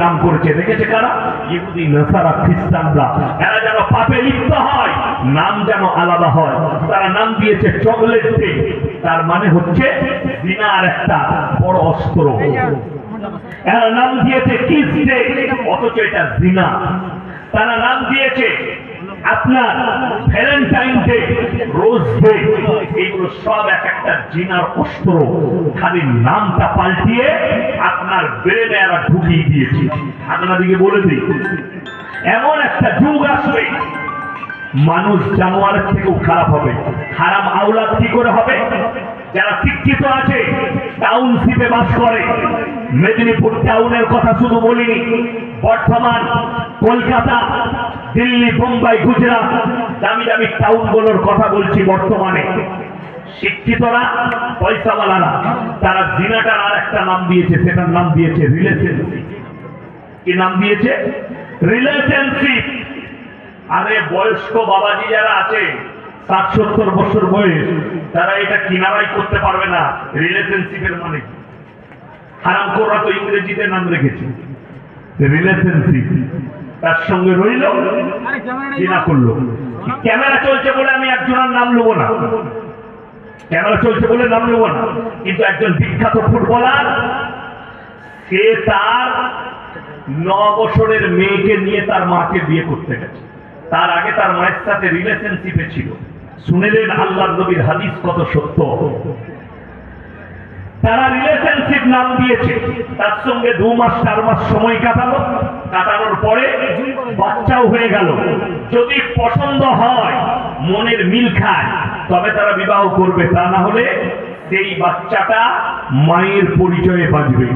নাম করেছে, দেখেছে কারা? ইহুদি, নাসারা, খ্রিস্টানরা। এরা যেন পাপে লিপ্ত হয়, নাম যেন আলাদা হয়। তারা নাম দিয়েছে চকলেট ডে, তার মানে হচ্ছে জিনার একটা বড় অস্ত্র। এরা নাম দিয়েছে কিস ডে, অথচ এটা জিনা। তারা নাম দিয়েছে আপনার ভ্যালেন্টাইন ডে, রোজ ডে, এগুলো সব এক একটা জিনার অস্ত্র। খালি নামটা পাল্টিয়ে আপনার ব্রেনে এরা ঢুকিয়ে দিয়েছে। আপনাদেরকে বলে দিই, এমন একটা যুগ আসবে মানুষ জানোয়ারের থেকেও খারাপ হবে। হারাম আওলাদ কি করে হবে? যারা শিক্ষিত আছে, টাউনশিপে বাস করে, মেদিনীপুর টাউনের কথা শুধু বলিনি, বর্তমান কলকাতা, দিল্লি, বোম্বাই, গুজরাট, দামি দামি টাউনগুলোর কথা বলছি। বর্তমানে শিক্ষিতরা, পয়সাওয়ালারা, তারা জিনাটার আর একটা নাম দিয়েছে, সেটার নাম দিয়েছে রিলেশনশিপ। কি নাম দিয়েছে? রিলেশনশিপ। আরে বয়স্ক বাবাজি যারা আছে, 60-70 বছর বয়স, তারা এটা কিনারাই করতে পারবে না রিলেশনশিপের মানে কি। হারামখোররা তো ইংরেজিতে নাম রেখেছে রিলেশনশিপ, তার সঙ্গে রইল, জিনা করলো। ক্যামেরা চলছে বলে আমি একজনের নাম নেবো না, ক্যামেরা চলছে বলে নাম নেবো না, কিন্তু একজন বিখ্যাত ফুটবলার, সে তার 9 বছরের মেয়েকে নিয়ে তার মাকে বিয়ে করতে গেছে। তার আগে তার মায়ের সাথে রিলেশনশিপে ছিল। শুনেলেন আল্লাহর নবীর হাদিস কত সত্য। তারা রিলেশনশিপ নাম দিয়েছে, তার সঙ্গে 2 মাস 4 মাস সময় কাটালো, কাটানোর পরে বাচ্চাও হয়ে গেল। যদি পছন্দ হয়, মনের মিল খায়, তবে তারা বিবাহ করবে, তা না হলে সেই বাচ্চাটা মায়ের পরিচয়ে বাঁচবে।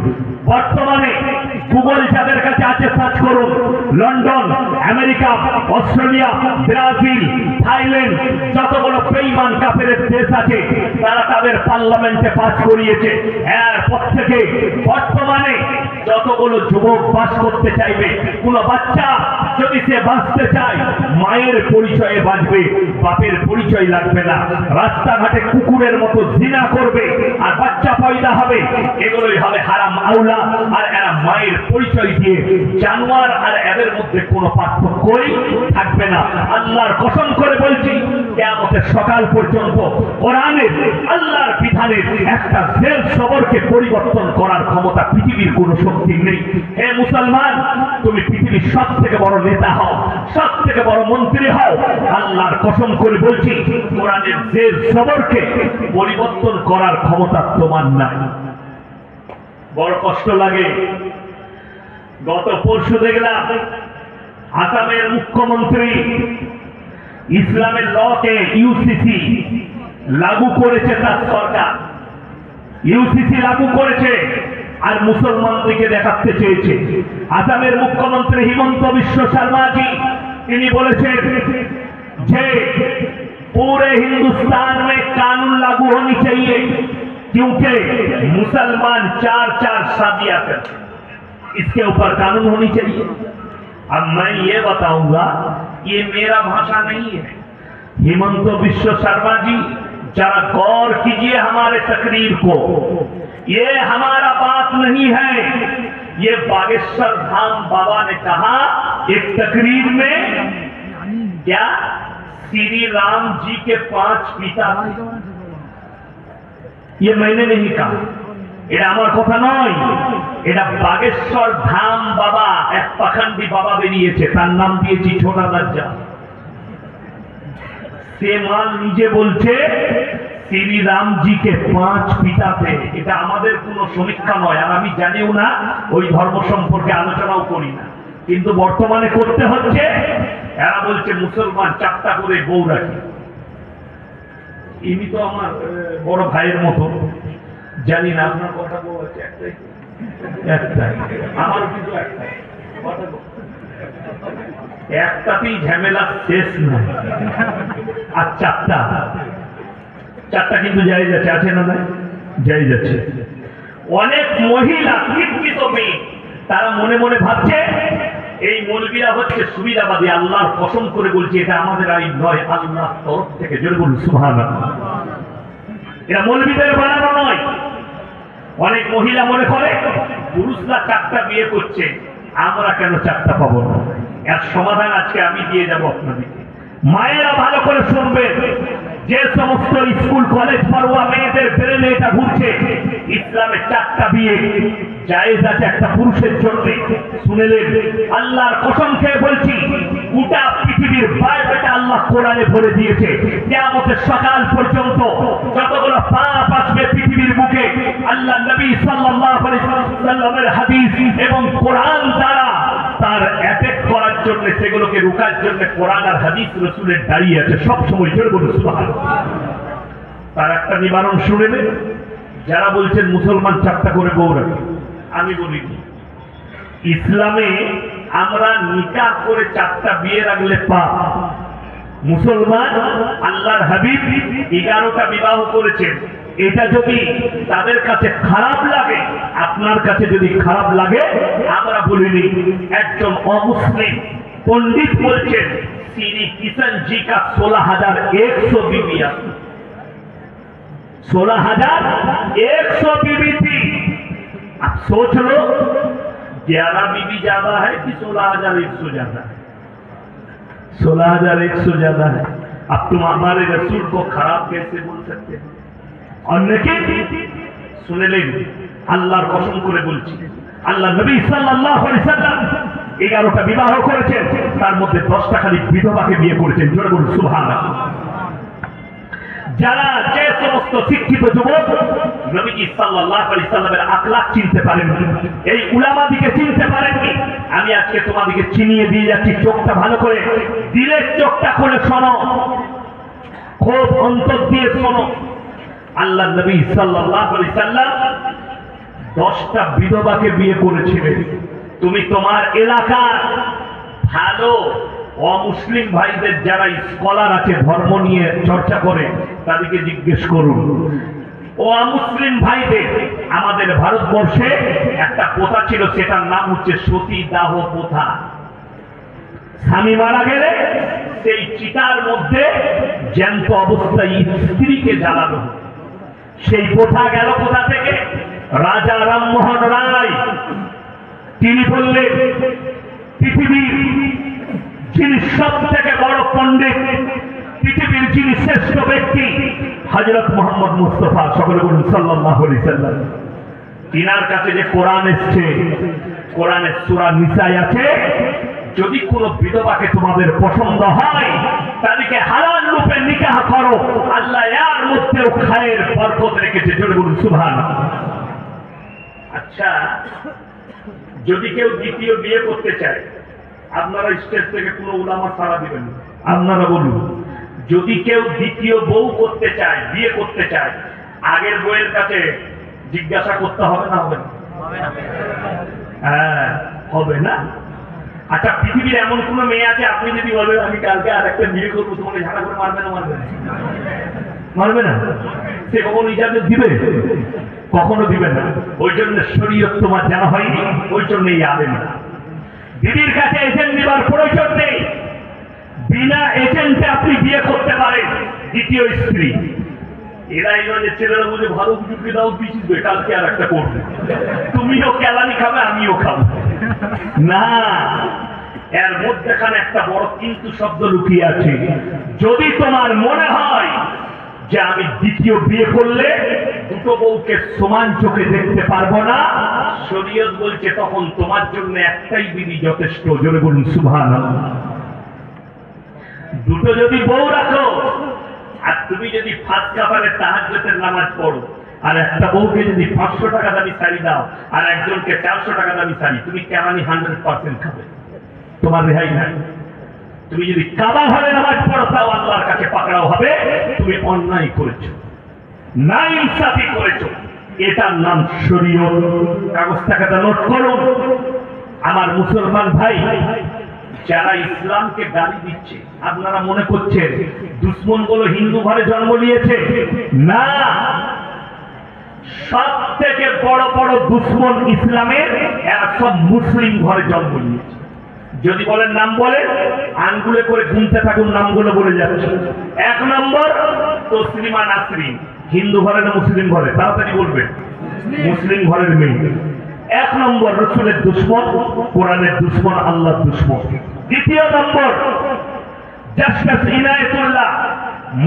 বর্তমানে গুগল যাদের কাছে আছে সার্চ করুন, London, America, Australia, Brazil, Thailand, যতগুলো বেঈমান কাফেরের দেশ আছে, তারা তাদের পার্লামেন্টে পাস করিয়েছে। এর প্রত্যেকে বর্তমানে যতগুলো যুবক বাস করতে চাইবে, কোন বাচ্চা যদি সে বাঁচতে চায়, মায়ের পরিচয়ে বাঁচবে, বাপের পরিচয় লাগবে না। রাস্তাঘাটে কুকুরের মতো জিনা করবে আর বাচ্চা পয়দা হবে, এগুলোই হবে হারাম আওলাদ। আর এরা মায়ের পরিচয় দিয়ে জানোয়ার, আর এদের মধ্যে কোনো পার্থক্যই থাকবে না। আল্লাহর কসম করে বলছি, কিয়ামতের সকাল পর্যন্ত কোরআনের, আল্লাহর বিধানের একটা জেল সবরকে পরিবর্তন করার ক্ষমতা পৃথিবীর কোনো শক্তি নেই। হে মুসলমান, তুমি পৃথিবীর সব থেকে বড় নেতা হও, সব থেকে বড় মন্ত্রী হও, আল্লাহর কসম করে বলছি, কোরআনের জেল সবরকে পরিবর্তন করার ক্ষমতা তোমার নাই। বড় কষ্ট লাগে। গত পরশু দেখলাম আসামের মুখ্যমন্ত্রী ইসলামের লকে ইউসিসি লাগু করেছে, তার সরকার ইউসিসি লাগু করেছে আর মুসলমানদেরকে দেখাতে চেয়েছে। আসামের মুখ্যমন্ত্রী হিমন্ত বিশ্ব শর্মাজি তিনি বলেছেন যে पूरे हिंदुस्तान में कानून लागू होनी चाहिए, क्योंकि मुसलमान 4-4 शादियां करते, इसके ऊपर कानून होनी चाहिए। अब मैं ये बताऊंगा, ये मेरा भाषा नहीं है। हिमंत बिश्व शर्मा जी, जरा गौर कीजिए हमारे तकरीर को, ये हमारा बात नहीं है, ये बागेश्वर धाम बाबा ने कहा एक तकरीर में। क्या श्री राम जी के 5 पिता, ये मैंने नहीं कहा, এটা আমার কথা নয়, এটা বাগেশ্বর ধাম বাবা, এক পাখান্ডি বাবা বেরিয়েছে, তার নাম দিয়েছি ছোটা দাজ্জা। সে মাল নিজে বলছে শ্রী রামজিকে 5 পিতা थे। এটা আমাদের কোনো সমীক্ষা নয়, আর আমি জানিও না, ওই ধর্ম সম্পর্কে আলোচনাও করি না, কিন্তু বর্তমানে করতে হচ্ছে। এরা বলছে মুসলমান 4টা করে বউ রাখে। ইনি তো আমার বড় ভাইয়ের মতো, জানি না আপনার কটা বউ আছে? একটাই। আমারও কিন্তু একটাই। একটাতেই ঝামেলা শেষ নয়, আর 4টা কিন্তু জায়েজ আছে, আছে না? নাই জায়েজ আছে। অনেক মহিলা, শিক্ষিত মেয়ে, তারা মনে মনে ভাবছে এই মৌলবীরা হচ্ছে সুবিধাবাদী। আল্লাহর কসম করে বলছি, এটা আমাদের আইন নয়, আল্লাহর তরফ থেকে। জোরে বলুন সুবহানাল্লাহ। এটা মৌলবীদের বানানো নয়। অনেক মহিলা মনে করে পুরুষরা 4টা বিয়ে করছে, আমরা কেন 4টা পাবো না? এর সমাধান আজকে আমি দিয়ে যাবো আপনাদেরকে। মায়েরা ভালো করে শুনবেন, যে সমস্ত স্কুল কলেজ পড়ুয়া মেয়েদের ব্রেনে এটা ঘুরছে ইসলামে 4টা বিয়ে জায়েজ আছে একটা পুরুষের জন্য, শুনেলেন? আল্লাহর কসম খেয়ে বলছি, গোটা পৃথিবীর বায়োডাটা আল্লাহ কোরআনে বলে দিয়েছে। কিয়ামতের সকাল পর্যন্ত যতগুলো পাপ আসবে পৃথিবীর মুখে, আল্লাহ নবী সাল্লাল্লাহু আলাইহি ওয়াসাল্লামের হাদিস এবং কোরআন দ্বারা তার অ্যাটাক করার জন্য, সেগুলোকে রোকার জন্য কোরআন আর হাদিস রাসূলের দাঁড়িয়ে আছে সব সময়। জোরে বলুন সুবহানাল্লাহ। তার একটা নিবারণ শুনে নেন। যারা বলছেন মুসলমান 4টা করে বউ রাখে, আমি বলি ইসলামে আমরা নিকাহ করে 4টা বিয়ে রাখলে পাপ। মুসলমান আল্লাহর হাবিব 11টা বিবাহ করেছেন। এটা যদি তাদের কাছে খারাপ লাগে, আপনার কাছে যদি খারাপ লাগে, আমরা বলিনি। একজন অমুসলিম पंडित बोलছেন श्री किशन जी का 16,100 बीवी है, 16,100 बीवी थी। अब सोच लो 11 बीवी ज्यादा है कि 16,100 ज्यादा है? 16,100 ज्यादा है। अब तुम हमारे रसूल को खराब कैसे बोल सकते हो? सुने लें, আল্লাহর কসম করে বলছি, আল্লাহ নবী সাল্লাল্লাহু আলাইহি সাল্লাম 11টা বিবাহ করেছেন, তার মধ্যে 10টা খালি বিধবাকে বিয়ে করেছেন। জোরে বলুন সুবহানাল্লাহ। যারা যে সমস্ত শিক্ষিত যুবক নবীজি সাল্লাল্লাহু আলাইহি সাল্লামের আখলাক চিনতে পারেননি, এই উলামাদিকে চিনতে পারেননি, আমি আজকে তোমাদেরকে চিনিয়ে দিয়ে যাচ্ছি। চোখটা ভালো করে, দিলের চোখটা খুলে শোনো, খুব অন্তর দিয়ে শোনো। আল্লাহ নবী সাল্লাল্লাহু আলাইহি সাল্লাম 10টা বিধবাকে বিয়ে করেছিলেন। তুমি তোমার এলাকার ভালো অমুসলিম ভাইদের যারা স্কলার আছে, ধর্ম নিয়ে চর্চা করে, তাদেরকে জিজ্ঞেস করুন। ও অমুসলিম ভাইদের, আমাদের ভারতবর্ষে একটা প্রথা ছিল, সেটার নাম হচ্ছে সতী দাহ প্রথা। স্বামী মারা গেলে সেই চিতার মধ্যে জ্যান্ত অবস্থায় স্ত্রীকে জ্বালানো। সেই প্রথা গেল কোথা থেকে? রাজা রামমোহন রায় তিনি বললেন, পৃথিবীর যিনি সব থেকে বড় পণ্ডিত, পৃথিবীর যিনি শ্রেষ্ঠ ব্যক্তি, হযরত মুহাম্মদ মুস্তাফা সকলে বলুন সাল্লাল্লাহু আলাইহি সাল্লাম, তিনার কাছে যে কোরআন এসেছে, কোরআনের সূরা নিসায় আছে, যদি কোনো বিধবাকে তোমাদের পছন্দ হয় তাদেরকে হালাল রূপে নিকাহ করো, আল্লাহ এর মধ্যেও খায়ের বরকত রেখেছে। জোরে বলুন সুবহানাল্লাহ। আচ্ছা, যদি কেউ দ্বিতীয় বিয়ে করতে চায়, আপনারা স্টেজ থেকে কোনো উলামা সাড়া দিবেন, আপনারা বলুন, যদি কেউ দ্বিতীয় বউ করতে চায়, বিয়ে করতে চায়, আগের বউয়ের কাছে জিজ্ঞাসা করতে হবে না? হবে না? হ্যাঁ, হবে না? আচ্ছা, পৃথিবীর এমন কোন মেয়ে আছে আপনি যদি বলেন আমি কালকে আর একটা বিয়ে করবো, তোমাকে ঝাড়া করে মারবে না? মারবে না? মারবে না? সে কখনো ইজাজত দিবে? কখনো দিবে না। ওই জন্য শরীয়ত তোমার জানা হয়নি, ওই জন্য এই আলেম না। বিবির কাছে এজেন্ট নেবার প্রয়োজন নেই, বিনা এজেন্টে আপনি বিয়ে করতে পারেন দ্বিতীয় স্ত্রী। এরাই নয় যে ছেলেরা বলে ভালো বুঝুকে দাও দিচ্ছিস, কালকে আর একটা করবে, তুমিও কেলানি খাবে আমিও খাবো না। এর মধ্যেখানে একটা বড় কিন্তু শব্দ লুকিয়ে আছে। যদি তোমার মনে হয় যে আমি দ্বিতীয় বিয়ে করলে দুটো বউকে সমান চোখে দেখতে পারবো না, শরীয়ত বলছে তখন তোমার জন্য একটাই বিবি যথেষ্ট। জোরে বলুন সুবহানাল্লাহ। দুটো যদি বউ রাখো, আর তুমি যদি ফাঁস কাফারে তাহাজ্জুদের নামাজ পড়ো, আর একটা বউকে যদি 500 টাকা দামি শাড়ি দাও, আর একজনকে 400 টাকা দামি শাড়ি, তুমি কেমানি 100% খাবে, তোমার রেহাই নাই। তুমি যদি কাবা ঘরে নামাজ পড়ো, তাও আল্লাহর কাছে পাকড়াও হবে, তুমি অন্যায় করেছো, নাইনসাফি করেছো। এটার নাম শরীয়ত। কাগজটাকে নোট করুন। আমার মুসলমান ভাই যারা ইসলামকে গালি দিচ্ছে, আপনারা মনে করছেন দুশ্মন গুলো হিন্দু ঘরে জন্ম নিয়েছে? না, সব থেকে বড় বড় দুশ্মন ইসলামের এরা সব মুসলিম ঘরে জন্ম নিয়েছে। যদি বলেন নাম বলেন, আঙ্গুলে করে গুনতে থাকুন, নামগুলো বলে যাচ্ছে। 1 নম্বর তসলিমা নাসরিন, হিন্দু ঘরে না মুসলিম ঘরে? তাড়াতাড়ি বলবেন। মুসলিম ঘরের মেয়ে। এক নম্বর রসুলের দুশ্মন, কোরআনের দুশ্মন, আল্লাহর দুশ্মন। দ্বিতীয় নম্বর জাস্টিস ইনায়েতুল্লাহ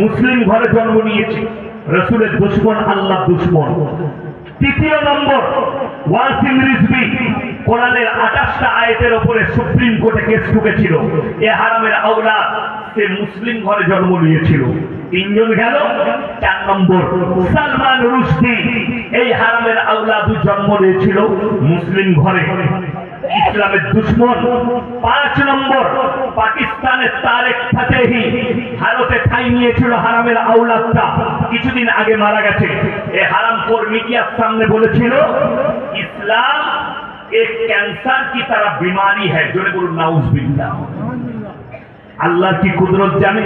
মুসলিম ঘরে জন্ম নিয়েছে, রসুলের দুশ্মন, আল্লাহর দুশ্মন। তৃতীয় নম্বর ওয়াসিম রিজভী কোরআনের 28টা আয়াতের উপরে সুপ্রিম কোর্টে কেস ঠুকেছিল, এ হারামের আওলাদ, সে মুসলিম ঘরে জন্ম নিয়েছিল। তিনজন গেল। 4 নম্বর সালমান রুশদি, এই হারামের আওলাদ জন্ম নিয়েছিল মুসলিম ঘরে, ইসলামের দুশ্মন। 5 নম্বর পাকিস্তানের তারেক ফাতেহি, ভারতে ঠাঁই নিয়েছিল হারামের আওলাদটা, কিছুদিন আগে মারা গেছে। এই হারামখোর মিডিয়ার সামনে বলেছিল ইসলাম एक कैंसर की तरह बीमारी है, जोरे बोलूं नाउजुबिल्लाह। আল্লাহ কি কুদরত জানে,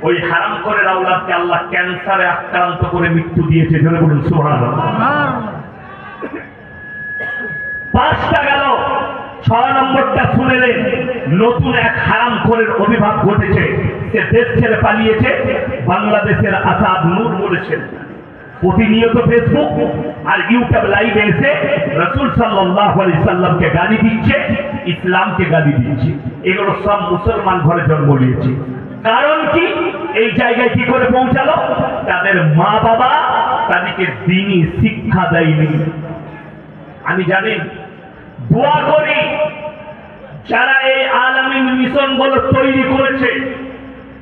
ওই হারামখোরের আওলাদকে আল্লাহ ক্যান্সারে আক্রান্ত করে মৃত্যু দিয়েছে, জোরে বলুন সুবহানাল্লাহ। 5টা গেল। 6 নম্বরটা শুনেলেন, নতুন এক হারামখোরের আবির্ভাব ঘটেছে, সে দেশ ছেড়ে পালিয়েছে, বাংলাদেশের আসাদ নূর বলেছেন। প্রতিনিয়ত ফেসবুক আর ইউটিউব লাইভে এসে রাসূল সাল্লাল্লাহু আলাইহি সাল্লামকে গালি দিচ্ছে, ইসলামকে গালি দিচ্ছে। এগুলো সব মুসলমান ঘরে জন্ম নিয়েছে। কারণ কি এই জায়গায় কি করে পৌঁছালো? তাদের মা বাবা তাদেরকে দ্বীনি শিক্ষা দেয়নি। আমি জানি, দোয়া করি যারা এই আলামিন মিশন গুলো তৈরি করেছে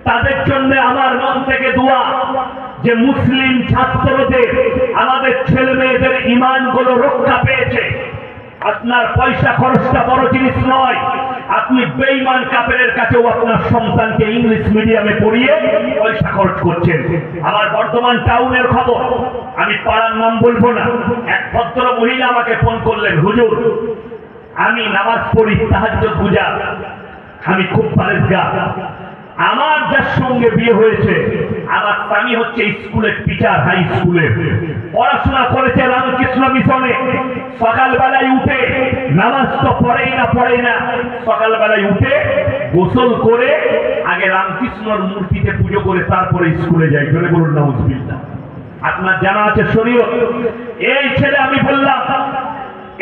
তাদের জন্য আমার মন থেকে দোয়া, যে মুসলিম ছাত্রদের, আমাদের ছেলে মেয়েদের ঈমান গুলো রক্ষা পেয়েছে। আপনার পয়সা খরচটা বড় জিনিস নয়, আপনি বেঈমান কাফেরের কাছেও আপনার সন্তানকে ইংলিশ মিডিয়ামে পড়িয়ে পয়সা খরচ করছেন। আমার বর্ধমান টাউনের খবর, আমি পাড়ার নাম বলবো না, এক ভদ্র মহিলা আমাকে ফোন করলেন, হুজুর আমি নামাজ পড়ি, তাহাজ্জুদ গুজার, আমি খুব পরেজগার, আমার যার সঙ্গে বিয়ে হয়েছে আমার স্বামী হচ্ছে স্কুলের টিচার, হাই স্কুলে পড়াশোনা করেছে রামকৃষ্ণ মিশনে। সকালবেলায় উঠে, নামাজ তো পড়েই না, সকালবেলায় উঠে গোসল করে আগে রামকৃষ্ণর মূর্তিতে পুজো করে তারপরে স্কুলে যায়। জোরে বলুন নাউজুবিল্লাহ। আপনার জানা আছে শরীয়ত। এই ছেলে, আমি বললাম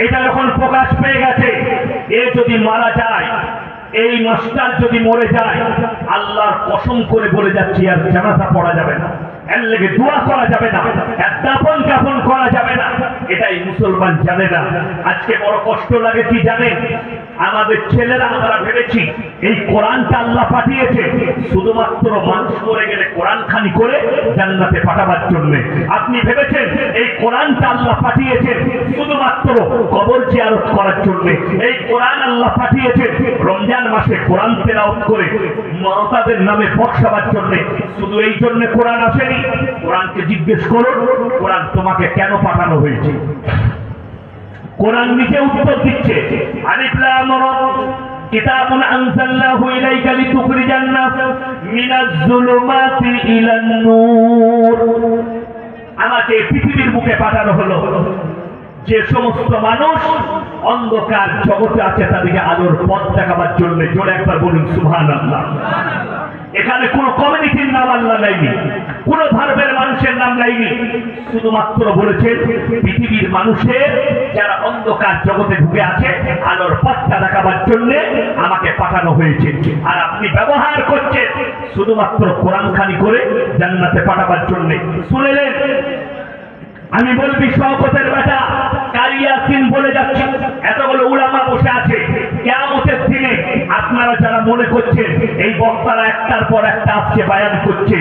এটা যখন প্রকাশ পেয়ে গেছে, এ যদি মারা যায়, এই মাস্টার যদি মরে যায়, আল্লাহর কসম করে বলে যাচ্ছি আর জানাজা পড়া যাবে না, এর লেগে দোয়া করা যাবে না, দাফন কাফন করা যাবে না। এটাই মুসলমান জানে না। আজকে বড় কষ্ট লাগে কি জানেন? আমাদের ছেলেরা, আমরা ভেবেছি এই কোরআনটা আল্লাহ পাঠিয়েছে শুধুমাত্র মানুষ মরে গেলে কোরআন খানি করে জান্নাতে পাঠাবার জন্য। আপনি ভেবেছেন এই কোরআনটা আল্লাহ পাঠিয়েছে শুধুমাত্র কবর জিয়ারত করার জন্য। এই কোরআন আল্লাহ পাঠিয়েছে রমজান মাসে কোরআন তেলাওয়াত করে মমতাদের নামে বক্সাবার জন্য। শুধু এই জন্য কোরআন আসেনি। কোরআনকে জিজ্ঞেস করুন, কোরআন তোমাকে কেন পাঠানো হয়েছে? কোরআন নিজে উত্তর দিচ্ছে, আলিফ লাম রা কিতাবুন আনজালনাহু ইলাইকা লিতুখরিজান নাস মিনাজ যুলুমাতি ইলান নূর। আমাকে পৃথিবীর বুকে পাঠানো হলো যে সমস্ত মানুষ অন্ধকার জগতে আছে তাদেরকে আলোর পথ দেখাবার জন্য। জোরে একবার বলুন সুবহানাল্লাহ। এখানে কোন কমিউনিটির নাম আল্লাহ লাইনি, কোন ধর্মের মানুষের নাম লাইনি, শুধুমাত্র বলেছেন পৃথিবীর মানুষের যারা অন্ধকার জগতে ঢুকে আছে আলোর পথটা দেখাবার জন্য আমাকে পাঠানো হয়েছে। আর আপনি ব্যবহার করছেন শুধুমাত্র কোরআন খানি করে জান্নাতে পাঠাবার জন্য। শুনলেন? আমি বলবি শওকতের বেটা কারিয়াসিন বলে যাচ্ছি, এতগুলো উলামা বসে আছে। কিয়ামতের দিনে আপনারা যারা মনে করছেন এই বক্তারা একটার পর একটা আসছে বায়ান করছে,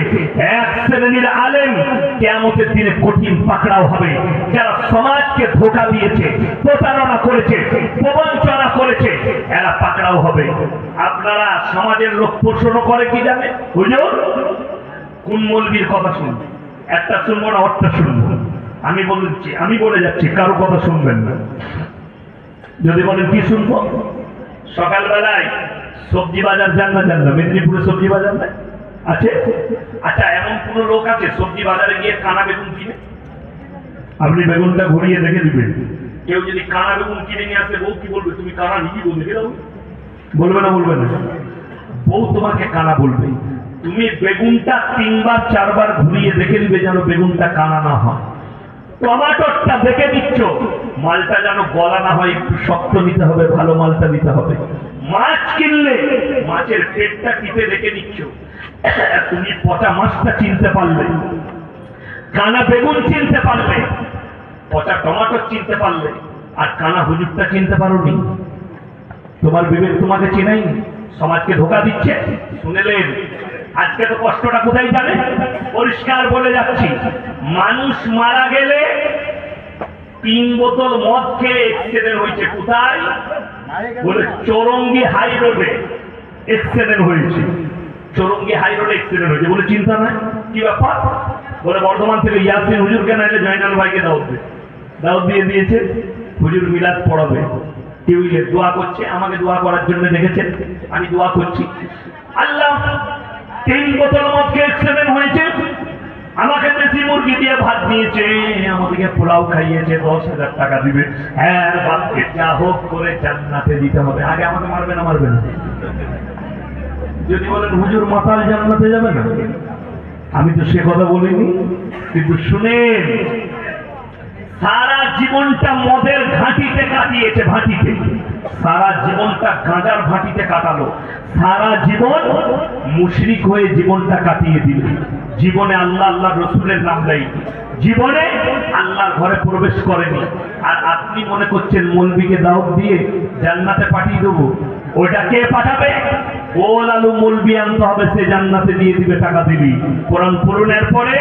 এক শ্রেণীর আলেম কিয়ামতের দিনে কঠিন পাকড়াও হবে। যারা সমাজকে ধোঁকা দিয়েছে, প্রতারণা করেছে, প্রবঞ্চনা করেছে, এরা পাকড়াও হবে। আপনারা সমাজের লোক প্রশ্ন করে কি জানে? হুজুর কোন মৌলবীর কথা শুনবো? একটা শুনবো না, অর্থটা শুনবো। আমি বলে যাচ্ছি, কারো কথা শুনবেন না। যদি বলেন কি শুনবো? সকালবেলায় সবজি বাজার যান না মেদিনীপুরে সবজি বাজার নাই আছে? আচ্ছা, এমন কোন লোক আছে সবজি বাজারে গিয়ে কানা বেগুন কিনে? আপনি বেগুনটা ঘুরিয়ে দেখে দিবেন। কেউ যদি কানা বেগুন কিনে নিয়ে আসে, বউ কি বলবে? তুমি কানা নিজেই বলবে, বলবে না? বলবে না। বউ তোমাকে কানা বলবে। তুমি বেগুনটা 3 বার 4 বার ঘুরিয়ে দেখে দিবে যেন বেগুনটা কানা না হয়। টমাটোরটা দেখে দিচ্ছ, মালটা যেন গলা না হয়, একটু শক্ত নিতে হবে, ভালো মালটা নিতে হবে। মাছ কিনলে মাছের পেটটা টিপে দেখে দিচ্ছ, তুমি পচা মাছটা চিনতে পারলে, কানা বেগুন চিনতে পারলে, পচা টমাটোর চিনতে পারলে, আর কানা হুজুরটা চিনতে পারোনি। তোমার বিবেক তোমাকে চিনাই, সমাজকে ধোকা দিচ্ছে। শুনেলেন আজকে তো কষ্টটা কোথায় জানে? পরিষ্কার বলে যাচ্ছি, মানুষ মারা গেলে 3 বোতল মদ খেয়ে অ্যাক্সিডেন্ট হয়েছে। কোথায়? বলে চৌরঙ্গি হাই রোডে অ্যাক্সিডেন্ট হয়েছে। চৌরঙ্গি হাই রোডে অ্যাক্সিডেন্ট হয়েছে। বলে চিন্তা নাই, কি ব্যাপার? বলে বর্ধমান থেকে ইয়াসিন হুজুরকে নাইলে জয়নাল ভাইকে দাওয়াত দিয়ে দিয়েছে, হুজুর মিলাদ পড়াবে। টেবিলে দোয়া করছে, আমাকে দোয়া করার জন্য দেখেছেন, আমি দোয়া করছি। আল্লাহ 3 বোতল মদকে অ্যাক্সিডেন্ট হয়েছে, আমাকে দেশি মুরগি দিয়ে ভাত দিয়েছে, আমাদেরকে পোলাও খাইয়েছে, 10,000 টাকা দিবে। হ্যাঁ, বাপকে যা হোক করে জান্নাতে দিতে হবে। আগে আমাকে মারবে না? যদি বলেন হুজুর মাতাল জান্নাতে যাবে না, আমি তো সে কথা বলিনি। কিন্তু শুনেন, সারা জীবনটা মদের ঘাঁটিতে কাটিয়েছে, ভাটিতে সারা জীবনটা গাঁজার ভাটিতে কাটালো, সারা জীবন মুশরিক হয়ে জীবনটা কাটিয়ে দিল। জীবনে আল্লাহ আল্লাহ রসুলের নাম দেয়নি, জীবনে আল্লাহর ঘরে প্রবেশ করেনি। আর আপনি মনে করছেন মৌলবীকে দাওয়াত দিয়ে জান্নাতে পাঠিয়ে দেবো? ওটা কে পাঠাবে? গোল আলু মৌলবী আনতে হবে, সে জান্নাতে দিয়ে দিবে, টাকা দিবি। কোরআন পূরণের পরে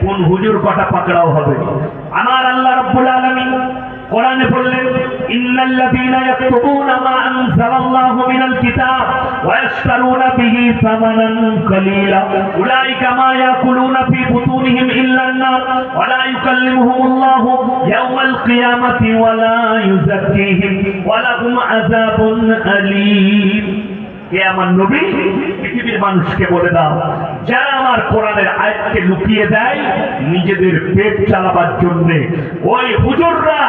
কোন হুজুর কটা পাকড়াও হবে। আমার আল্লাহ রাব্বুল আলামিন কোরআনে বললেন, ইন্নাল্লাযীনা ইয়াকতুবুনা মা আনজালাল্লাহু মিনাল কিতাব ওয়া ইয়াশতারুনা বিহি সামানান কালীলা উলাইকা মা ইয়াকুলুনা ফি বুতুনিহিম ইল্লান নার ওয়া লা ইউকাল্লিমুহুমুল্লাহু ইয়াওমাল কিয়ামাতি ওয়া লা ইউযাক্কিহিম ওয়া লাহুম আযাবুন আলীম। হে আমার নবী, পৃথিবীর মানুষকে বলে দাও, যারা আমার কোরআনের আয়াতকে লুকিয়ে দেয় নিজেদের পেট চালাবার জন্য, ওই হুজুররা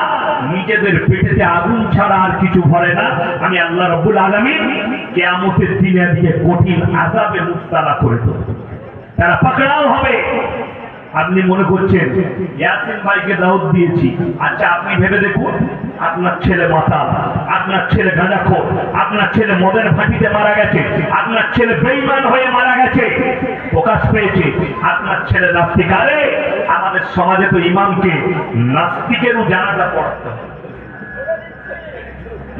নিজেদের পেটেতে আগুন ছাড়া আর কিছু ভরে না। আমি আল্লাহ রাব্বুল আলামিন কিয়ামতের দিনে দিয়ে কঠিন আযাবে মুবতালা করে দেব, তারা পাকড়াও হবে। আপনি মনে করছেন ইয়াসিন ভাইকে দাওয়াত দিয়েছি, আচ্ছা আপনি ভেবে দেখুন, আপনার ছেলে মাতাল, আপনার ছেলে গাঁজাখোর, আপনার ছেলে মদের ভাটিতে মারা গেছে, আপনার ছেলে বেঈমান হয়ে মারা গেছে, প্রকাশ পেয়েছে আপনার ছেলে নাস্তিক। আরে আমাদের সমাজে তো ইমামকে নাস্তিকেরও জানাজা পড়াতে হয়,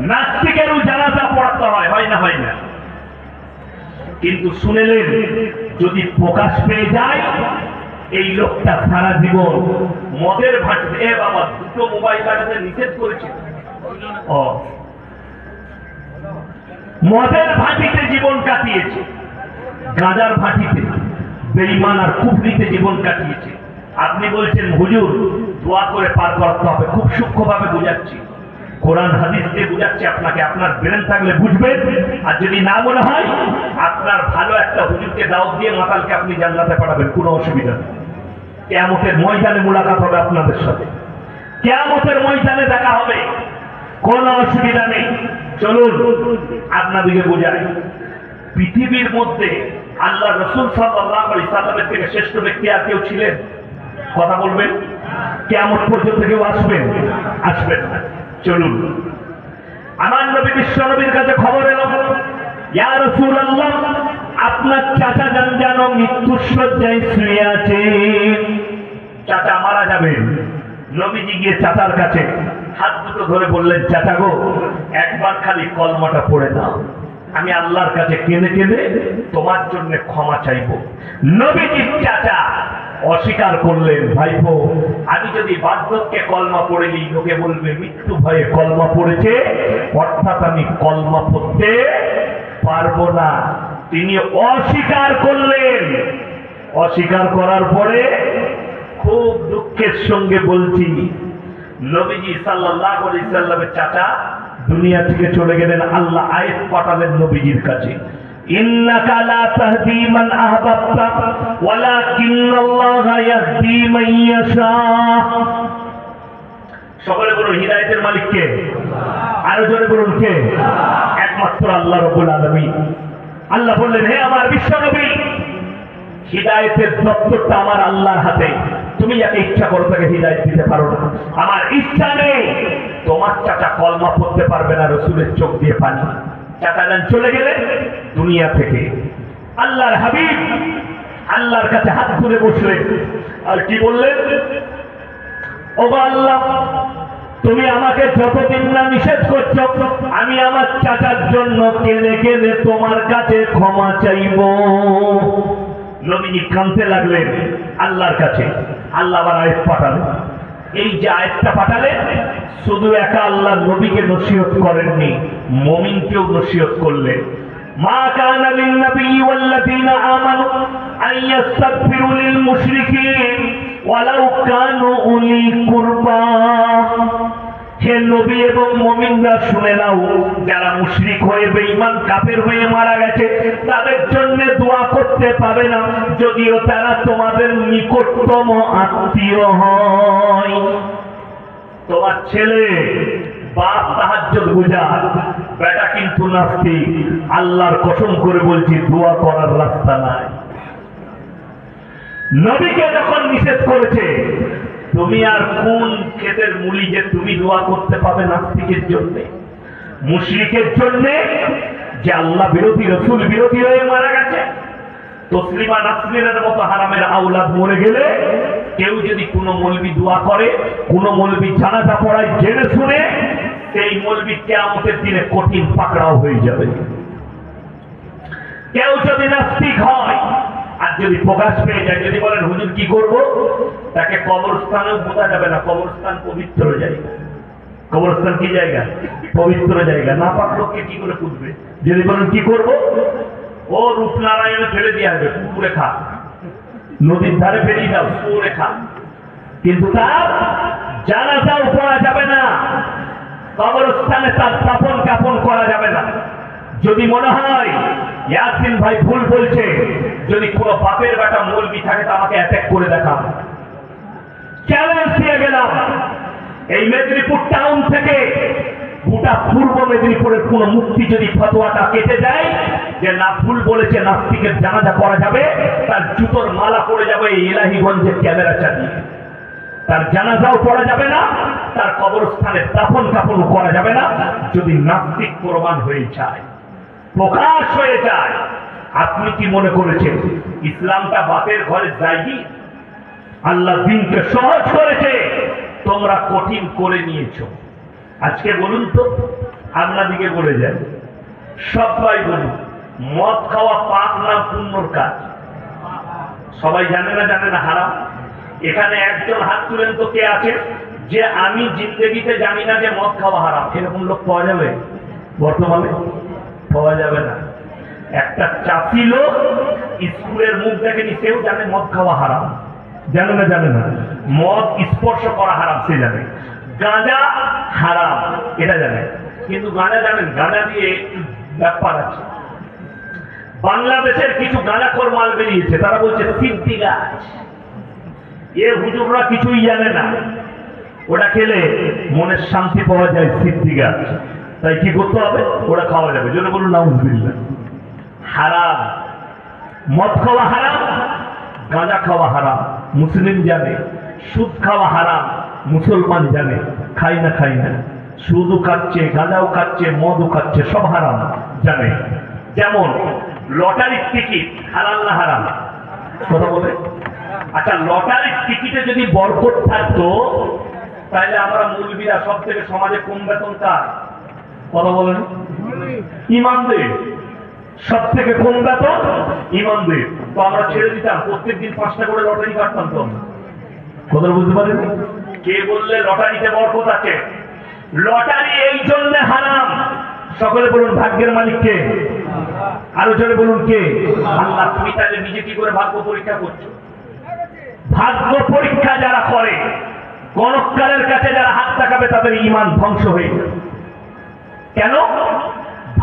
নাস্তিকেরও জানাজা পড়াতে হয়, হয় না? হয় না? কিন্তু শুনেলেন, যদি প্রকাশ পেয়ে যায় এই লোকটা সারা জীবন মদের ভাটিতে, এ বাবা 2টো মোবাইল লাগাতে নিষেধ করেছে, মদের ভাটিতে জীবন কাটিয়েছে, গাঁজার ভাটিতে বেঈমান আর কুফরিতে জীবন কাটিয়েছে। আপনি বলছেন হুজুর দোয়া করে পার করতে হবে। খুব সূক্ষ্মভাবে বুঝাচ্ছি, কোরআন হাদিস দিয়ে বুঝাচ্ছি আপনাকে, আপনার ব্রেন থাকলে বুঝবেন। আর যদি না মনে হয়, আপনার ভালো একটা হুজুরকে দাওয়াত দিয়ে মাতালকে আপনি জান্নাতে পাঠাবেন, কোনো অসুবিধা নেই। কিয়ামতের ময়দানে মুলাকাত হবে আপনাদের সাথে, কিয়ামতের ময়দানে দেখা হবে, কোনো অসুবিধা নেই। চলুন আপনাদেরকে বোঝাই, পৃথিবীর মধ্যে আল্লাহ রাসূল সাল্লাল্লাহু আলাইহি সাল্লামের থেকে শ্রেষ্ঠ ব্যক্তি আর কেউ ছিলেন? কথা বলবেন। কিয়ামত পর্যন্ত কেউ আসবেন? আসবেন না। চলুন, আমার নবী বিশ্ব নবীর কাছে খবর এলো, ইয়া রাসূলুল্লাহ, আপনার চাচা যেন মৃত্যুর শয্যায় শুয়ে আছে, চাচা মারা যাবেন। নবীজি গিয়ে চাচার কাছে হাত দুটো ধরে বললেন, চাচা গো, একবার খালি কলমাটা পড়ে দাও, আমি আল্লাহর কাছে কেঁদে কেঁদে তোমার জন্য ক্ষমা চাইব। নবীজির চাচা অস্বীকার করলেন, ভাইপো, আমি যদি বার্ধক্যে কলমা পড়ে নিই, লোকে বলবে মৃত্যু ভয়ে কলমা পড়েছে, অর্থাৎ আমি কলমা পড়তে পারবো না। তিনি অস্বীকার করলেন। অস্বীকার করার পরে খুব দুঃখের সঙ্গে বলছি, নবীজি সাল্লাল্লাহু আলাইহি সাল্লামের চাচা দুনিয়া থেকে চলে গেলেন। আল্লাহ আয়াত পাঠালেন নবীজির কাছে, ইন্নাকা লা তাহদি মান আহবাবতা ওয়ালাকিন্নাল্লাহা ইয়াহদি মান ইয়াশা। সকলে বলুন, হিদায়াতের মালিক কে? আরো জোরে বলুন, কে? একমাত্র আল্লাহ রাব্বুল আলামিন। আল্লাহ বললেন, হে আমার বিশ্ব নবী, হিদায়াতের দপ্তরটা আমার আল্লাহর হাতে। তুমি যাকে ইচ্ছা করো তাকে হিদায়াত দিতে পারো না। আমার ইচ্ছা নেই তোমার চাচা কলমা পড়তে পারবে না, রসুলের চোখ দিয়ে পানি। চাচা যান চলে গেলে দুনিয়া থেকে, আল্লাহর হাবিব আল্লাহর কাছে হাত তুলে বসলেন আর কি বললেন, ওগো আল্লাহ, তুমি আমাকে যতদিন না নিষেধ করছো, আমি আমার চাচার জন্য কেঁদে কেঁদে তোমার কাছে ক্ষমা চাইব। নবীজি কাঁদতে লাগলেন আল্লাহর কাছে। আল্লাহ আবার আয়াত পাঠালেন। এই যে আয়াতটা পাঠালেন, শুধু একা আল্লাহ নবীকে নসিহত করেননি, মুমিনকেও নসিহত করলেন। মা কানা লিন নবী ওয়াল্লাযীনা আমানু আন ইস্তাগফিরু লিল মুশরিকিন ওয়ালাউ কানু উলি কুরবা। হে নবী এবং মুমিনরা শুনে নাও, যারা মুশরিক হয়ে বেঈমান কাফের হয়ে মারা গেছে তাদের জন্য দোয়া করতে পাবে না, যদিও তারা তোমাদের নিকটতম আত্মীয় হয়। তোমার ছেলে বাপ তাহাজ্জুদ গুজার, বেটা কিন্তু নাস্তিক, আল্লাহর কসম করে বলছি দোয়া করার রাস্তা নাই। নবীকে যখন নিষেধ করেছে, তুমি আর কোন ক্ষেতের মূলি যে তুমি দোয়া করতে পাবে নাস্তিকের জন্য, মুশরিকের জন্য, যে আল্লাহ বিরোধী রসুল বিরোধী হয়ে মারা গেছে। তসলিমা নাসরিনের মতো হারামের আওলাদ মরে গেলে কেউ যদি কোনো মৌলবি দোয়া করে, কোনো মৌলবি জানাজা পড়ায় জেনে শুনে, সেই মৌলবি কিয়ামতের দিনে কঠিন পাকড়াও হয়ে যাবে। কেউ যদি নাস্তিক হয় আর যদি প্রকাশ পেয়ে যায়, যদি বলেন হুজুর কি করব, তাকে কবরস্থানেও পোঁতা যাবে না। কবরস্থান পবিত্র জায়গা। কবরস্থান কি জায়গা? পবিত্র জায়গা। না পাক লোককে কি করে পুঁতবে? যদি বলেন কি করব, ও রূপনারায়ণে ফেলে দিয়ে আসবে, পুকুরে খা, নদীর ধারে ফেলে দাও, পুকুরে খা, কিন্তু তার জানাজাও পড়া যাবে না, কবরস্থানে তার দাফন কাফন করা যাবে না। যদি মনে হয় ইয়াসিন ভাই ভুল বলছে, যদি কোনো বাপের বেটা মৌলবি থাকে তা আমাকে অ্যাটাক করে দেখা। চ্যালেঞ্জ দিয়ে গেলাম, এই মেদিনীপুর টাউন থেকে গোটা পূর্ব মেদিনীপুরের কোন মুফতি যদি ফতোয়াটা কেটে যায় যে না ভুল বলেছে, নাস্তিকের জানাজা করা যাবে, তার জুতোর মালা পড়ে যাবে এই এলাহিগঞ্জের ক্যামেরা চালিয়ে। তার জানাজাও পড়া যাবে না, তার কবরস্থানে দাফন কাফনও করা যাবে না, যদি নাস্তিক প্রমাণ হয়ে যায়, প্রকাশ হয়ে যায়। আপনি কি মনে করেছেন ইসলামটা বাপের ঘরে যায়নি? আল্লাহ দিনকে সহজ করেছে, তোমরা কঠিন করে নিয়েছো। আজকে বলুন তো, আপনাদিকে বলে যায়, সবাই বলুন, মদ খাওয়া পাপ না পুণ্যর কাজ? সবাই জানে না? জানে না হারাম? এখানে একজন হাত তুলেন তো কে আছে যে আমি জিন্দেগিতে জানি না যে মদ খাওয়া হারাম? এরকম লোক পাওয়া যাবে বর্তমানে? পাওয়া যাবে না। একটা চাষি লোক স্কুলের মুখ দেখেনি, সেও জানে মদ খাওয়া হারাম। জানে না? জানে না। মদ স্পর্শ করা হারাম সে জানে, গাঁজা হারাম এটা জানে, কিন্তু গাঁজা জানেন, গাঁজা দিয়ে ব্যাপার আছে। বাংলাদেশের কিছু গাঁজাখোর মাল বেরিয়েছে, তারা বলছে সিদ্ধি গাছ। এ হুজুররা কিছুই জানে না, ওটা খেলে মনের শান্তি পাওয়া যায়, সিদ্ধি গাছ। তাই কি করতে হবে? ওটা খাওয়া যাবে। জন্য বলুন নাউজুবিল্লাহ। হারাম, মদ খাওয়া হারাম, গাঁজা খাওয়া হারাম, মুসলিম জানে। সুদ খাওয়া হারাম, মুসলমান জানে। খাই না খাই না, সুদও খাচ্ছে, গাঁজাও খাচ্ছে, মদও খাচ্ছে, সব হারাম জানে। যেমন লটারির টিকিট হালাল না হারাম? কথা বলে। আচ্ছা, লটারির টিকিটে যদি বরকত থাকতো, তাহলে আমরা মৌলবীরা সব থেকে সমাজে কম বেতন কার? কথা বলেন। ইমামদের সব থেকে কম বেতন ইমামদের। তো আমরা ছেড়ে দিতাম, প্রত্যেকদিন 5টা করে লটারি কাটতাম। তো কথা বুঝতে পারেন? কে বললে লটারিতে বরকত আছে? লটারি এই জন্য হারাম, সকলে বলুন ভাগ্যের মালিক কে? আরো জোরে বলুন কে? আল্লাহ। তুমি তাহলে নিজে কি করে ভাগ্য পরীক্ষা করছো? ভাগ্য পরীক্ষা যারা করে, গণককারের কাছে যারা হাত তাকাবে, তাদের ঈমান ধ্বংস হয়ে যাবে। কেন?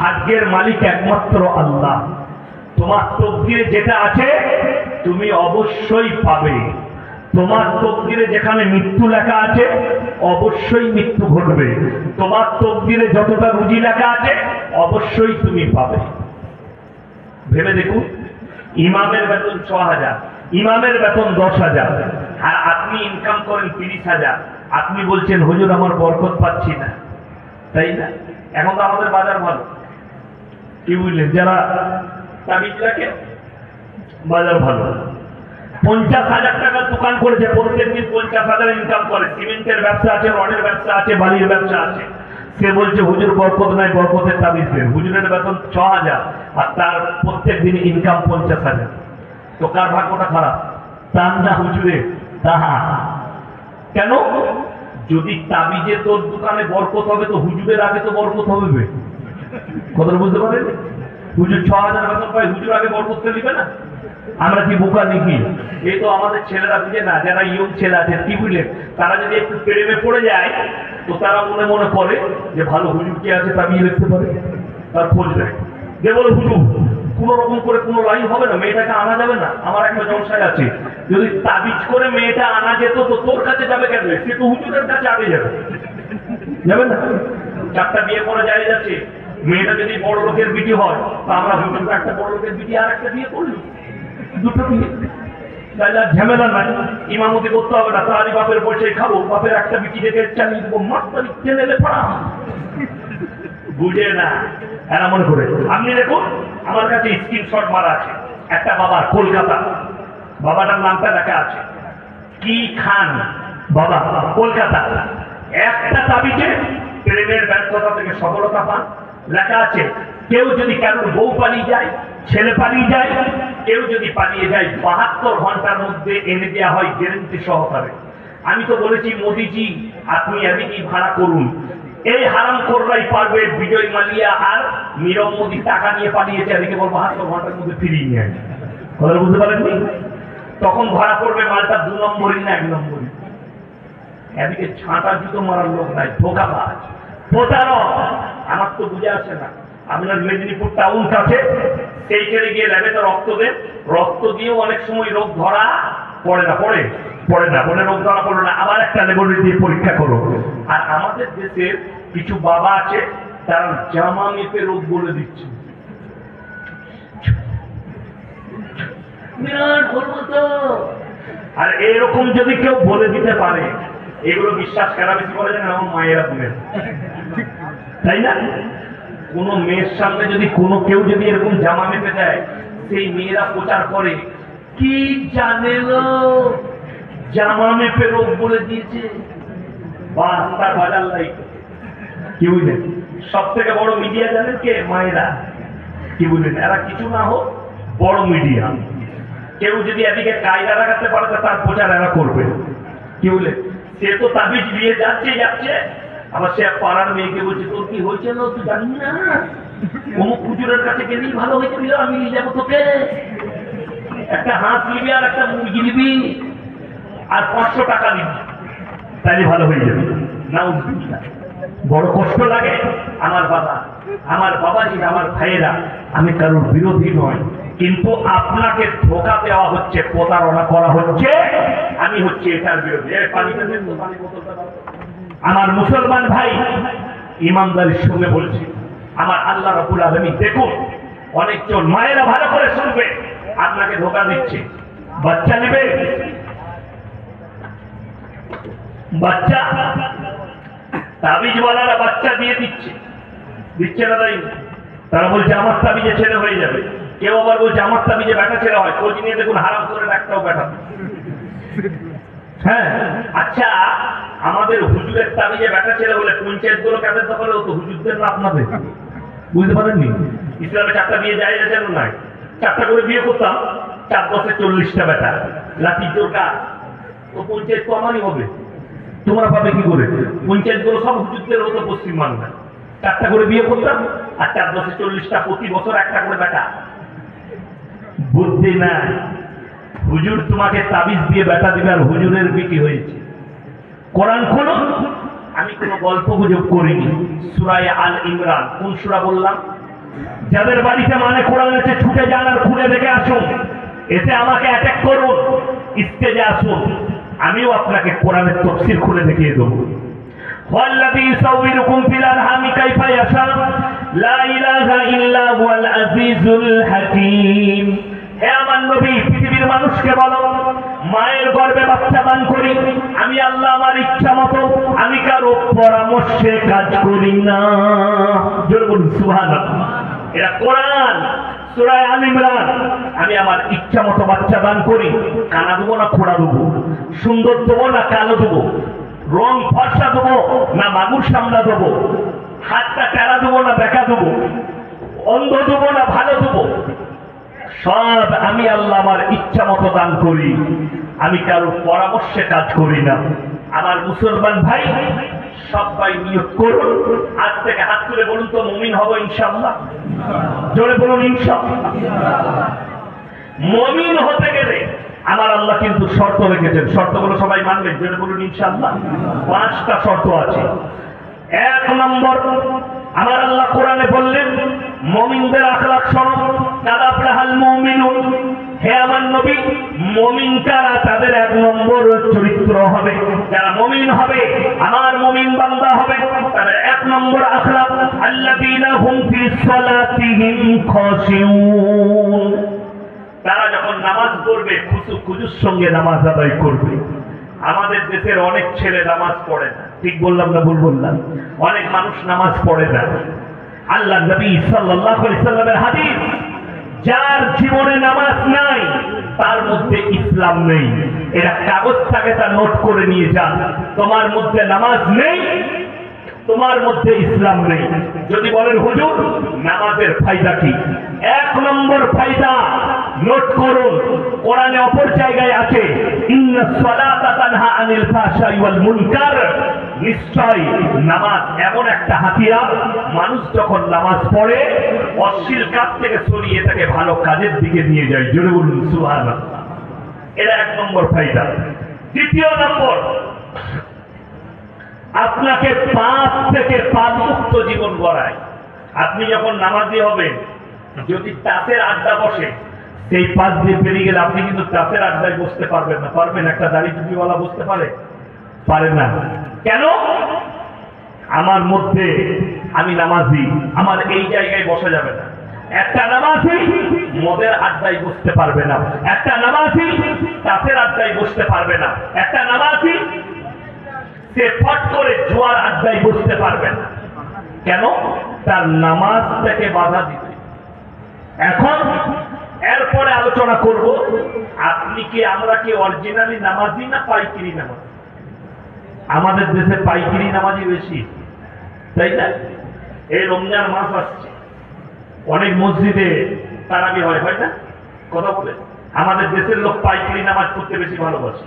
ভাগ্যের মালিক একমাত্র আল্লাহ। তোমার তকদিরে যেটা আছে তুমি অবশ্যই পাবে। তোমার তকদিরে যেখানে মৃত্যু লেখা আছে অবশ্যই মৃত্যু ঘটবে। তোমার তকদিরে যতটা রুজি লেখা আছে অবশ্যই তুমি পাবে। ভেবে দেখুন, ইমামের বেতন ৬,০০০, ইমামের বেতন ১০,০০০, আর আপনি ইনকাম করেন 30,000, আপনি বলছেন হুজুর আমার বরকত পাচ্ছি না, তাই না? এখন তো আমাদের বাজার ভালো, কি বুঝলেন? যারা তাবিজ রাখে বাজার ভালো। 50,000 টাকার দোকান করেছে, প্রত্যেকদিন 50,000 ইনকাম করে। সিমেন্টের ব্যবসা আছে, রডের ব্যবসা আছে, বালির ব্যবসা আছে। সে বলছে হুজুর বরকত নাই, বরকতের তাবিজ দেন। হুজুরের বেতন 6,000 আর তার প্রত্যেক দিন ইনকাম 50,000। তো কার ভাগ্যটা খারাপ? তার না হুজুরের? তাহা কেন? যদি তাবিজে তোর দোকানে বরকত হবে তো হুজুরের আগে তো বরকত হবে। কথাটা বুঝতে পারেন? হুজুর 6,000 বেতন পায়, হুজুর আগে বরকত দিবে না? আমরা কি বোকা নাকি? এই তো আমাদের ছেলেরা বুঝে না, যারা ইয়ং ছেলে আছে, কি বুঝলেন, তারা যদি একটু প্রেমে পড়ে যায় তো তারা মনে মনে করে যে ভালো হুজুর কে আছে তাবিজ লিখতে পারে, তার খোঁজ দেয়। যে বলে হুজুর কোন রকম করে কোনো লাইন হবে না, মেয়েটাকে আনা যাবে না, আমার একটা জলসায় আছে, যদি তাবিজ করে মেয়েটা আনা যেত তো তোর কাছে যাবে কেন? সে তো হুজুরের কাছে আগে যাবে, যাবে না? 4টা বিয়ে করে যায় যাচ্ছে, মেয়েটা যদি বড় লোকের বিটি হয় তো আমরা হুজুর একটা বড় লোকের বিটি আর একটা বিয়ে করলি, দুটো বিয়ে, তাহলে আর ঝামেলা নাই, ইমামতি করতে হবে না, তারই বাপের পয়সায় খাবো, বাপের একটা বিটি দেখে চালিয়ে দেবো, মাস্টারি টেনেলে পড়া বুঝে না। এরা মনে করে। আপনি দেখুন আমার কাছে স্ক্রিনশট মারা আছে, একটা বাবার, কলকাতা, বাবাটার নামটা লেখা আছে কি খান বাবা, কলকাতা। একটা তাবিজে প্রেমের ব্যর্থতা থেকে সফলতা পান। লেখা আছে কেউ যদি কারোর বউ পালিয়ে যায়, ছেলে পালিয়ে যায়, কেউ যদি পালিয়ে যায় 72 ঘন্টার মধ্যে এনে দেওয়া হয় গ্যারেন্টি সহকারে। আমি তো বলেছি মোদিজি আপনি এদিকে ভাড়া করুন, এই হারাম কররাই পারবে। বিজয় মালিয়া আর নীরব মোদী টাকা নিয়ে পালিয়েছে, এদিকে বল 72 ঘন্টার মধ্যে ফিরিয়ে নিয়ে আসে। কথা বুঝতে পারেননি? তখন ধরা পড়বে মালটা 2 নম্বরই না 1 নম্বরই। এদিকে ছাঁটা জুতো মারার লোক নাই, ধোকাবাজ, প্রতারক। আমার তো বুঝে আসে না, আপনার মেদিনীপুর টাউন কাছে, সেইখানে গিয়ে ল্যাবেতে রক্ত দেন, রক্ত দিয়েও অনেক সময় রোগ ধরা পড়ে না, পড়ে না, বলে রোগ ধরা পড়লো না, আবার একটা ল্যাবরেটরি দিয়ে পরীক্ষা করো। আর আমাদের দেশের কিছু বাবা আছে তারা জামা মেপে রোগ বলে দিচ্ছে, বিরাট বলবো তো। আর এরকম যদি কেউ বলে দিতে পারে, এগুলো বিশ্বাস করা বেশি করে জানেন আমার মায়েরা বলেন, তাই না? কোন মেয়ের সামনে যদি কেউ যদি এরকম জামা মেপে দেয়, সেই মেয়েরা প্রচার করে কি জানে জামা মেপে রোগ বলে দিয়েছে, বাস তার বাজার লাই। কি বুঝলেন? সব থেকে বড় মিডিয়া জানেন কে? মায়েরা। কি বুঝলেন? এরা কিছু না হোক বড় মিডিয়া। কেউ যদি এদিকে কায়দা লাগাতে পারে তার প্রচার এরা করবে। কি বলে? সে তো তাবিজ দিয়ে যাচ্ছে, আবার সে পাড়ার মেয়েকে বলছে তোর কি হয়েছে না তুই জানি না, অমুক হুজুরের কাছে গেলেই ভালো হয়েছে, আমি নিয়ে যাবো তোকে, একটা হাঁস নিবি আর একটা মুরগি নিবি আর 500 টাকা নিবি, তাইলে ভালো হয়ে যাবে। না, বড় কষ্ট লাগে। আমার বাবাজি, আমার ভাইয়েরা, আমি কারোর বিরোধী নয়, কিন্তু আপনাকে ধোঁকা দেওয়া হচ্ছে, প্রতারণা করা হচ্ছে, আমি হচ্ছে এটার বিরোধী। আমার মুসলমান ভাই ইমানদারির সঙ্গে বলছি, আমার আল্লাহ রাব্বুল আলামিন দেখুন, অনেকজন মায়েরা ভালো করে শুনবে, আপনাকে ধোঁকা দিচ্ছে। বাচ্চা নেবে, বাচ্চা তাবিজওয়ালারা বাচ্চা দিয়ে দিচ্ছে না তাই? তারা বলছে আমার তাবিজে ছেলে হয়ে যাবে, কেউ আবার বলছে আমার তাবিজে বেটা ছেলে হয়। খোঁজ নিয়ে দেখুন হারাম করে একটাও বেটা। হ্যাঁ, আচ্ছা আমাদের হুজুরের তাবিজে বেটা ছেলে হলে পঞ্চায়েত গুলো কাদের দখলে হতো? হুজুরদের না আপনাদের? বুঝতে পারেননি? ইসলামে 4টা বিয়ে যায় যেন নাই, 4টা করে বিয়ে করতাম, 4 10 40টা বেটা, লাঠি জোরকা, তো পঞ্চায়েত তো আমারই হবে, তোমরা পাবে কি করে? পঞ্চায়েত গুলো সব হুজুরদের হতো পশ্চিমবাংলায়। 4টা করে বিয়ে করতাম আর 4 10 40টা, প্রতি বছর একটা করে বেটা। বুদ্ধি নাই। হুজুর তোমাকে তাবিজ দিয়ে বেটা দিবে আর হুজুরের বিটি হয়েছে। কোরআন খোলো, আমি কোনো গল্প গুজব করিনি। সূরা আল ইমরান, কোন সূরা বললাম? যাদের বাড়িতে মানে কোরআন আছে ছুটে যান আর খুলে দেখে আসুন, এসে আমাকে অ্যাটাক করুন, স্টেজে আসুন, আমিও আপনাকে কোরআনের তাফসীর খুলে দেখিয়ে দেবো। ওয়াল্লাযী ইউসাউবিরুকুম ফিল আরহামি কাইফা ইয়াশা লা ইলাহা ইল্লা হুয়াল আজিজুল হাকীম। হে আমার নবী, পৃথিবীর মানুষকে বলো, মায়ের গর্ভে বাচ্চা দান করি আমি আল্লাহ আমার ইচ্ছা মতো, আমি কারো পরামর্শে কাজ করি না। জোরে বলুন সুবহানাল্লাহ। এটা কোরআন, সূরা আল ইমরান। আমি আমার ইচ্ছা মতো বাচ্চা দান করি। কানা দেবো না খোড়া দেবো, সুন্দর দেবো না কালো দেবো, রং ফর্সা দেবো না মাগুর সামলা দেবো, হাতটা টেরা দেবো না বেঁকা দেবো, অন্ধ দেবো না ভালো দেবো, সব আমি আল্লাহ আমার ইচ্ছা মতো দান করি। আমি কারোর পরামর্শে কাজ করি না। আমার মুসলমান ভাই, সবাই নিয়োগ করুন, আজ থেকে হাত তুলে বলুন তো মুমিন হব ইনশাআল্লাহ। জোরে বলুন ইনশাআল্লাহ। মুমিন হতে গেলে আমার আল্লাহ কিন্তু শর্ত রেখেছেন, শর্তগুলো সবাই মানবেন। জোরে বলুন ইনশাআল্লাহ। 5টা শর্ত আছে। 1 নম্বর, আমার আল্লাহ কোরআনে বললেন মুমিনদের আখলাক শোনো, কাদ আফলাহাল মুমিনুন। হে আমার নবী, মুমিন কারা? তাদের 1 নম্বর চরিত্র হবে, যারা মুমিন হবে, আমার মুমিন বান্দা হবে, তাদের 1 নম্বর আখলাক আল্লাযীনা হুম ফি সালাতিহিম খাশিউন। তারা যখন নামাজ পড়বে খুজুর সঙ্গে নামাজ আদায় করবে। আমাদের দেশের অনেক ছেলে নামাজ পড়ে না, ঠিক বললাম না ভুল বললাম? অনেক মানুষ নামাজ পড়ে না। আল্লাহ নবী সাল্লাল্লাহু আলাইহি সাল্লামের হাদিস, যার জীবনে নামাজ নাই তার মধ্যে ইসলাম নেই। এরা কাগজটাকে তা নোট করে নিয়ে যান, তোমার মধ্যে নামাজ নেই, তোমার মধ্যে ইসলাম নেই। যদি বলেন হুজুর নামাজের ফায়দা কি? 1 নম্বর ফায়দা নোট করুন, কোরআনে অপর জায়গায় আছে, ইন্নাস সালাতা তানহা আনিল ফাহশাই ওয়াল মুনকার। নিশ্চয় নামাজ এমন একটা হাতিয়ার, মানুষ যখন নামাজ পড়ে অশ্লীল কাজ থেকে সরিয়ে তাকে ভালো কাজের দিকে নিয়ে যায়। জোরে বলুন সুবহানাল্লাহ। এটা 1 নম্বর ফায়দা। 2য় নম্বর, আপনাকে পাপ থেকে পাপ মুক্ত জীবন গড়ায়। আপনি যখন নামাজি হবেন, যদি তাসের আড্ডা বসে, সেই পাশ দিয়ে বেরিয়ে গেলে আপনি কিন্তু তাসের আড্ডায় বসতে পারবেন না। পারবেন? একটা দাড়ি টুপিওয়ালা বসতে পারে না। কেন? আমার মধ্যে আমি নামাজি, আমার এই জায়গায় বসা যাবে না। একটা নামাজি মদের আড্ডায় বসতে পারবে না, একটা নামাজি তাসের আড্ডায় বসতে পারবে না, একটা নামাজি সে ফট করে জুয়ার আড্ডায় বসতে পারবে না। কেন? তার নামাজটাকে বাধা দিবে। এখন এরপরে আলোচনা করব, আপনি কি আমরা কি অরিজিনালি নামাজি না পাইকিরি নামাজি? আমাদের দেশে পাইকিরি নামাজি বেশি, তাই না? এই রমজান মাস আসছে, অনেক মসজিদে তারাবি হয় না? কথা বলে আমাদের দেশের লোক পাইকিরি নামাজ পড়তে বেশি ভালোবাসে।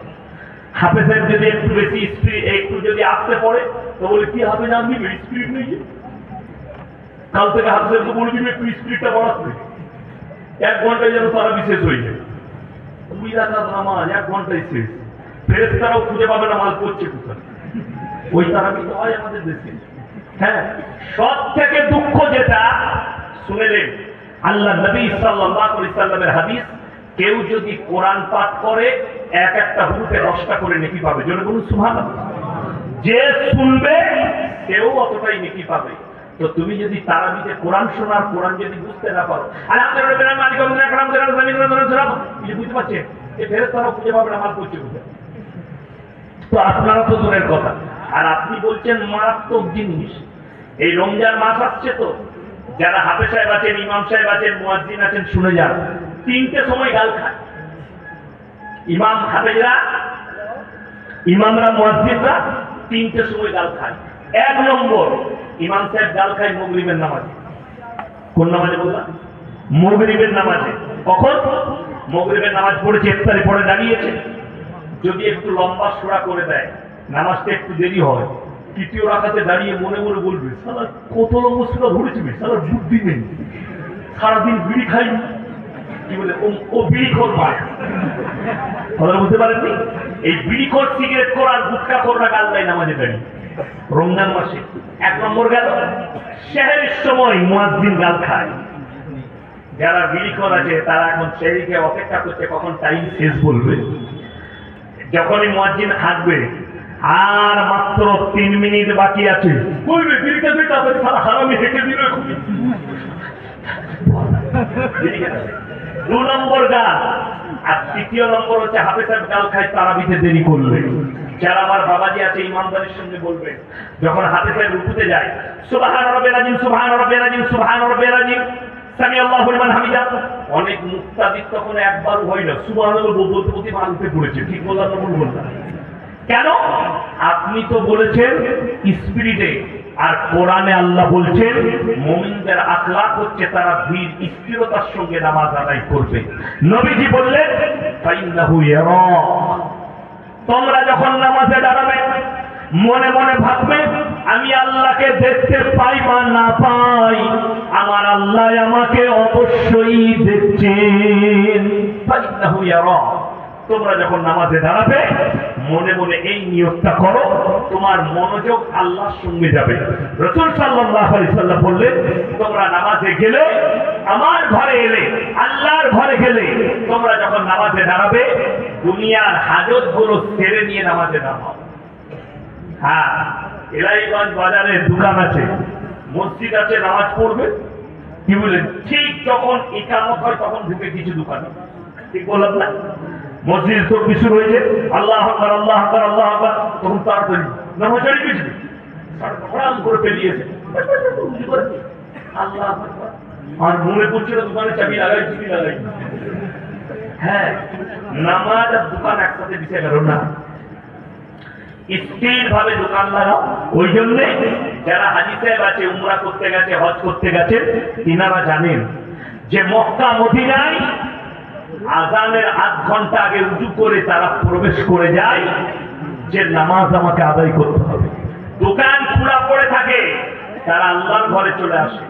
হাফেজ সাহেব যদি একটু বেশি স্পিড, একটু যদি আসতে পড়ে তো বলে কি হবে না, আমি স্পিড নেই, কাল থেকে হাফেজ সাহেবকে বলে দিবে একটু স্পিডটা বাড়াতে। 1 ঘন্টায় যেন তারা বিশেষ হয়ে যায়। 2 রাকাত নামাজ 1 ঘন্টায় শেষ। ফেরেশতারাও খুঁজে পাবে না মাল করছে কোথায়। ওই তারাবি তো হয় আমাদের দেশে। হ্যাঁ, সব থেকে দুঃখ যেটা শুনেলেন, আল্লাহ নবী সাল্লাল্লাহু আলাইহি সাল্লামের হাদিস, কেউ যদি কোরআন পাঠ করে একটা হুরুফে 10টা করে নেকি পাবে। জোরে বলুন সুবহানাল্লাহ। যে শুনবে সেও অতটাই নেকি পাবে। তো তুমি যদি তারাবিতে কোরআন শোনার, কোরআন যদি বুঝতে না পারো, বুঝতে পারছেন, এই ফেরেশতারাও খুঁজে পাবে না মাল করছে কোথায়। তো আপনারা তো দূরের কথা, আর আপনি বলছেন মারাত্মক জিনিস। এই রমজান মাস আসছে, তো যারা হাফেজ সাহেব আছেন, ইমাম সাহেব আছেন, মুয়াজ্জিন আছেন, শুনে যান, 3টে সময় গাল খায়। ইমাম হাফেজরা, ইমামরা, মুয়াজ্জিনরা 3টে সময় গাল খায়। 1 নম্বর, ইমাম সাহেব গাল খায় মাগরিবের নামাজে। কোন নামাজে বললাম? মাগরিবের নামাজে। কখন? মাগরিবের নামাজ পড়েছে, ইফতারি পড়ে দাঁড়িয়েছে, যদি একটু লম্বা সূরা করে দেয়, নামাজটা একটু দেরি হয়, 3য় রাকাতে দাঁড়িয়ে মনে মনে বলবে, শালা কত লম্বা সূরা ধরেছে, শালা বুদ্ধি নেই, সারাদিন বিড়ি খাই, কি বলে ও বিড়িখোর মার। কথা বুঝতে পারেননি? এই বিড়িখোর, সিগারেট খোর আর গুটখা খোররা গাল দেয় নামাজে দাঁড়িয়ে রমজান মাসে। 1 নম্বর গেল। সেহরির সময় মুয়াজ্জিন গাল খায়। যারা বিড়িখোর আছে তারা এখন সেহরিকে অপেক্ষা করছে কখন টাইম শেষ বলবে। যখনই মুয়াজ্জিন হাঁকবে, আর মাত্র 3 মিনিট বাকি আছে, বলবে বিড়িটা দিয়ে তাদের সারা হারামি হেঁকে দিল। দু নম্বর গান। আর তৃতীয় নম্বর হচ্ছে হাফেজ সাহেব গাল খায় তারাবিতে দেরি করবে। যারা আমার বাবাজি আছে ইমানদারির সঙ্গে বলবে, যখন হাফেজ সাহেব রুকুতে যায় সুবহান রাব্বিল আযীম সুবহান রাব্বিল আযীম সুবহান রাব্বিল আযীম সামি আল্লাহু লিমান হামিদা, অনেক মুক্তাদির তখন একবারও হয় না সুবহানাল্লাহ বলতে বলতে মানতে পড়েছে। ঠিক বললাম না ভুল বললাম? কেন? আপনি তো বলেছেন স্পিরিটে, আর কোরআনে আল্লাহ বলছেন মুমিনদের আখলাক হচ্ছে তারা ধীর স্থিরতার সঙ্গে নামাজ আদায় করবে। নবীজি বললেন ফাইন্নাহু ইয়ারা, তোমরা যখন নামাজে দাঁড়াবে মনে মনে ভাববে আমি আল্লাহকে দেখতে পাই বা না পাই, আমার আল্লাহ আমাকে অবশ্যই দেখছেন। ফাইন্নাহু ইয়ারা, তোমরা যখন নামাজে দাঁড়াবে মনে মনে এই নিয়তটা করো, তোমার মনোযোগ আল্লাহর সঙ্গে যাবে। রাসূল সাল্লাল্লাহু আলাইহি সাল্লাম বললেন তোমরা নামাজে গেলে, আমার ঘরে এলে, আল্লাহর ঘরে গেলে, তোমরা যখন নামাজে দাঁড়াবে দুনিয়ার হাজত গুলো ছেড়ে নিয়ে নামাজে দাঁড়াও। হ্যাঁ, এলাইগঞ্জ বাজারে দোকান আছে, মসজিদ আছে, নামাজ পড়বে কি বলেন, ঠিক যখন ইকামত হয় তখন ঢুকে কিছু দোকান। ঠিক বললাম না? মসজিদ তকবীর শুরু হয়েছে, আল্লাহু আকবার আল্লাহু আকবার আল্লাহু আকবার, তখন তাড়াতাড়ি নামাজ ছাড়ি গেছে, সারাম করে পেলিয়েছে আল্লাহু আকবার। আর মনে পড়ছে না দোকানে চাবি লাগাই চাবি লাগাই। হ্যাঁ, নামাজ আর দোকান একসাথে বিষয় গেল না, স্থির ভাবে দোকান লাগাও। ওই জন্যে যারা হাজী সাহেব আছে, উমরা করতে গেছে, হজ করতে গেছে, তিনারা জানেন যে মক্কা মদিনায় আজানের আধ ঘন্টা আগে উজু করে তারা প্রবেশ করে যায় যে নামাজ আমাকে আদায় করতে হবে। দোকান খোলা পড়ে থাকে, তারা আল্লাহর ঘরে চলে আসে।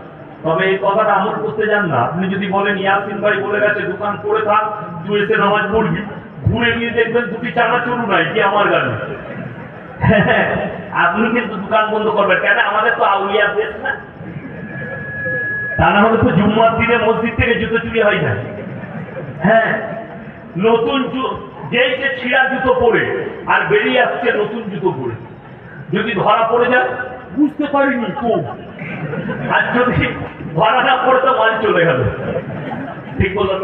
তবে এই কথাটা আমল করতে যান না। আপনি যদি বলেন ইয়াসিন ভাই বলে গেছে দোকান পড়ে থাক, তুই এসে নামাজ পড়বি, ঘুরে গিয়ে দেখবেন দুটি চানাচুরু নাই, কি আমার গানে। আপনি কিন্তু দোকান বন্ধ করবেন কেন? আমাদের তো আউলিয়ার দেশ না, তা না হলে তো জুম্মার দিনে মসজিদ থেকে জুতো চুরি হয় না। হ্যাঁ, নতুন যেই যে ছিঁড়া জুতো পরে আর বেরিয়ে আসছে নতুন জুতো পরে, যদি ধরা পড়ে যায় বুঝতে পারিনি তো, আর যদি ধরা না পড়ে তো মাল চলে গেল। ঠিক বললাম?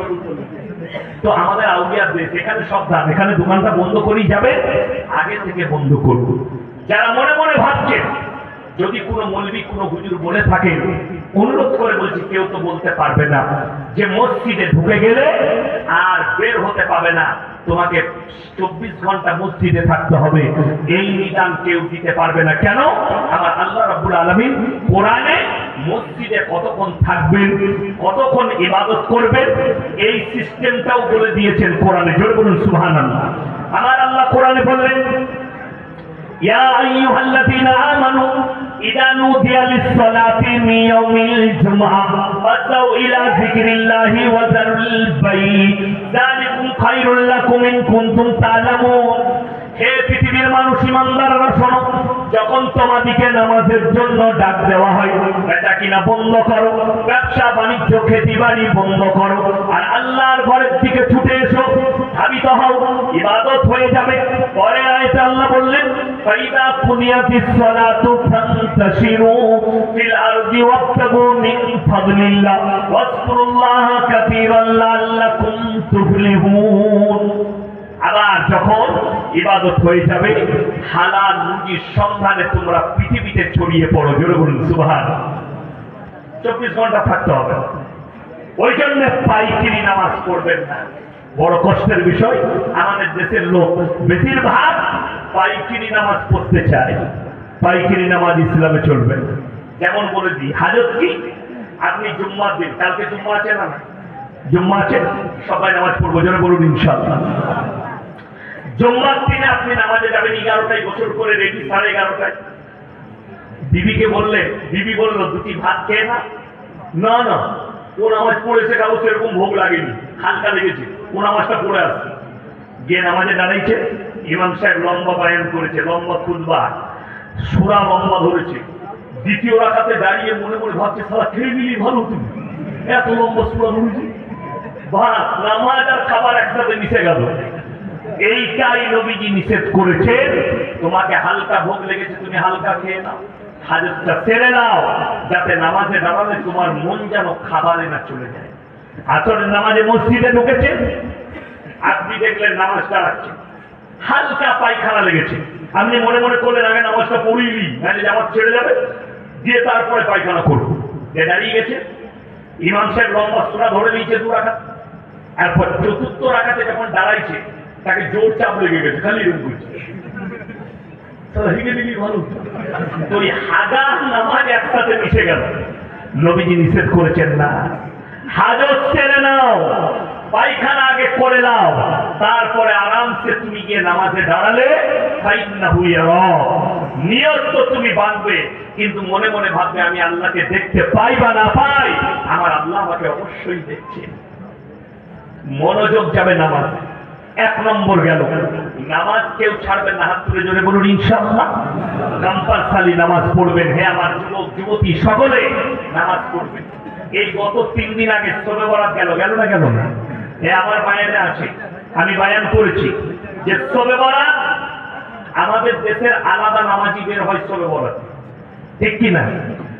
তো আমাদের আউলিয়ার দেশ, এখানে সাবধান, এখানে দোকানটা বন্ধ করেই যাবে, আগে থেকে বন্ধ করবো। যারা মনে মনে ভাবছে, যদি কোনো মৌলবী কোনো হুজুর বলে থাকে, অনুরোধ করে বলছি, কেউ তো বলতে পারবে না যে মসজিদে ঢুকে গেলে আর বের হতে পাবে না, তোমাকে 24 ঘন্টা মসজিদে থাকতে হবে, এই নিদান কেউ দিতে পারবে না। কেন? আমার আল্লাহ রাব্বুল আলামিন কোরআনে মসজিদে কতক্ষণ থাকবেন, কতক্ষণ ইবাদত করবেন, এই সিস্টেমটাও বলে দিয়েছেন কোরআনে। জোরে বলুন সুবহানাল্লাহ। আমার আল্লাহ কোরআনে বললেন ইয়া আইয়ুহাল্লাযীনা আমানু ইযা নুদিয়া লিস-সালাতি মিন ইয়াউমিল জুমআহ ফাসাউ ইলা যিকরিল্লাহি ওয়া যারুল বাই' যালিকুম খায়রুল লাকুম ইন কুনতুম তা'লামুন। হে পৃথিবীর মানুষ, ইমানদাররা শোনো, যখন তোমাদিকে নামাজের জন্য ডাক দেওয়া হয়, বেচা কিনা বন্ধ করো, ব্যবসা বাণিজ্য খেতি বাড়ি বন্ধ করো, আর আল্লাহর ঘরের দিকে ছুটে এসো, ধাবিত হও, ইবাদত হয়ে যাবে। পরে আয়াতে আল্লাহ বললেন ফাইদা কুনিয়াতিস সালাতু ফান্তাশিরু ফিল আরদি ওয়াবতাগু মিন ফাদলিল্লাহ ওয়াজকুরুল্লাহা কাসীরান লাআল্লাকুম তুফলিহুন। আবার যখন ইবাদত হয়ে যাবে, হালাল রুজির সন্ধানে তোমরা পৃথিবীতে ছড়িয়ে পড়ো। জোরে বলুন সুবহানাল্লাহ। 24 ঘন্টা থাকতে হবে। ওই জন্য পাইকিরি নামাজ পড়বেন না। বড় কষ্টের বিষয়, আমাদের দেশের লোক বেশিরভাগ পাইকিরি নামাজ পড়তে চায়। পাইকিরি নামাজ ইসলামে চলবে না। যেমন বলে দিই, হাজত কি, আপনি জুম্মার দিন, কালকে জুম্মা আছে না? জুম্মা আছে, সবাই নামাজ পড়বো। জোরে বলুন ইনশাআল্লাহ। জুম্মার দিনে আপনি নামাজে যাবেন 11টায় গোসল করে রেডি, 11:30টায়। বিবিকে বললেন, বিবি বললো দুটি ভাত খেয়ে না। না না, ও নামাজ পড়েছে, কারো সেরকম ভোগ লাগেনি, হালকা লেগেছে, ও নামাজটা পড়ে আসছে। গিয়ে নামাজে দাঁড়াইছে, ইমাম সাহেব লম্বা বায়ান করেছে, লম্বা খুতবা, সূরা লম্বা ধরেছে। দ্বিতীয় রাকাতে দাঁড়িয়ে মনে মনে ভাবছে, সারা খেয়ে নিলি ভালো, তুমি এত লম্বা সূরা ধরেছি। বাস, নামাজ আর খাবার একসাথে মিশে গেল। এইটাই নবীজি নিষেধ করেছেন। তোমাকে হালকা ভোগ লেগেছে, তুমি হালকা খেয়ে নাও, হাজতটা সেরে নাও, যাতে নামাজে দাঁড়ালে তোমার মন যেন খাবারে না চলে যায়। আসরের নামাজে মসজিদে ঢুকেছে, আপনি দেখলেন নামাজ দাঁড়াচ্ছে, হালকা পায়খানা লেগেছে, আপনি মনে মনে করলেন আগে নামাজটা পড়িনি, নাহলে জামাত ছেড়ে যাবে, দিয়ে তারপরে পায়খানা করবো, যে দাঁড়িয়ে গেছে। ইমাম সাহেব লম্বা সূরা ধরে নিয়েছে 2 রাকাত, এরপর চতুর্থ রাকাতে যখন দাঁড়াইছে তাকে জোর চাপ লেগে গেছে, খালি এরকম করছে। নামাজ একসাথে মিশে গেল। নবীজি নিষেধ করেছেন না, হাজত ছেড়ে নাও, পায়খানা আগে করে নাও, তারপরে আরামসে তুমি গিয়ে নামাজে দাঁড়ালে নিয়ত তো তুমি বাঁধবে, কিন্তু মনে মনে ভাববে আমি আল্লাহকে দেখতে পাই বা না পাই, আমার আল্লাহ আমাকে অবশ্যই দেখছে। মনোযোগ যাবে নামাজ। 1 নম্বর গেল, নামাজ কেউ ছাড়বেন না, হাত তুলে জোরে বলুন ইনশাআল্লাহ। কম্পালসারি নামাজ পড়বেন। হে আমার যুবক যুবতী সকলে নামাজ পড়বেন। এই গত 3 দিন আগে শবে বরাত গেল না গেল না? এ আমার বায়ানে আছে, আমি বায়ান করেছি যে শবে বরাত আমাদের দেশের আলাদা নামাজি বের হয় শবে বরাত, ঠিক কি না?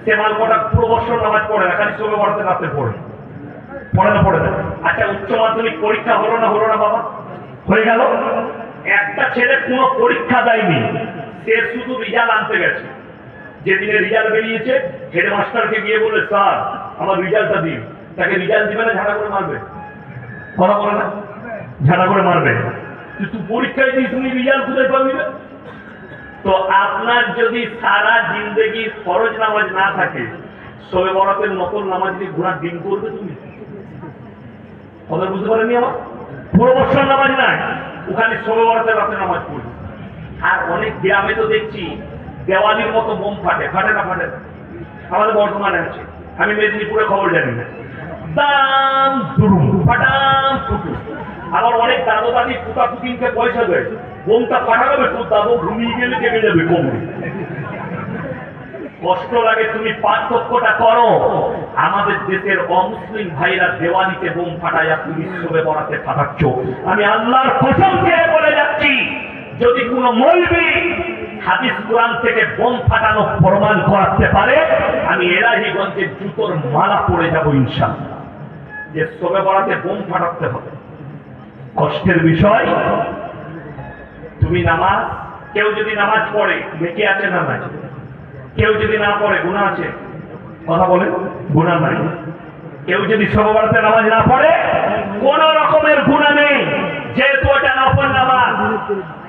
সে মালকোটা পুরো বছর নামাজ পড়ে না, খালি শবে বরাতে রাতে পড়ে না। আচ্ছা, উচ্চ মাধ্যমিক পরীক্ষা হলো না বাবা? হয়ে গেল। একটা ছেলে কোনো পরীক্ষা দেয়নি, সে শুধু রেজাল্ট আনতে গেছে। যেদিনে রেজাল্ট বেরিয়েছে হেডমাস্টারকে গিয়ে বলে, স্যার আমার রেজাল্টটা দিন। তাকে রেজাল্ট দিবে না, ঝাড়া করে মারবে? কথা বলে না, ঝাড়া করে মারবে। তুই পরীক্ষায় দিস, তুমি রেজাল্ট কোথায় পাবি? তো আপনার যদি সারা জিন্দগি ফরজ নামাজ না থাকে, শবে বরাতের নকল নামাজ দিয়ে ঘোরার দিন করবে তুমি? কথা বুঝতে পারেনি আমার? পুরো বছর নামাজ নাই, ওখানে শবে বরাতের রাতে নামাজ পড়বে। আর অনেক গ্রামে তো দেখছি দেওয়ালির মতো বোম ফাটে না? আমাদের বর্ধমানে আছে, আমি মেদিনীপুরে খবর জানি না। দাম দুরুম ফাটাম ফুটু। আবার অনেক দাদু দাদি পুতা পুতিনকে পয়সা দেয়, বোমটা ফাটাবে, তোর দাদু ঘুমিয়ে গেলে কেটে যাবে কোমরে। কষ্ট লাগে। তুমি পার্থক্যটা করো। আমাদের দেশের অমুসলিম ভাইরা দেওয়ালিতে বোম ফাটাইয়া তুমি শবে বরাতে ফাটাচ্ছ। আমি আল্লাহর কসম খেয়ে বলে যাচ্ছি, যদি কোনো মৌলবি হাদিস কোরআন থেকে বোম ফাটানো প্রমাণ করাতে পারে, আমি এলাহিগঞ্জের জুতোর মালা পড়ে যাবো ইনশাআল্লাহ, যে শবে বরাতে বোম ফাটাতে হবে। কষ্টের বিষয়। তুমি নামাজ, কেউ যদি নামাজ পড়ে নেকি আছে না নাই? কেউ যদি না পড়ে গুনাহ আছে? কথা বলেন, গুনাহ নাই। কেউ যদি শবে বরাতে নামাজ না পড়ে কোন রকমের গুনাহ নেই, যেহেতু এটা নফল নামাজ।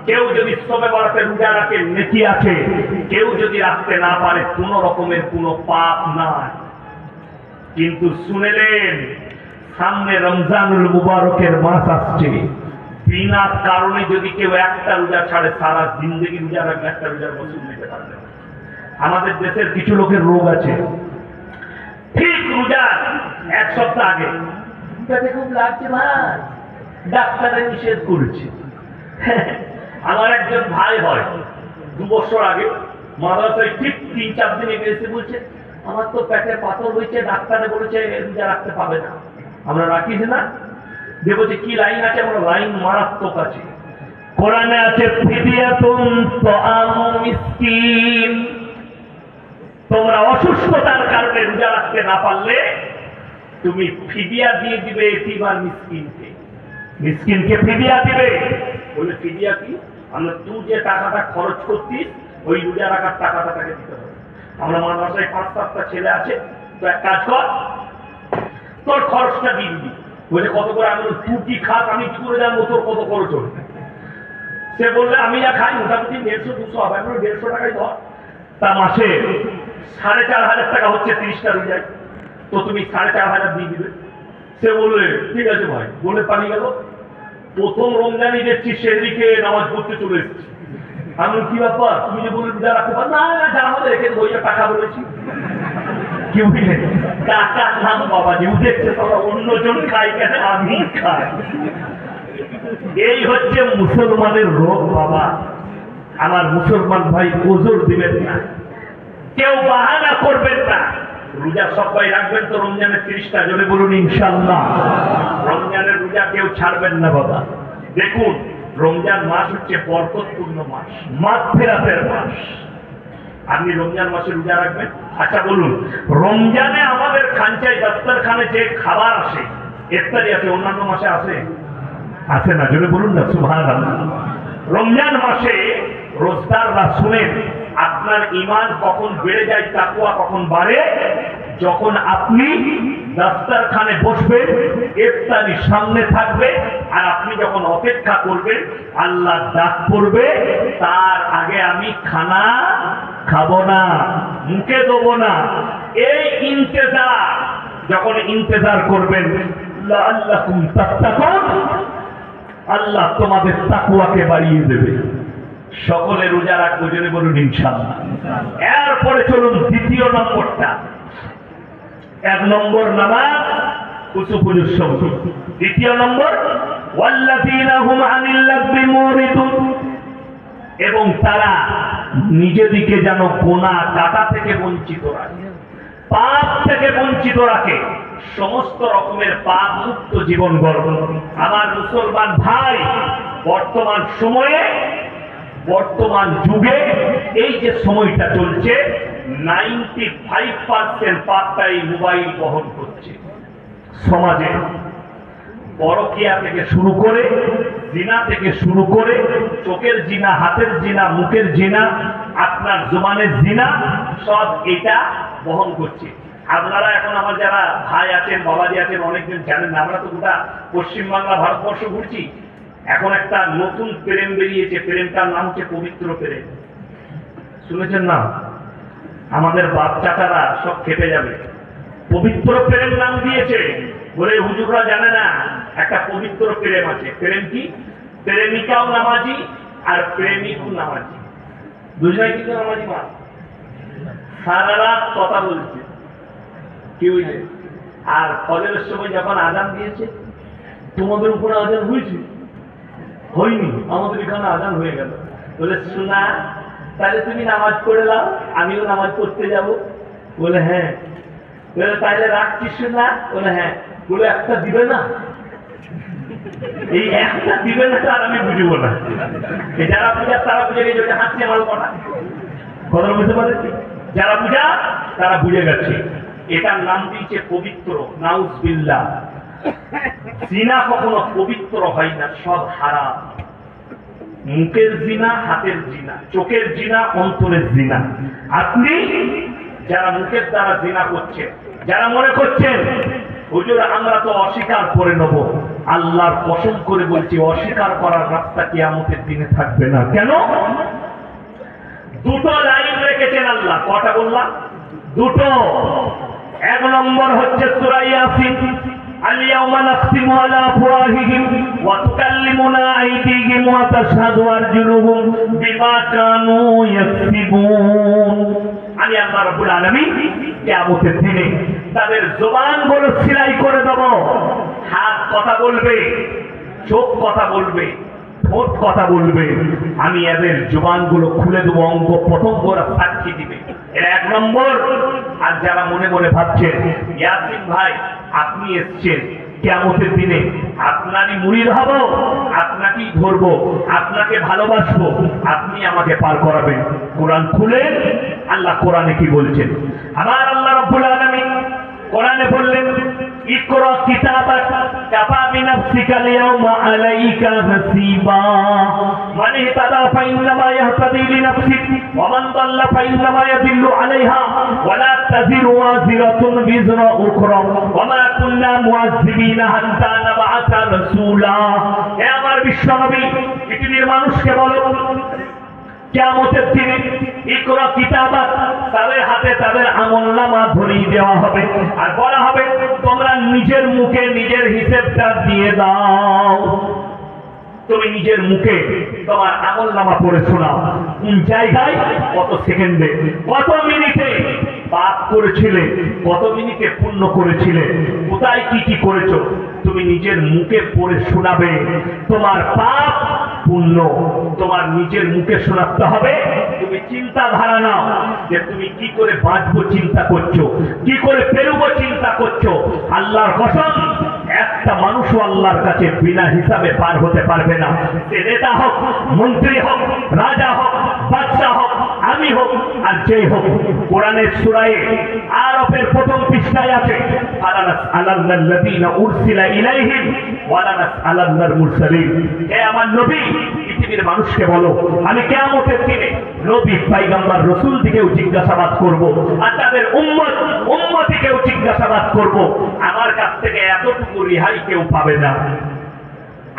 কেউ যদি শবে বরাতে রোজা রাখে নেকি আছে, কেউ যদি রাখতে না পারে কোন রকমের কোনো পাপ নাই। কিন্তু শুনেলেন, সামনে রমজানুল মুবারকের মাস আসছে, বিনা কারণে যদি কেউ একটা রোজা ছাড়ে, সারা জিন্দগি রোজা রাখলে একটা রোজার বছর নিতে পারবে না। আমাদের দেশের কিছু লোকের রোগ আছে, ঠিক রোজা 1 সপ্তাহ আগে খুব লাগছে ভাই, ডাক্তারে নিষেধ করেছে। আমার একজন ভাই হয় 2 বছর আগে মাদ্রাসায় ঠিক 3-4 দিন এসে বলছে, আমার তো পেটে পাথর হয়েছে, ডাক্তারে বলেছে রোজা রাখতে পাবে না। আমরা রাখিস না, দেখো যে কি লাইন আছে, আমরা লাইন মারাত্মক আছে। কোরআনে আছে ফিদিয়াতুন তুআমু মিসকিন, তোমরা অসুস্থতার কারণে রোজা রাখতে না পারলে তুমি ফিদিয়া দিয়ে দিবে এতিম আর মিসকিনকে। মিসকিনকে ফিদিয়া দিবে। বলে ফিদিয়া কি? আমরা তুই যে টাকাটা খরচ করতিস ওই রোজা রাখার টাকাটা তাকে দিতে হবে। আমরা মাদ্রাসায় 5-7টা ছেলে আছে, তো এক কাজ কর, তোর খরচটা দিয়ে দিবি। বলে কত করে? আমি তুই কি খাস, আমি কি করে জানবো তোর কত খরচ হবে? সে বললে আমি যা খাই মোটামুটি 150-200 হবে। আমি 150 টাকাই ধর। তা মাসে 4,500 টাকা হচ্ছে 30টা রোজায়, তো তুমি 4,500 দিয়ে দিবে। সে বললে ঠিক আছে ভাই, বলে পালিয়ে গেল। প্রথম রমজানই দেখছি সেদিকে নামাজ পড়তে চলে এসেছি। আমি কি ব্যাপার, তুমি যে বলে রোজা রাখতে পার? না যা আমাদের রেখে ওই টাকা বলেছি। কি বুঝলে? টাকার নাম বাবা যে দেখছে তোরা অন্যজন খাই কেন, আমি খাই। এই হচ্ছে মুসলমানের রোগ বাবা। আমার মুসলমান ভাই ওজোর দিবেন না, কেউ বাহানা করবেন না। রোজা সবাই রাখবেন তো রমজানের 30টা, জোরে বলুন ইনশাআল্লাহ। রমজানের রোজা কেউ ছাড়বেন না বাবা। দেখুন, রমজান মাস হচ্ছে বরকতপূর্ণ মাস, মাগফিরাতের মাস। আপনি রমজান মাসে রোজা রাখবেন। আচ্ছা বলুন, রমজানে আমাদের খানচাই দস্তরখানে যে খাবার আসে ইফতারি আছে, অন্যান্য মাসে আছে আছে না? জোরে বলুন না সুবহানাল্লাহ। রমজান মাসে রোজদাররা শুনেন আপনার ঈমান কখন বেড়ে যায়, তাকওয়া কখন বাড়ে, যখন আপনি দস্তরখানে বসবেন, ইফতারি সামনে থাকবে, আর আপনি যখন অপেক্ষা করবেন আল্লাহ ডাক পড়বে, তার আগে আমি খানা খাবো না, মুখে দেবো না। এই ইন্তেজার, যখন ইন্তেজার করবেন, লাআল্লাকুম তাত্তাকুন, আল্লাহ তোমাদের তাকওয়াকে বাড়িয়ে দেবে। সকলে রোজা রাখবো, জেনে বলুন ইনশাআল্লাহ। এরপরে চলুন দ্বিতীয় নম্বরটা। এক নম্বর নামাজ কুসুফুজুর সঙ্গে, দ্বিতীয় নম্বর ওয়াল্লাযীনা হুম আনিল লাগবি মুরিদুন, এবং তারা নিজেদিকে যেন গুনাহ কাটা থেকে বঞ্চিত রাখে, পাপ থেকে বঞ্চিত রাখে, সমস্ত রকমের পাপ মুক্ত জীবন গড়বে। আমার মুসলমান ভাই, বর্তমান সময়ে, বর্তমান যুগে এই যে সময়টা চলছে, 95% পাপটা এই মোবাইল বহন করছে। সমাজে পরকিয়া থেকে শুরু করে, জিনা থেকে শুরু করে, চোখের জিনা, হাতের জিনা, মুখের জিনা, আপনার জবানের জিনা, সব এটা বহন করছে। আপনারা এখন আমার যারা ভাই আছেন, বাবাজি আছেন, অনেকদিন জানেন না, আমরা তো গোটা পশ্চিমবাংলা, ভারতবর্ষ ঘুরছি। এখন একটা নতুন প্রেম বেরিয়েছে, প্রেমটার নাম হচ্ছে পবিত্র প্রেম। শুনেছেন না? আমাদের বাচ্চাটারা সব খেপে যাবে। পবিত্র প্রেম নাম দিয়েছে বলে হুজুররা জানে না একটা পবিত্র প্রেম আছে। প্রেম কি? প্রেমিকাও নামাজি আর প্রেমিকও নামাজি, দুজনাই কিন্তু নামাজি। মা সারা রাত কথা বলছে, কি বুঝলে? আর ফজরের সময় যখন আজান দিয়েছে, তোমাদের উপরে আজান হয়েছে? হয়নি, আমাদের এখানে আজান হয়ে গেল। বলে শোনা, তাহলে তুমি নামাজ পড়ে নাও, আমিও নামাজ পড়তে যাব। বলে হ্যাঁ। বলে তাহলে রাখছি শোনা? বলে হ্যাঁ। বলে একটা দিবে না? এই একটা দিবে না আর আমি বুঝবো না। যারা পূজা তারা বুঝে গেছে, হাসছে আমার কথা, কথা বুঝতে পারছি। যারা পূজা তারা বুঝে গেছে। এটার নাম দিয়েছে পবিত্র। নাউজুবিল্লাহ। জিনা কখনো পবিত্র হয় না, সব হারাম। মুখের জিনা, হাতের জিনা, চোখের জিনা, অন্তরের জিনা। আপনি যারা মুখের দ্বারা জিনা করছেন, যারা মনে করছেন হুজুর আমরা তো অস্বীকার করে নেব, আল্লাহর কসম করে বলছি অস্বীকার করার রাস্তা কিয়ামতের দিনে থাকবে না। কেন? দুটো লাইন রেখেছেন আল্লাহ। কটা বললাম? দুটো। এক নম্বর হচ্ছে সূরা ইয়াসিন, আল-ইয়াওমা নাখতিমু আলা আফওয়াহিহিম ওয়া তুকাল্লিমুনা আইদিহিম ওয়া তাশহাদু আরজুলুহুম বিমা কানু ইয়াকসিবুন। আমি আল্লাহ রাব্বুল আলামিন কিয়ামতের দিনে তাদের জবানগুলো সিলাই করে দেব। হাত কথা বলবে, চোখ কথা বলবে, ঠোঁট কথা বলবে, আমি এদের জবানগুলো খুলে দেবো, অঙ্গ প্রত্যঙ্গরা সাক্ষী দিবে। এটা এক নম্বর। আর যারা মনে মনে ভাবছেন ইয়াসিন ভাই আপনি এসছেন কিয়ামতের দিনে, আপনারই মুরিদ হব, আপনাকেই ধরবো, আপনাকে ভালোবাসবো, আপনি আমাকে পার করাবেন, কোরআন খুলেন। আল্লাহ কোরআনে কি বলছেন? আমার আল্লাহ রাব্বুল আলামিন কোরআনে বললেন, ইকরা কিতাবাক কাফা বিনাফসিকা আল-ইয়াওমা আলাইকা হাসিবা, মান ইহতাদা ফাইন্নামা ইয়াহতাদি লিনাফসিহি ওয়া মান দাল্লা ফাইন্নামা ইয়াদিল্লু আলাইহা ওয়া লা তাজিরু ওয়াজিরাতুন বিজরা উখরা ওয়া মা কুননা মুআযযিবিনা হাত্তা নাবআসা রাসূলা। হে আমার বিশ্বনবী, পৃথিবীর মানুষকে বলো কিয়ামতের দিনে ইকরা কিতাবাক, তাদের হাতে তাদের আমলনামা ধরিয়ে দেওয়া হবে আর বলা হবে তোমরা নিজের মুখে নিজের হিসাবটা দিয়ে দাও। তুমি নিজের মুখে তোমার আমলনামা পড়ে শোনাও, কোন জায়গায়, কত সেকেন্ডে, কত মিনিটে পাপ করেছিলে, কত মিনিটে পুণ্য করেছিলে, কোথায় কি কি করেছো, তুমি নিজের মুখে পড়ে শোনাবে। তোমার পাপ পুণ্য তোমার নিজের মুখে শোনাতে হবে। তুমি চিন্তাধারা নাও যে তুমি কি করে বাঁচবো চিন্তা করছো, কি করে পেরুবো চিন্তা করছো। আল্লাহর কসম, এক একটা মানুষও আল্লাহর কাছে বিনা হিসাবে পার হতে পারবে না। সে নেতা হোক, মন্ত্রী হোক, রাজা হোক, বাদশা হোক, আমি হোক, আর যেই হোক। কোরআনের সূরায়ে আরাফের প্রথম পৃষ্ঠায় আছে, আলানাস আলাল্লাযীনা উরসিলা ইলাইহিম ওয়া লানাস আলাল্লাল মুরসালিন। হে আমার নবী, পৃথিবীর মানুষকে বলো, আমি কিয়ামতের দিনে নবী, পয়গম্বর, রাসূল দিকেও জিজ্ঞাসাবাদ করব, আর তাদের উম্মতিকেও জিজ্ঞাসাবাদ করব। আমার কাছ থেকে এতটুকু রেহাই কেউ পাবে না।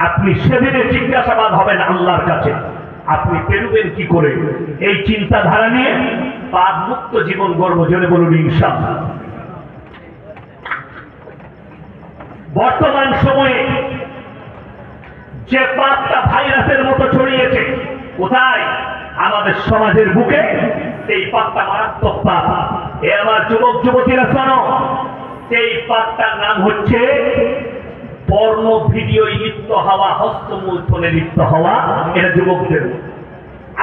আপনি সেদিনে জিজ্ঞাসাবাদ হবেন আল্লাহর কাছে। আপনি পেরুবেন কি করে? এই চিন্তাধারা নিয়ে পাপ মুক্ত জীবন গর্ব জনে বলুন ইনশাআল্লাহ। বর্তমান সময়ে যে পাপটা ভাইরাসের মতো ছড়িয়েছে, কোথায়? আমাদের সমাজের বুকে। সেই পাপটা মারাত্মক পাপ। এ আমার যুবক যুবতীরা শোনো, সেই পাপটার নাম হচ্ছে পর্ণ ভিডিও লিপ্ত হওয়া, হস্তমৈথুনে লিপ্ত হওয়া। এটা যুবকদের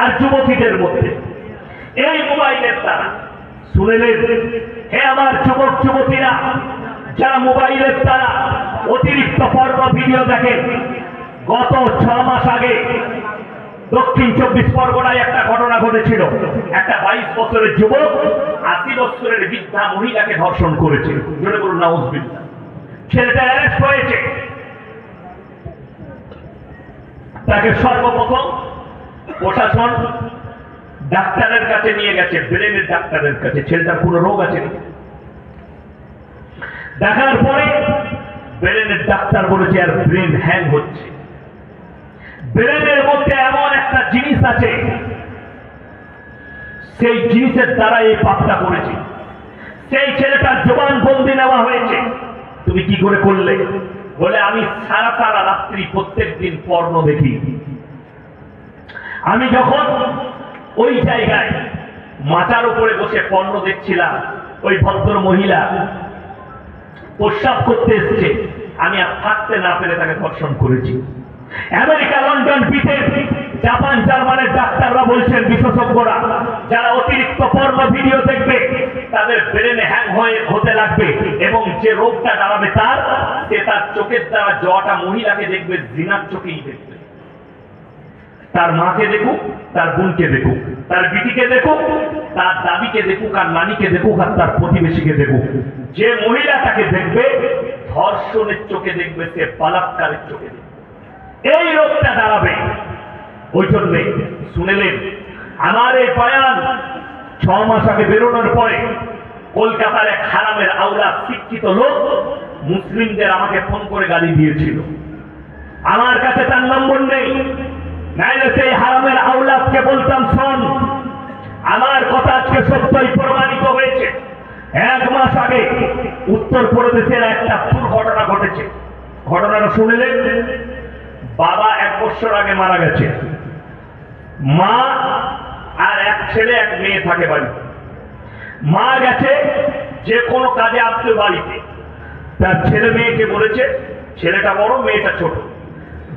আর যুবতীদের মধ্যে এই মোবাইলের দ্বারা। শুনেলেন? হে আমার যুবক যুবতীরা, যারা মোবাইলের দ্বারা অতিরিক্ত পর্ণ ভিডিও দেখেন, গত 6 মাস আগে দক্ষিণ 24 পরগনায় একটা ঘটনা ঘটেছিল। একটা 22 বছরের যুবক 80 বছরের বৃদ্ধা মহিলাকে ধর্ষণ করেছে। জোরে বলুন নাউজুবিল্লাহ। ছেলেটা অ্যারেস্ট হয়েছে। তাকে সর্বপ্রথম প্রশাসন ডাক্তারের কাছে নিয়ে গেছে, ব্রেনের ডাক্তারের কাছে। ছেলেটার কোনো রোগ আছে নাকি দেখার পরে ব্রেনের ডাক্তার বলেছে আর ব্রেন হ্যাং হচ্ছে। ব্রেনের মধ্যে এমন একটা জিনিস আছে, সেই জিনিসের দ্বারা এই পাপটা করেছে। সেই ছেলেটার জবানবন্দি নেওয়া হয়েছে। তুমি কি করে করলে? বলে, আমি সারা রাত্রি প্রত্যেক দিন পর্ণ দেখি। আমি যখন ওই জায়গায় মাচার উপরে বসে পর্ণ দেখছিলাম, ওই ভদ্র মহিলা প্রস্রাব করতে এসেছে, আমি আর থাকতে না পেরে তাকে ধর্ষণ করেছি। আমেরিকা, লন্ডন, ব্রিটেন, জাপান, জার্মানের ডাক্তাররা বলছেন, বিশেষজ্ঞরা, যারা অতিরিক্ত পর্ণ ভিডিও দেখবে তাদের ব্রেনে হ্যাং হতে লাগবে, এবং যে রোগটা দাঁড়াবে সে তার চোখের দ্বারা জটা মহিলাকে দেখবে, জিনার চোখেই দেখবে। তার মাকে দেখুক, তার বোনকে দেখুক, তার বিটিকে দেখুক, তার দাদিকে দেখুক, আর নানিকে দেখুক, আর তার প্রতিবেশীকে দেখুক। যে মহিলা তাকে দেখবে, ধর্ষণের চোখে দেখবে, সে বালাৎকারের চোখে দেখবে। এই রোগটা দাঁড়াবে। ওই জন্যে শুনেলেন, আমার এই বয়ান 6 মাস আগে বেরোনোর পরে কলকাতার এক হারামের আওলাদ শিক্ষিত লোক মুসলিমদের আমাকে ফোন করে গালি দিয়েছিল। আমার কাছে তার নম্বর নেই, নাইলে সেই হারামের আওলাদকে বলতাম, শোন, আমার কথা আজকে সত্যই প্রমাণিত হয়েছে। 1 মাস আগে উত্তরপ্রদেশের একটা দুর্ঘটনা ঘটেছে। ঘটনাটা শুনলেন? বাবা 1 বছর আগে মারা গেছে। মা আর এক ছেলে এক মেয়ে থাকে বাড়িতে। মা গেছে যে কোনো কাজে আসতে বাড়িতে। তার ছেলে মেয়েকে বলেছে, ছেলেটা বড়, মেয়েটা ছোট,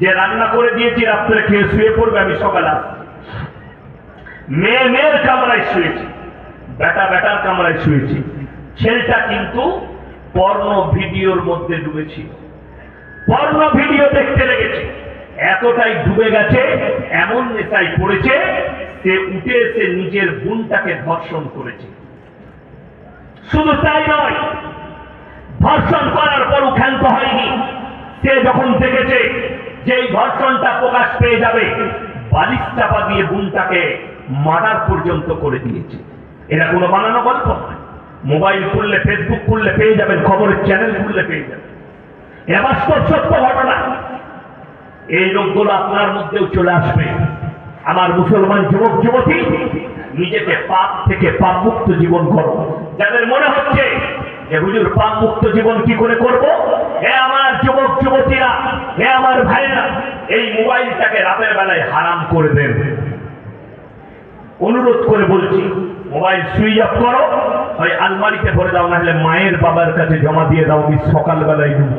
যে রান্না করে দিয়েছি, রাত্রে খেয়ে শুয়ে পড়বে, আমি সকালে আসছি। মেয়ে মেয়ের কামরায় শুয়েছি, বেটা বেটার কামরায় শুয়েছি। ছেলেটা কিন্তু পর্ণ ভিডিওর মধ্যে ডুবেছিল। পর্ণ ভিডিও দেখতে লেগেছে, এতটাই ডুবে গেছে, এমন নেশায় পড়েছে, সে উঠে এসে নিজের বোনটাকে ধর্ষণ করেছে। শুধু তাই নয়, ধর্ষণ করার পরও ক্ষান্ত হয়নি। সে যখন দেখেছে যে এই ধর্ষণটা প্রকাশ পেয়ে যাবে, বালিশ চাপা দিয়ে বোনটাকে মার্ডার পর্যন্ত করে দিয়েছে। এরা কোনো বানানো গল্প নয়। মোবাইল খুললে, ফেসবুক খুললে পেয়ে যাবেন, খবরের চ্যানেল খুললে পেয়ে যাবেন। এ বাস্তব সত্য ঘটনা। এই লোকগুলো আপনার মধ্যেও চলে আসবে। আমার মুসলমান যুবক যুবতী, নিজেকে পাপ থেকে পাপ মুক্ত জীবন করো। যাদের মনে হচ্ছে যে হুজুর পাপ মুক্ত জীবন কি করে করব, হে আমার যুবক যুবতীরা, হে আমার ভাইরা, এই মোবাইলটাকে রাতের বেলায় হারাম করে দেন। অনুরোধ করে বলছি, মোবাইল সুইচ অফ করো, হয় আলমারিতে ভরে দাও, না হলে মায়ের বাবার কাছে জমা দিয়ে দাও, আমি সকালবেলায় নেব।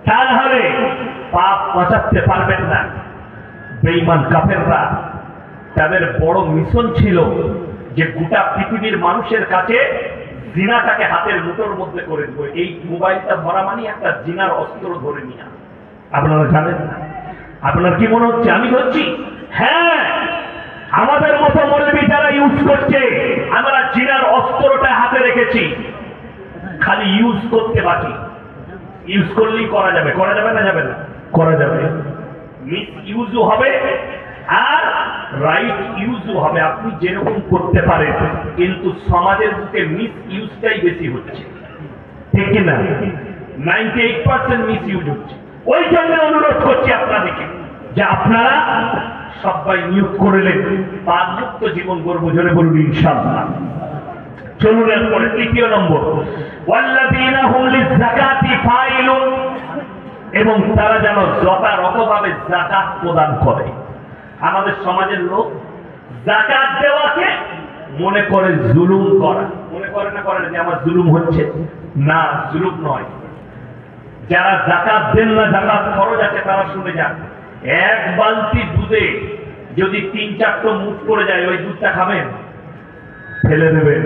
তা না হলে পাপ বাঁচাতে পারবেন না। বেঈমান কাফেররা, তাদের বড় মিশন ছিল যে গোটা পৃথিবীর মানুষের কাছে জিনাটাকে হাতের মুঠোর মধ্যে করে দেবো। এই মোবাইলটা ধরা মানে একটা জিনার অস্ত্র ধরে নিয়ে। আপনারা জানেন না? আপনার কি মনে হচ্ছে আমি ধরছি? হ্যাঁ, আমাদের মতো মৌলবি যারা ইউজ করছে, আমরা জিনার অস্ত্রটা হাতে রেখেছি, খালি ইউজ করতে বাকি। ইউজ করলেই করা যাবে। করা যাবে না? যাবে না? করা যাবে। মিস ইউজও হবে আর রাইট ইউজও হবে। আপনি যেরকম করতে পারেন, কিন্তু সমাজের বুকে মিস ইউজটাই বেশি হচ্ছে, ঠিক কিনা? 98% মিস ইউজ হচ্ছে। ওই জন্য অনুরোধ করছি আপনাদেরকে যে আপনারা সবাই নিয়োগ করলেন পাপমুক্ত জীবন গর্ব জোরে বলুন ইনশাআল্লাহ। চলুন এরপরে তৃতীয় নম্বর, ওয়াল্লাযীনা হুম লিয-যাকাতি ফাইলুন, এবং তারা যেন যথাযথভাবে যাকাত প্রদান করে। আমাদের সমাজের লোক যাকাত দেওয়াকে মনে করে জুলুম করা। মনে করে না করে যে আমার জুলুম হচ্ছে? না, জুলুম নয়। যারা যাকাত দেন না, যাকাত খরচ আছে, তারা শুনে যান। এক বালতি দুধে যদি 3-4টো মুঠ পড়ে যায়, ওই দুধটা খাবেন? ফেলে দেবেন।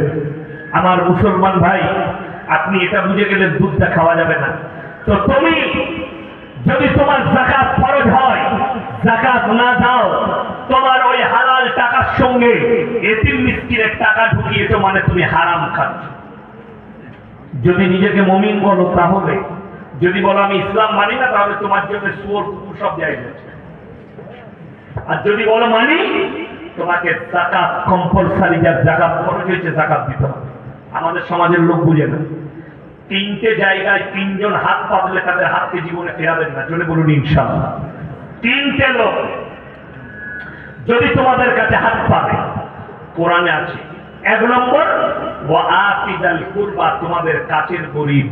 আমার মুসলমান ভাই, আপনি এটা বুঝে গেলেন দুধটা খাওয়া যাবে না। তো তুমি যদি তোমার যাকাত ফরজ হয়, যাকাত না দাও, তোমার ওই হালাল টাকার সঙ্গে এতিম মিসকিনের টাকা ঢুকিয়েছো, মানে তুমি হারাম খাচ্ছ। যদি নিজেকে মুমিন বলো তাহলে, যদি বলো আমি ইসলাম মানি না, তাহলে তোমার জন্য সুয়োর কুকুর সব জায়গা আছে। আর যদি বলো মানি, তোমাকে যাকাত কম্পালসারি, যার যাকাত খরচ হয়েছে যাকাত দিতে হবে। আমাদের সমাজের লোক বুঝে না। 3টে জায়গায় 3জন হাত পাতলে তাদের হাতকে জীবনে ফেরাবেন না, জোরে বলুন ইনশাআল্লাহ। 3টে লোক যদি তোমাদের কাছে হাত পাবে, কোরআনে আছে। 1 নম্বর, ওয়া আতিদাল কুরবা, তোমাদের কাছের গরীব।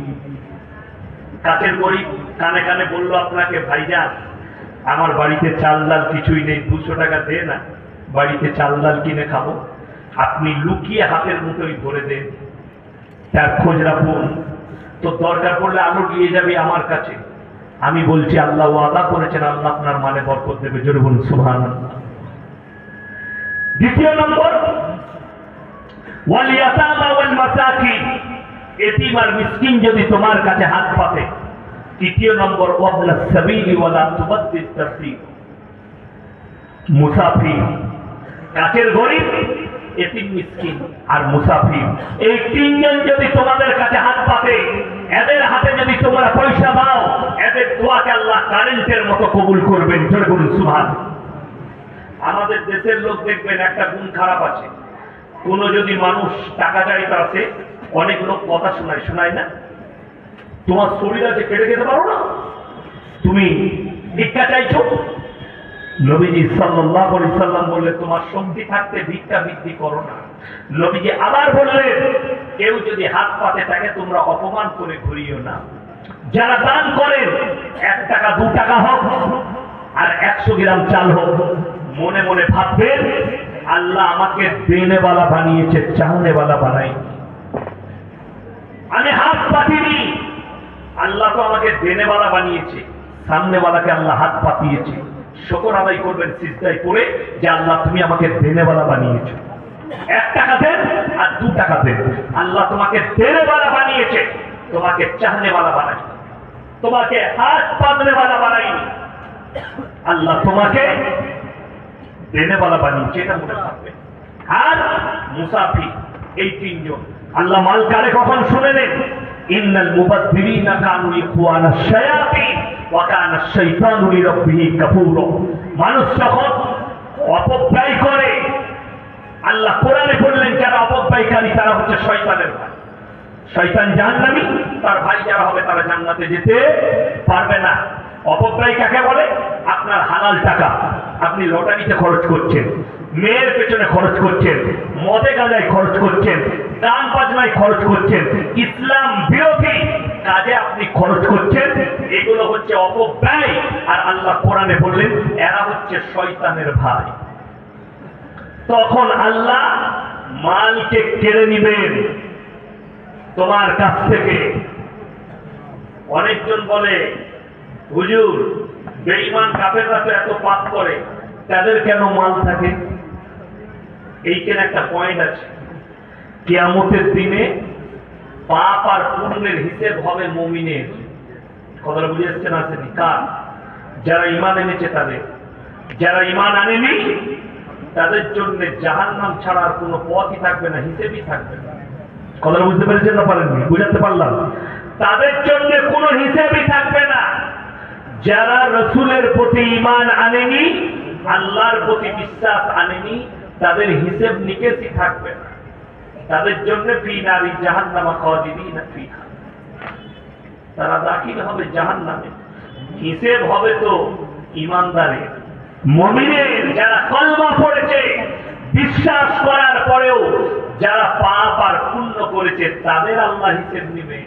কাছের গরীব কানে কানে বললো আপনাকে, ভাইজান আমার বাড়িতে চাল ডাল কিছুই নেই, 200 টাকা দে না, বাড়িতে চাল ডাল কিনে খাবো। আপনি লুকিয়ে হাতের মুঠোই ধরে দেন, তার খোঁজ রাখুন। তো দরকার পড়লে আলু নিয়ে যাবে আমার কাছে। আমি বলছি আল্লাহ ওয়াদা করেছেন, আল্লাহ আপনার মানে বরকত দেবে, জোরে বলুন সুবহানাল্লাহ। 2 নম্বর, ওয়াল ইয়াতামা ওয়াল মাসাকিন, এতিম আর মিসকিন যদি তোমার কাছে হাত পাতে। 3 নম্বর, ওয়াবনাস সাবিলি ওয়ালা তুবাদ্দিদ তাবদীল, মুসাফির, কাছের গরীব, এতিম মিসকিন আর মুসাফির, এই 3 জন যদি তোমাদের কাছে হাত পাতে, এদের হাতে যদি তোমরা পয়সা দাও, এদের দোয়াকে আল্লাহ কারেন্টের মতো কবুল করবেন, জোরে বলুন সুবহানাল্লাহ। আমাদের দেশের লোক দেখবেন একটা গুণ খারাপ আছে, কোন যদি মানুষ টাকা চাইতে আসে, অনেক লোক কথা শোনায় না, তোমার শরীর আছে কেটে খেতে পারো না, তুমি ভিক্ষা চাইছো। নবীজি সাল্লাল্লাহু আলাইহি সাল্লাম বললেন, তোমার শক্তি থাকতে ভিক্ষা বৃদ্ধি করো না। নবীজি আবার বললেন, কেউ যদি হাত পাতে তাকে তোমরা অপমান করে ঘুরিও না। যারা দান করেন, 1 টাকা 2 টাকা হোক আর 100 গ্রাম চাল হোক, মনে মনে ভাববেন আল্লাহ আমাকে দেনেওয়ালা বানিয়েছে, চাহনেওয়ালা বানাই। আমি হাত পাতিনি, আল্লাহ তো আমাকে দেনেওয়ালা বানিয়েছে, সামনেওয়ালাকে আল্লাহ হাত পাতিয়েছে। শুকর আদায় করবেন সিজদায় পড়ে যে আল্লাহ তুমি আমাকে দেনেওয়ালা বানিয়েছো। 1 টাকা দেন আর 2 টাকা দেন, আল্লাহ তোমাকে দেনেওয়ালা বানিয়েছে, তোমাকে চাহনেওয়ালা বানাই, তোমাকে হাত পাতনেওয়ালা বানাইনি। আল্লাহ তোমাকে দেনেওয়ালা বানিয়েছে, এটা মনে রাখবেন। আর মুসাফির, এই 3 জন আল্লাহ মাল কারে কখন শুনে নেন, ইন্নাল মুবাদদিরিনা কানু ইখওয়ানাশ শায়াতিন ওয়া কানা আশ-শাইতানু লিরাব্বিহি কাফুরা। মানুষ যখন অপব্যয় করে, আল্লাহ কোরআনে বললেন যারা অপব্যয়কারী তারা হচ্ছে শয়তানের ভাই। শয়তান জাহান্নামী, তার ভাই যারা হবে তারা জান্নাতে যেতে পারবে না। অপব্যয় কাকে বলে? আপনার হালাল টাকা আপনি লটারিতে খরচ করছেন, মেয়ের পেছনে খরচ করছেন, মদে গাঁজায় খরচ করছেন, গান বাজনায় খরচ করছেন, ইসলাম বিরোধী কাজে আপনি খরচ করছেন, এগুলো হচ্ছে অপব্যয়। আর আল্লাহ কোরআনে বললেন এরা হচ্ছে শয়তানের ভাই। তখন আল্লাহ মালকে কেড়ে নিবেন তোমার কাছ থেকে। অনেকজন বলে হুজুর বেঈমান কাফেররা তো এত পাপ করে, তাদের কেন মাল থাকে? এইখানে একটা পয়েন্ট আছে, কিয়ামতের দিনে পাপ আর পুণ্যের হিসেব হবে মুমিনের। কথাটা বুঝে আসছে না? আসেনি? কার? যারা ঈমান এনেছে তাদের। যারা ঈমান আনেনি তাদের জন্য জাহান্নাম ছাড়ার কোনো পথই থাকবে না, হিসেবই থাকবে না। কথাটা বুঝতে পেরেছেন না পারেননি? বুঝাতে পারলাম? তাদের জন্য কোনো হিসেবই থাকবে না। যারা রসুলের প্রতি ঈমান আনেনি, আল্লাহর প্রতি বিশ্বাস আনেনি, তাদের হিসেব নিকেশই থাকবে না। তাদের জন্য ফি নারি জাহান্নামা খালিদিনা ফিহা, তারা দাখিল হবে জাহান্নামে। হিসেব হবে তো ঈমানদারের, মুমিনের। যারা কলমা পড়েছে, বিশ্বাস করার পরেও যারা পাপ আর পুণ্য করেছে, তাদের আল্লাহ হিসেব নেবে।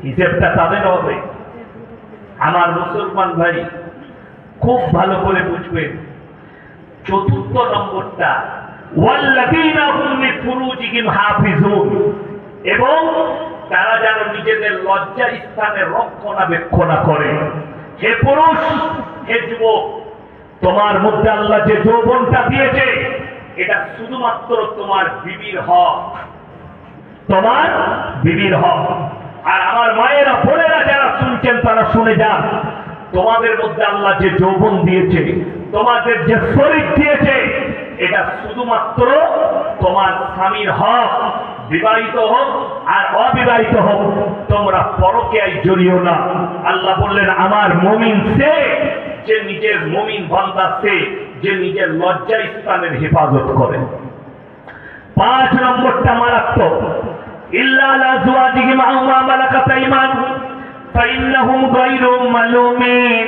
হিসেবটা তাদের হবে। আমার মুসলমান ভাই খুব ভালো করে বুঝবেন, চতুর্থ নম্বরটা ওয়াল্লাযীনা হুম লিফুরুজিহিম হাফিজুন, এবং তারা যেন নিজেদের লজ্জা স্থানের রক্ষণাবেক্ষণ করে। হে পুরুষ, হে যুবক, তোমার মধ্যে আল্লাহ যে যৌবনটা দিয়েছে, এটা শুধুমাত্র তোমার বিবির হক, তোমার বিবির হক। আর আমার মায়েরা, বোনেরা যারা শুনছেন তারা শুনে যান, তোমাদের মধ্যে আল্লাহ যে যৌবন দিয়েছে, তোমাদের যে শরীর দিয়েছে, এটা শুধুমাত্র তোমার স্বামীর হক। বিবাহিত হোক আর অবিবাহিত হোক, তোমরা পরকীয়ায় জড়িও না। আল্লাহ বললেন, আমার মুমিন সে যে নিজের মুমিন বান্দা, সে যে নিজের লজ্জা স্থানের হেফাজত করে। 5 নম্বরটা মারাত্মক, ইল্লা আলা আজওয়াজিহিম আও মা মালাকাত আইমানুহুম ফাইন্নাহুম গায়রু মালুমিন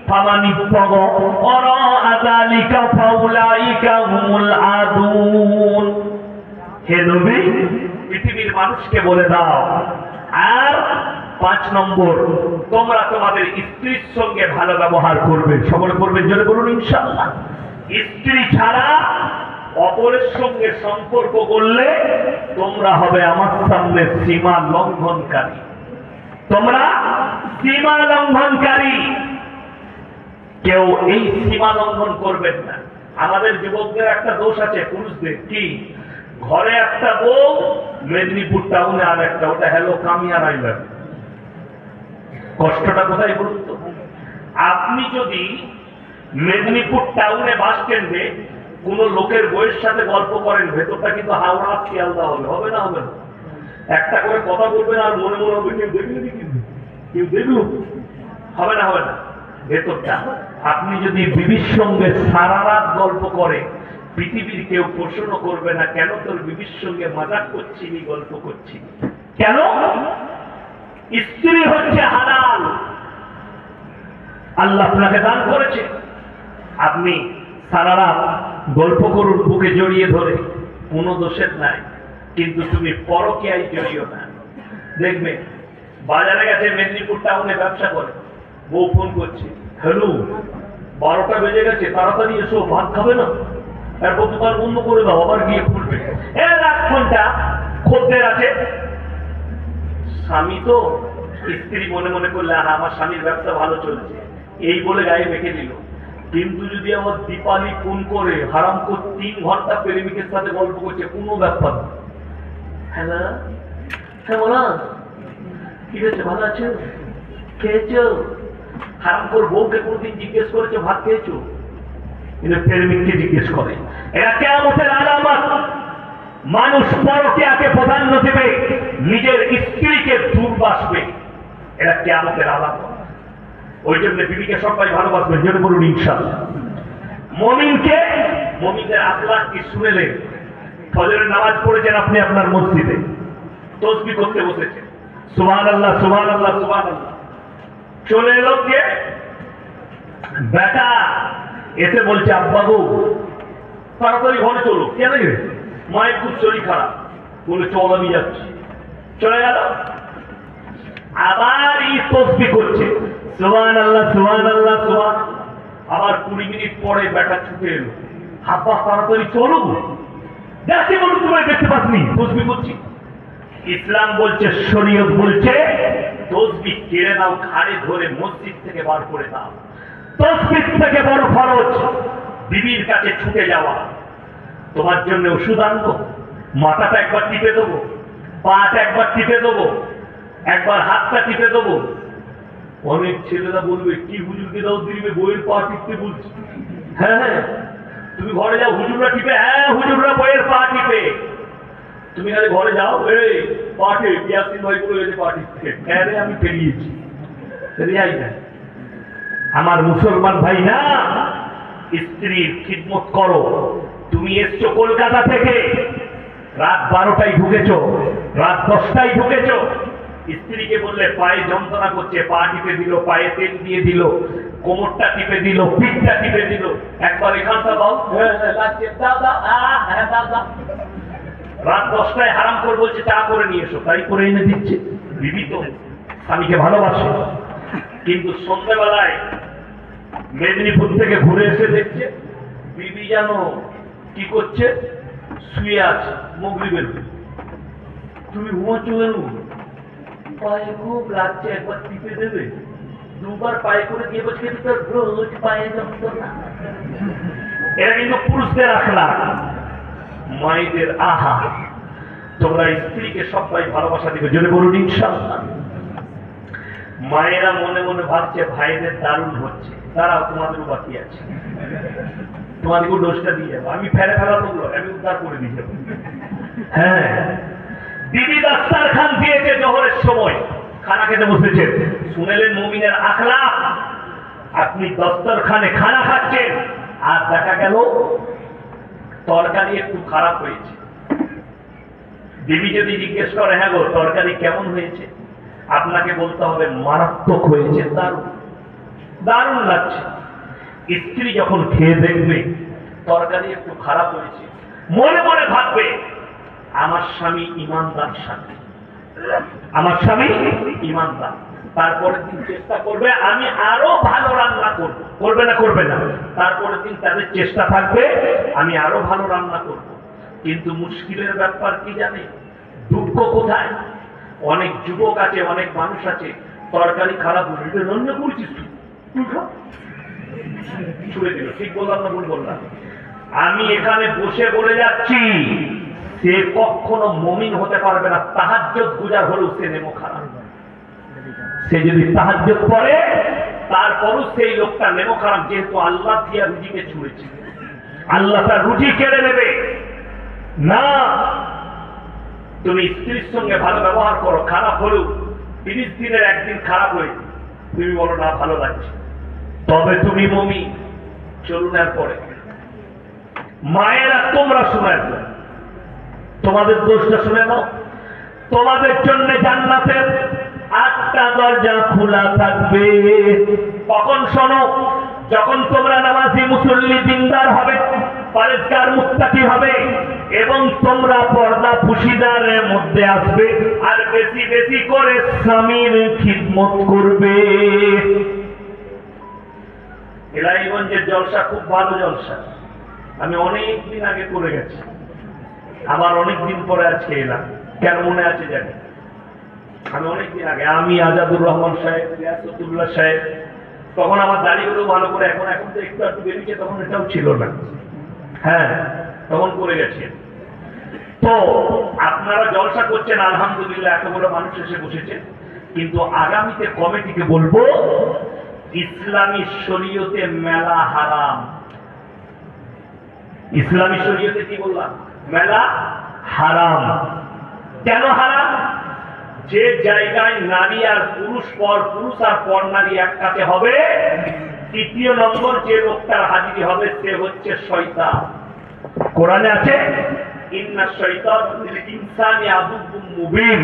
ফামান ইবতাগা ওয়ারাআ যালিকা ফাউলাইকা হুমুল আদুন। হে নবী, পৃথিবীর মানুষকে বলে দাও। আর 5 নম্বর, তোমরা তোমাদের স্ত্রীর সঙ্গে ভালো ব্যবহার করবে। সকলে করবেন, জোরে বলুন ইনশাআল্লাহ। স্ত্রী ছাড়া অপরের সঙ্গে সম্পর্ক করলে তোমরা হবে আমার সামনে সীমা লঙ্ঘনকারী। তোমরা সীমা লঙ্ঘনকারী। কেউ এই সীমা লঙ্ঘন করবেন না। আমাদের যুবকদের একটা দোষ আছে, পুরুষদের। কি? ঘরে একটা বউ, মেদিনীপুর টাউনে আর একটা, ওটা হ্যালো কামিয়ার আইলাম। কষ্টটা কোথায় বলুন তো? আপনি যদি মেদিনীপুর টাউনে বাস স্ট্যান্ডে কোন লোকের বউয়ের সাথে গল্প করেন, ভেতরটা কিন্তু হাওড়া শিয়ালদা হবে। হবে না? হবে না? একটা করে কথা বলবেন আর মনে মনে হবে কেউ দেখলো, কেউ দেখলো। হবে না? হবে না? ভেতরটা। আপনি যদি বিবির সঙ্গে সারা রাত গল্প করে, পৃথিবীর কেউ প্রশ্ন করবে না কেন তোর বিবির সঙ্গে মজাক করছিনি, গল্প করছিনি কেন? স্ত্রী হচ্ছে হালাল, আল্লাহ আপনাকে দান করেছে। আপনি সারা রাত গল্প করুন বুকে জড়িয়ে ধরে, কোনো দোষের নাই। কিন্তু তুমি পরকীয়ায় জড়িও না। দেখবে বাজারে গেছে, মেদিনীপুর টাউনে ব্যবসা করে, বউ ফোন করছে, হ্যালো 12টা বেজে গেছে, তাড়াতাড়ি এসো, ভাত খাবে না? এরপর দোকান বন্ধ করে দাও, আবার গিয়ে খুলবে। এর 1 ঘন্টা খদ্দের আছে। স্বামী তো, স্ত্রী মনে মনে করলে আর আমার স্বামীর ব্যবসা ভালো চলছে, এই বলে গায়ে রেখে দিল। কিন্তু যদি আমার দীপালি ফোন করে হারাম করে 3 ঘন্টা প্রেমিকের সাথে গল্প করছে, কোনো ব্যাপার না। হ্যালো, হ্যাঁ বলা, ঠিক আছে, ভালো আছো, খেয়েছো? হারাম করে বউকে কোনদিন জিজ্ঞেস করেছো ভাত খেয়েছো? কিন্তু প্রেমিককে জিজ্ঞেস করে। এরা কিয়ামতের আলামত। মানুষ পরকীয়াকে প্রাধান্য দেবে, নিজের স্ত্রীকে দূরবাসবে। এরা কিয়ামতের আলামত। ওই জন্য বিবিকে সবাই ভালোবাসবেন, যেন বলুন ইনশাআল্লাহ। মুমিনকে, মুমিনদের আখলাক কি শুনেলেন? ফজরের নামাজ পড়েছেন আপনি আপনার মসজিদে, তাসবিহ করতে বসেছেন, সুবহানাল্লাহ সুবহানাল্লাহ সুবহানাল্লাহ। চলে এলো কে? বেটা এসে বলছে, আব্বা গো তাড়াতাড়ি ঘরে চলো। কেন রে? মায়ের খুব শরীর খারাপ। বলে চল, আমি যাচ্ছি। চলে গেল। আবার এই তাসবিহ করছে, সুবহানাল্লাহ সুবহানাল্লাহ সুবহানাল্লাহ। আবার 20 মিনিট পরে বেটা ছুটে এলো, আব্বা তাড়াতাড়ি চলো। দেখছি বলুন, তোমায় দেখতে পাসনি, তাসবিহ করছি। ইসলাম বলছে, শরীয়ত বলছে, তাসবিহ কেড়ে নাও, ঘাড়ে ধরে মসজিদ থেকে বার করে দাও। তাসবিহ থেকে বড় ফরজ বিবির কাছে ছুটে যাওয়া। তোমার জন্য ওষুধ আনবো, মাথাটা একবার টিপে দেবো, পাটা একবার টিপে দেবো, একবার হাতটা টিপে দেবো। অনেক ছেলেরা বলবে কি হুজুরকে দাও দিবে, বইয়ের পা টিপতে বলছি। হ্যাঁ, তুমি ঘরে যাও, হুজুররা টিপে, হ্যাঁ হুজুররা বইয়ের পা টিপে। তুমি খালি ঘরে যাও, এই পাটে ইয়াসিন ভাই বলে গেছে পা টিপতে, হ্যাঁ রে আমি পেরিয়েছি। আমার মুসলমান ভাই না, স্ত্রীর খিদমত করো। তুমি এসছো কলকাতা থেকে, রাত 12টায় ঢুকেছো, রাত 10টায় ঢুকেছো, স্ত্রীকে বললে পায়ে যন্ত্রণা করছে, পা টিপে দিল, পায়ে তেল দিয়ে দিল, কোমরটা টিপে দিল, পিঠটা টিপে দিল, একবার এখানটা দাও, রাত 10টায় হারাম করে বলছে চা করে নিয়ে এসো, তাই করে এনে দিচ্ছে। বিবি তো স্বামীকে ভালোবাসে, কিন্তু সন্ধ্যাবেলায় মেদিনীপুর থেকে ঘুরে এসে দেখছে বিবি যেন কি করছে, শুয়ে আছে মগরিবের। তুমি ঘুমাচ্ছ কেন? পায়ে খুব লাগছে, একবার টিপে দেবে। দুবার পায়ে করে দিয়ে বলছে তোর রোজ পায়ে যন্ত্রণা। এরা কিন্তু পুরুষদের আখলা, মায়েদের আহা। তোমরা স্ত্রীকে সবাই ভালোবাসা দিবে, জোরে বলুন ইনশাআল্লাহ। মায়েরা মনে মনে ভাবছে ভাইদের দারুণ হচ্ছে, তারাও তোমাদেরও বাকি আছে, তোমাদেরকেও দোষটা দিয়ে যাবো, আমি ফেরা তো আমি উদ্ধার করে দিয়ে যাবো। হ্যাঁ, বিবি দাস্তারখান দিয়েছে জোহরের সময়, খানা খেতে বসেছে, শুনেলেন মুমিনের আখলাক। আপনি দস্তরখানে খানা খাচ্ছেন, আর দেখা গেল তরকারি একটু খারাপ হয়েছে। বিবি যদি জিজ্ঞেস করে হ্যাঁ গো তরকারি কেমন হয়েছে, আপনাকে বলতে হবে মারাত্মক হয়েছে, দারুণ দারুণ লাগছে। স্ত্রী যখন খেয়ে দেখবে তরকারি একটু খারাপ হয়েছে, মনে মনে ভাববে আমার স্বামী ইমানদার স্বামী, আমার স্বামী ইমানদার। তারপরের দিন চেষ্টা করবে আমি আরো ভালো রান্না করব, করবে না করবে না? তারপরের দিন তাদের চেষ্টা থাকবে আমি আরো ভালো রান্না করব। কিন্তু মুশকিলের ব্যাপার কি জানে, দুঃখ কোথায়? অনেক যুবক আছে, অনেক মানুষ আছে, তরকারি খারাপ হলে রান্না করছিস তুই খা, ছুড়ে দিল। ঠিক বললাম না ভুল বললাম? আমি এখানে বসে বলে যাচ্ছি সে কখনো মুমিন হতে পারবে না, তাহাজ্জুদ গুজার হলেও সে নেমো খারাপ। সে যদি তাহাজ্জুদ পড়ে তারপরও সেই লোকটা নেমো খারাপ, যেহেতু আল্লাহ দিয়া রুজিকে ছুঁড়েছে, আল্লাহ তার রুজি কেড়ে নেবে না। তুমি স্ত্রীর সঙ্গে ভালো ব্যবহার করো, খারাপ হলেও 30 দিনের একদিন খারাপ হয়েছে, তুমি বলো না ভালো লাগছে, তবে তুমি মুমিন। চলুন এরপরে মায়েরা তোমরা শুনে নাও, তোমাদের দোষটা শুনে নাও। তোমাদের জন্য জান্নাতের 8টা দরজা খোলা থাকবে। কখন শোনো? যখন তোমরা নামাজি মুসল্লি দিনদার হবে, পরেজগার মুত্তাকি হবে, এবং তোমরা পর্দা পুশিদারের মধ্যে আসবে, আর বেশি বেশি করে স্বামীর খিদমত করবে। এলাইগঞ্জের জলসা খুব ভালো জলসা, আমি অনেক দিন আগে করে গেছি, আবার অনেক দিন পরে আজকে এলাম। কেন মনে আছে জানি? আমি অনেকদিন আগে, আমি আজাদুর রহমান সাহেব, রিয়াসতুল্লাহ সাহেব, তখন আমার দাড়িগুলো ভালো করে, এখন এখন তো একটু একটু বেরিয়েছে, তখন এটাও ছিল না। হ্যাঁ, তখন করে গেছে। তো আপনারা জলসা করছেন আলহামদুলিল্লাহ, এত বড় মানুষ এসে বসেছে, কিন্তু আগামীতে কমিটিকে বলবো ইসলামী শরীয়তে মেলা হারাম। ইসলামী শরীয়তে কি বললাম? মেলা হারাম। কেন হারাম? যে জায়গায় নারী আর পুরুষ পর পুরুষ আর পর নারী একসাথে হবে, 3য় নম্বর যে লোকটার হাজিরি হবে সে হচ্ছে শয়তান। কোরআনে আছে ইন্না শাইতান লিল ইনসানি আদুউম মুবিন।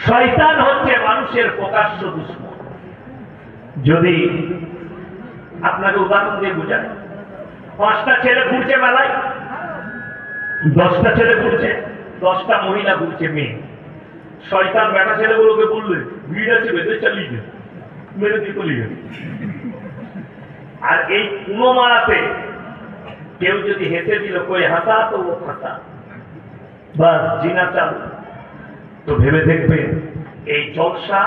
শয়তান হচ্ছে মানুষের প্রকাশ্য দুশমন। যদি আপনাকে উদাহরণ দিয়ে বুঝাই, 5টা ছেলে ঘুরছে মেলায়, 10টা ছেলে ঘুরছে, 10টা মহিলা ঘুরছে মেয়ে। শয়তান বেটা ছেলেগুলোকে বললে ভিড় আছে, বেঁধে চালিয়ে যাবে, মেরে দিয়ে চলিয়ে যাবে। আর এই কুনো মারাতে কেউ যদি হেসে দিল, কই হাসা তো ও ফাঁসা, বাস জিনা চালু। তো ভেবে দেখবেন এই জলসা,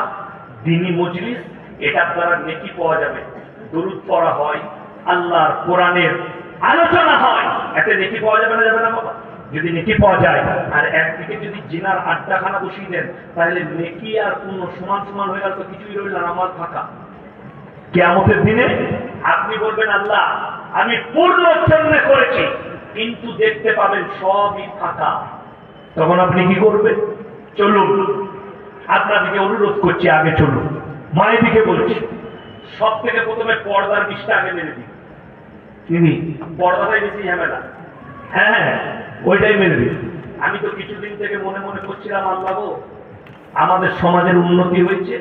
দ্বীনি মজলিস, এটার দ্বারা নেকি পাওয়া যাবে। দরুদ পড়া হয়, আল্লাহর কোরআনের আলোচনা হয়, এতে নেকি পাওয়া যাবে না? যাবে না বাবা? যদি নেকি পাওয়া যায়, আর একদিকে যদি জিনার আড্ডাখানা বসিয়ে দেন, তাহলে নেকি আর পুণ্য সমান সমান হয়ে গেল, তো কিছুই রইল না, আমার ফাঁকা। কিয়ামতের দিনে আপনি বলবেন আল্লাহ আমি পূর্ণ জন্য করেছি, কিন্তু দেখতে পাবেন সবই ফাঁকা। তখন আপনি কি করবেন? চলুন, আপনাদেরকে অনুরোধ করছি, আগে চলুন। মায়ের দিকে বলছি, সব থেকে প্রথমে পর্দার বিষটা আগে মেনে দিন। তিনি পর্দাটাই বেশি ঝামেলা। হ্যাঁ, ওইটাই মেনে দিন। আমি তো কিছুদিন থেকে মনে মনে করছিলাম, আল্লাহ গো, আমাদের সমাজের উন্নতি হয়েছে,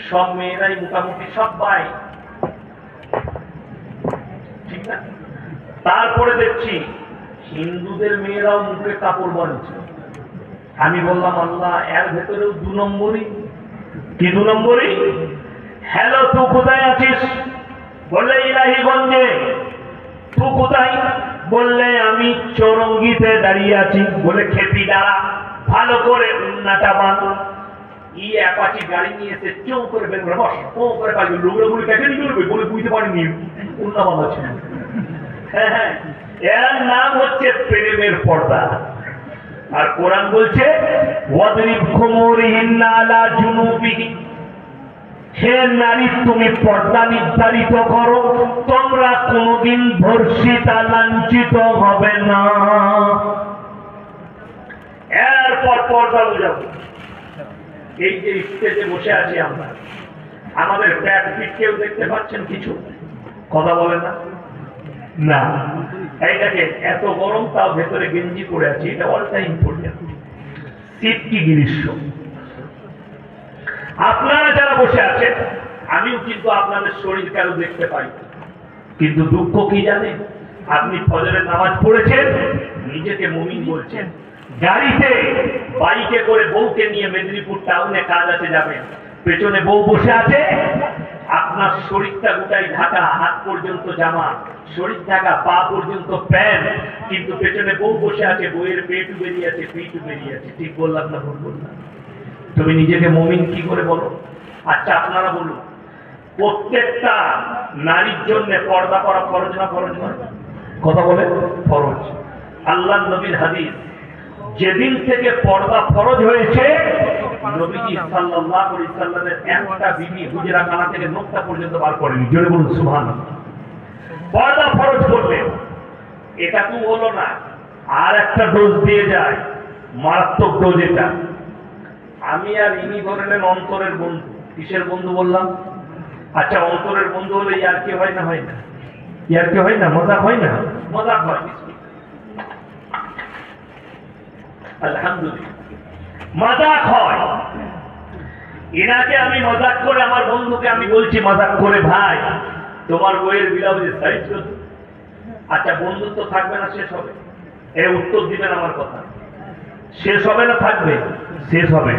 সব মেয়েরাই মোটামুটি সব পায়, ঠিক না? তারপরে দেখছি হিন্দুদের মেয়েরাও মুখে কাপড় বাঁধছে। আমি বললাম আল্লাহ, এর ভেতরেও 2 নম্বরই। কি 2 নম্বরই? হ্যালো, তুই কোথায় আছিস? বললে ইলাহিগঞ্জে। তুই কোথায়? বললে আমি চৌরঙ্গিতে দাঁড়িয়ে আছি। বলে খেপি দাঁড়া, ভালো করে উন্নাটা বাঁধ। ই অ্যাপাচি গাড়ি নিয়ে এসে চৌ করে বের করে বস, ও করে পারবে লোকগুলো কেটে নিয়ে করবে বলে বুঝতে পারিনি উন্না বাঁধা ছিল। হ্যাঁ, এর নাম হচ্ছে প্রেমের পর্দা। আর কোরআন বলছে ওয়াদরিব খুমুরিহিন্না আলা জুনুবিহি, হে নারী তুমি পর্দা নির্ধারিত করো, তোমরা কোনদিন ধর্ষিতা লাঞ্ছিত হবে না। এরপর পর্দা বুঝাবো। এই যে স্টেজে বসে আছি আমরা, আমাদের ব্যাক পিট কেউ দেখতে পাচ্ছেন? কিছু কথা বলে না। না, এইটাকে এত গরম, তাও ভেতরে গেঞ্জি পরে আছি, এটা অল টাইম ইম্পর্টেন্ট। শীত কি গ্রীষ্ম, আপনারা যারা বসে আছেন, আমিও কিন্তু আপনাদের শরীর কারো দেখতে পাই, কিন্তু দুঃখ কি জানেন? আপনি ফজরের নামাজ পড়েছেন, নিজেকে মুমিন বলছেন, গাড়িতে বাইকে করে বউকে নিয়ে মেদিনীপুর টাউনে কাজ আছে যাবেন, পেছনে বউ বসে আছে, আপনার শরীরটা গোটাই ঢাকা, হাত পর্যন্ত জামা, শরীর ঢাকা, পা পর্যন্ত প্যান্ট, কিন্তু পেছনে বউ বসে আছে, বউয়ের পেটু বেরিয়ে আছে, পিঠু বেরিয়ে আছে। ঠিক বললাম না ভুল বললাম? তুমি নিজেকে মুমিন কি করে বলো? আচ্ছা আপনারা বলুন, প্রত্যেকটা নারীর জন্য পর্দা করা ফরজ না ফরজ নয়? কথা বলে ফরজ। আল্লাহর নবীর হাদিস, যেদিন থেকে পর্দা ফরজ হয়েছে, নবীজি সাল্লাল্লাহু আলাইহি সাল্লামের একটা বিবি হুজরা খানা থেকে নোকতা পর্যন্ত বার করেনি। জোরে বলুন সুবহানাল্লাহ। পর্দা ফরজ করলেন, এটা তো হলো না, আর একটা ডোজ দিয়ে যায়, মারাত্মক ডোজ। এটা আমি আর ইনি ধরলেন অন্তরের বন্ধু। কিসের বন্ধু বললাম? আচ্ছা, অন্তরের বন্ধু হলে ইয়ার কি হয় না? হয় না? ইয়ার কি হয় না? মজাক হয় না? মজাক হয়। আলহামদুলিল্লাহ, মজাক হয়। এনাকে আমি মজাক করে, আমার বন্ধুকে আমি বলছি মজাক করে, ভাই তোমার বইয়ের ব্লাউজের সাইজ কত? আচ্ছা, বন্ধুত্ব থাকবে না শেষ হবে? এর উত্তর দিবেন আমার কথা। শেষ হবে না থাকবে? শেষ হবে।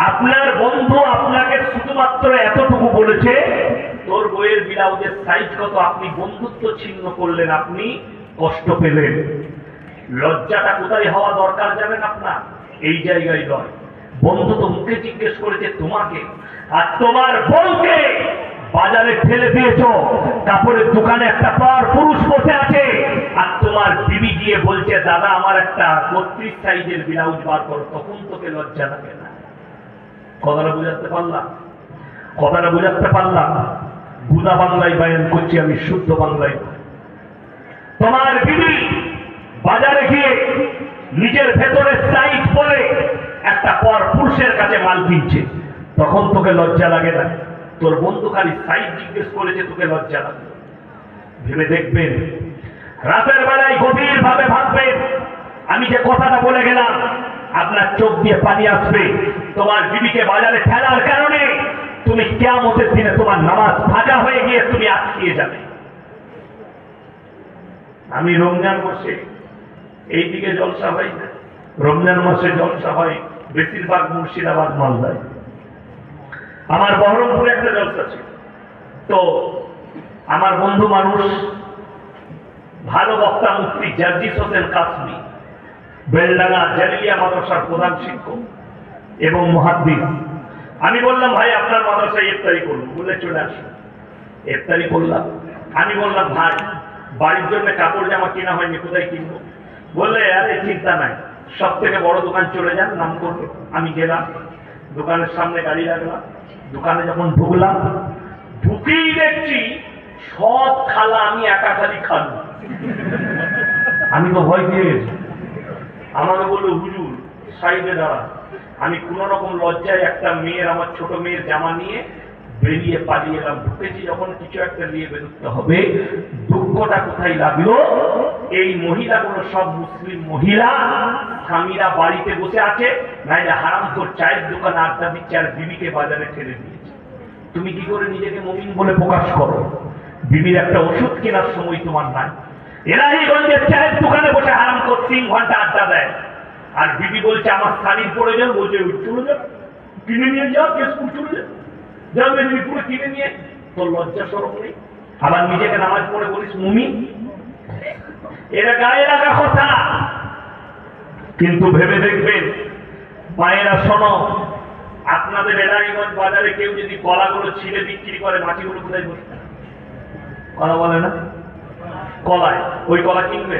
আপনার বন্ধু আপনাকে শুধুমাত্র এতটুকু বলেছে, তোর বইয়ের ব্লাউজের সাইজ কত? আপনি বন্ধুত্ব ছিন্ন করলেন, আপনি কষ্ট পেলেন। লজ্জাটা কোথায় হওয়া দরকার জানেন আপনার? এই জায়গায় নয়। বন্ধু তো মুখে জিজ্ঞেস করেছে তোমাকে, আর তোমার বউকে বাজারে ঠেলে দিয়েছ, কাপড়ের দোকানে একটা পর পুরুষ বসে আছে, আর তোমার বিবি গিয়ে বলছে দাদা আমার একটা 32 সাইজের ব্লাউজ বার করো, তখন তোকে লজ্জা লাগে না? কথাটা বুঝাতে পারলাম? কথাটা বুঝাতে পারলাম? গুদা বাংলায় বায়ান করছি আমি, শুদ্ধ বাংলায়। তোমার বিবি বাজারে গিয়ে নিজের ভেতরে সাইজ বলে একটা পর পুরুষের কাছে মাল কিনছে, তখন তোকে লজ্জা লাগে না? তোর বন্ধু খালি সাইজ জিজ্ঞেস করেছে, তোকে লজ্জা লাগে? ভেবে দেখবেন, রাতের বেলায় গভীর ভাবে ভাববেন, আমি যে কথাটা বলে গেলাম আপনার চোখ দিয়ে পানি আসবে। তোমার বিবিকে বাজারে ফেলার কারণে তুমি কিয়ামতের দিনে তোমার নামাজ ভাজা হয়ে গিয়ে তুমি আটকিয়ে যাবে। আমি রমজান মাসে এইদিকে জলসা হয় না, রমজান মাসে জলসা হয় বেশিরভাগ মুর্শিদাবাদ, মালদায়। আমার বহরমপুরে একটা জলসা ছিল, তো আমার বন্ধু মানুষ, ভালো বক্তা মুফতি জার্জিস হোসেন কাসমি, বেলডাঙ্গা জালিলিয়া মাদ্রাসার প্রধান শিক্ষক এবং মুহাদ্দিস। আমি বললাম ভাই আপনার মাদ্রাসায় ইফতারি করুন, বলে চলে আসুন। ইফতারি করলাম। আমি বললাম ভাই বাড়ির জন্য কাপড় জামা কেনা হয়নি, কোথায় কিনবো? বললে আরে চিন্তা নাই, সব থেকে বড় দোকান চলে যান, নাম করবে। আমি গেলাম, দোকানের সামনে গাড়ি রাখলাম, দোকানে যখন ঢুকলাম, ঢুকেই দেখছি সব খালা আমি একা খালি খাবো। আমি তো ভয় পেয়ে গেছি। আমাকে বললো হুজুর সাইডে দাঁড়া। আমি কোন রকম লজ্জায় একটা মেয়ের, আমার ছোট মেয়ের জামা নিয়ে বেরিয়ে পালিয়ে এলাম। ঢুকেছি যখন কিছু একটা নিয়ে বেরোতে হবে, দুঃখটা কোথায় লাগলো, এই মহিলাগুলো সব মুসলিম মহিলা, স্বামীরা বাড়িতে বসে আছে, নাইলে হারামখোর চায়ের দোকানে আড্ডা দিচ্ছে আর বিবিকে বাজারে ঠেলে দিয়েছে। তুমি কি করে নিজেকে মুমিন বলে প্রকাশ করো? বিবির একটা ওষুধ কেনার সময় তোমার নাই। এলাহিগঞ্জের চায়ের দোকানে বসে হারামখোর 3 ঘন্টা আড্ডা দেয়, আর বিবি বলছে আমার শাড়ির প্রয়োজন, বলছে চলে যাও কিনে নিয়ে যাও, কেসপুর চলে যাও, যাও মেদিনীপুরে কিনে নিয়ে। তোর লজ্জা শরম নেই? আবার নিজেকে নামাজ পড়ে বলিস মুমিন? এরা গায়ে লাগা কথা। কিন্তু ভেবে দেখবেন মায়েরা, শোনো, আপনাদের এলাহিগঞ্জ বাজারে কেউ যদি কলাগুলো ছিঁড়ে বিক্রি করে, মাটিগুলো কোথায় বসবে? কলা বলে না, কলায়। ওই কলা কিনবে?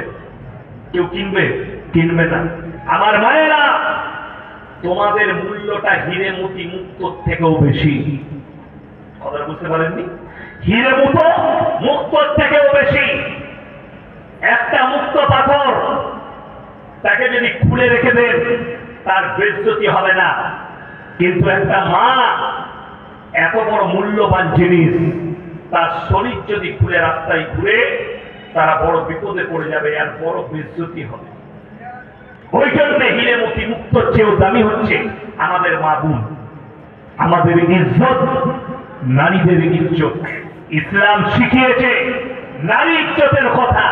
কেউ কিনবে? কিনবে না। আমার মায়েরা, তোমাদের মূল্যটা হিরে মতি মুক্তোর থেকেও বেশি। কথাটা বুঝতে পারেননি? হিরে মুক্তো মুক্তোর থেকেও বেশি। একটা মুক্ত পাথর তাকে যদি খুলে রেখে দেন, তার বেইজ্জতি হবে না। কিন্তু একটা মা, এত বড় মূল্যবান জিনিস, তার শরীর যদি খুলে রাস্তায় ঘুরে, তারা বড় বিপদে পড়ে যাবে, আর বড় বেইজ্জতি হবে। ওই জন্য হিরে মতি মুক্তোর চেয়েও দামি হচ্ছে আমাদের মা বোন, আমাদের ইজ্জত, নারীদের ইজ্জত। ইসলাম শিখিয়েছে নারী ইজ্জতের কথা।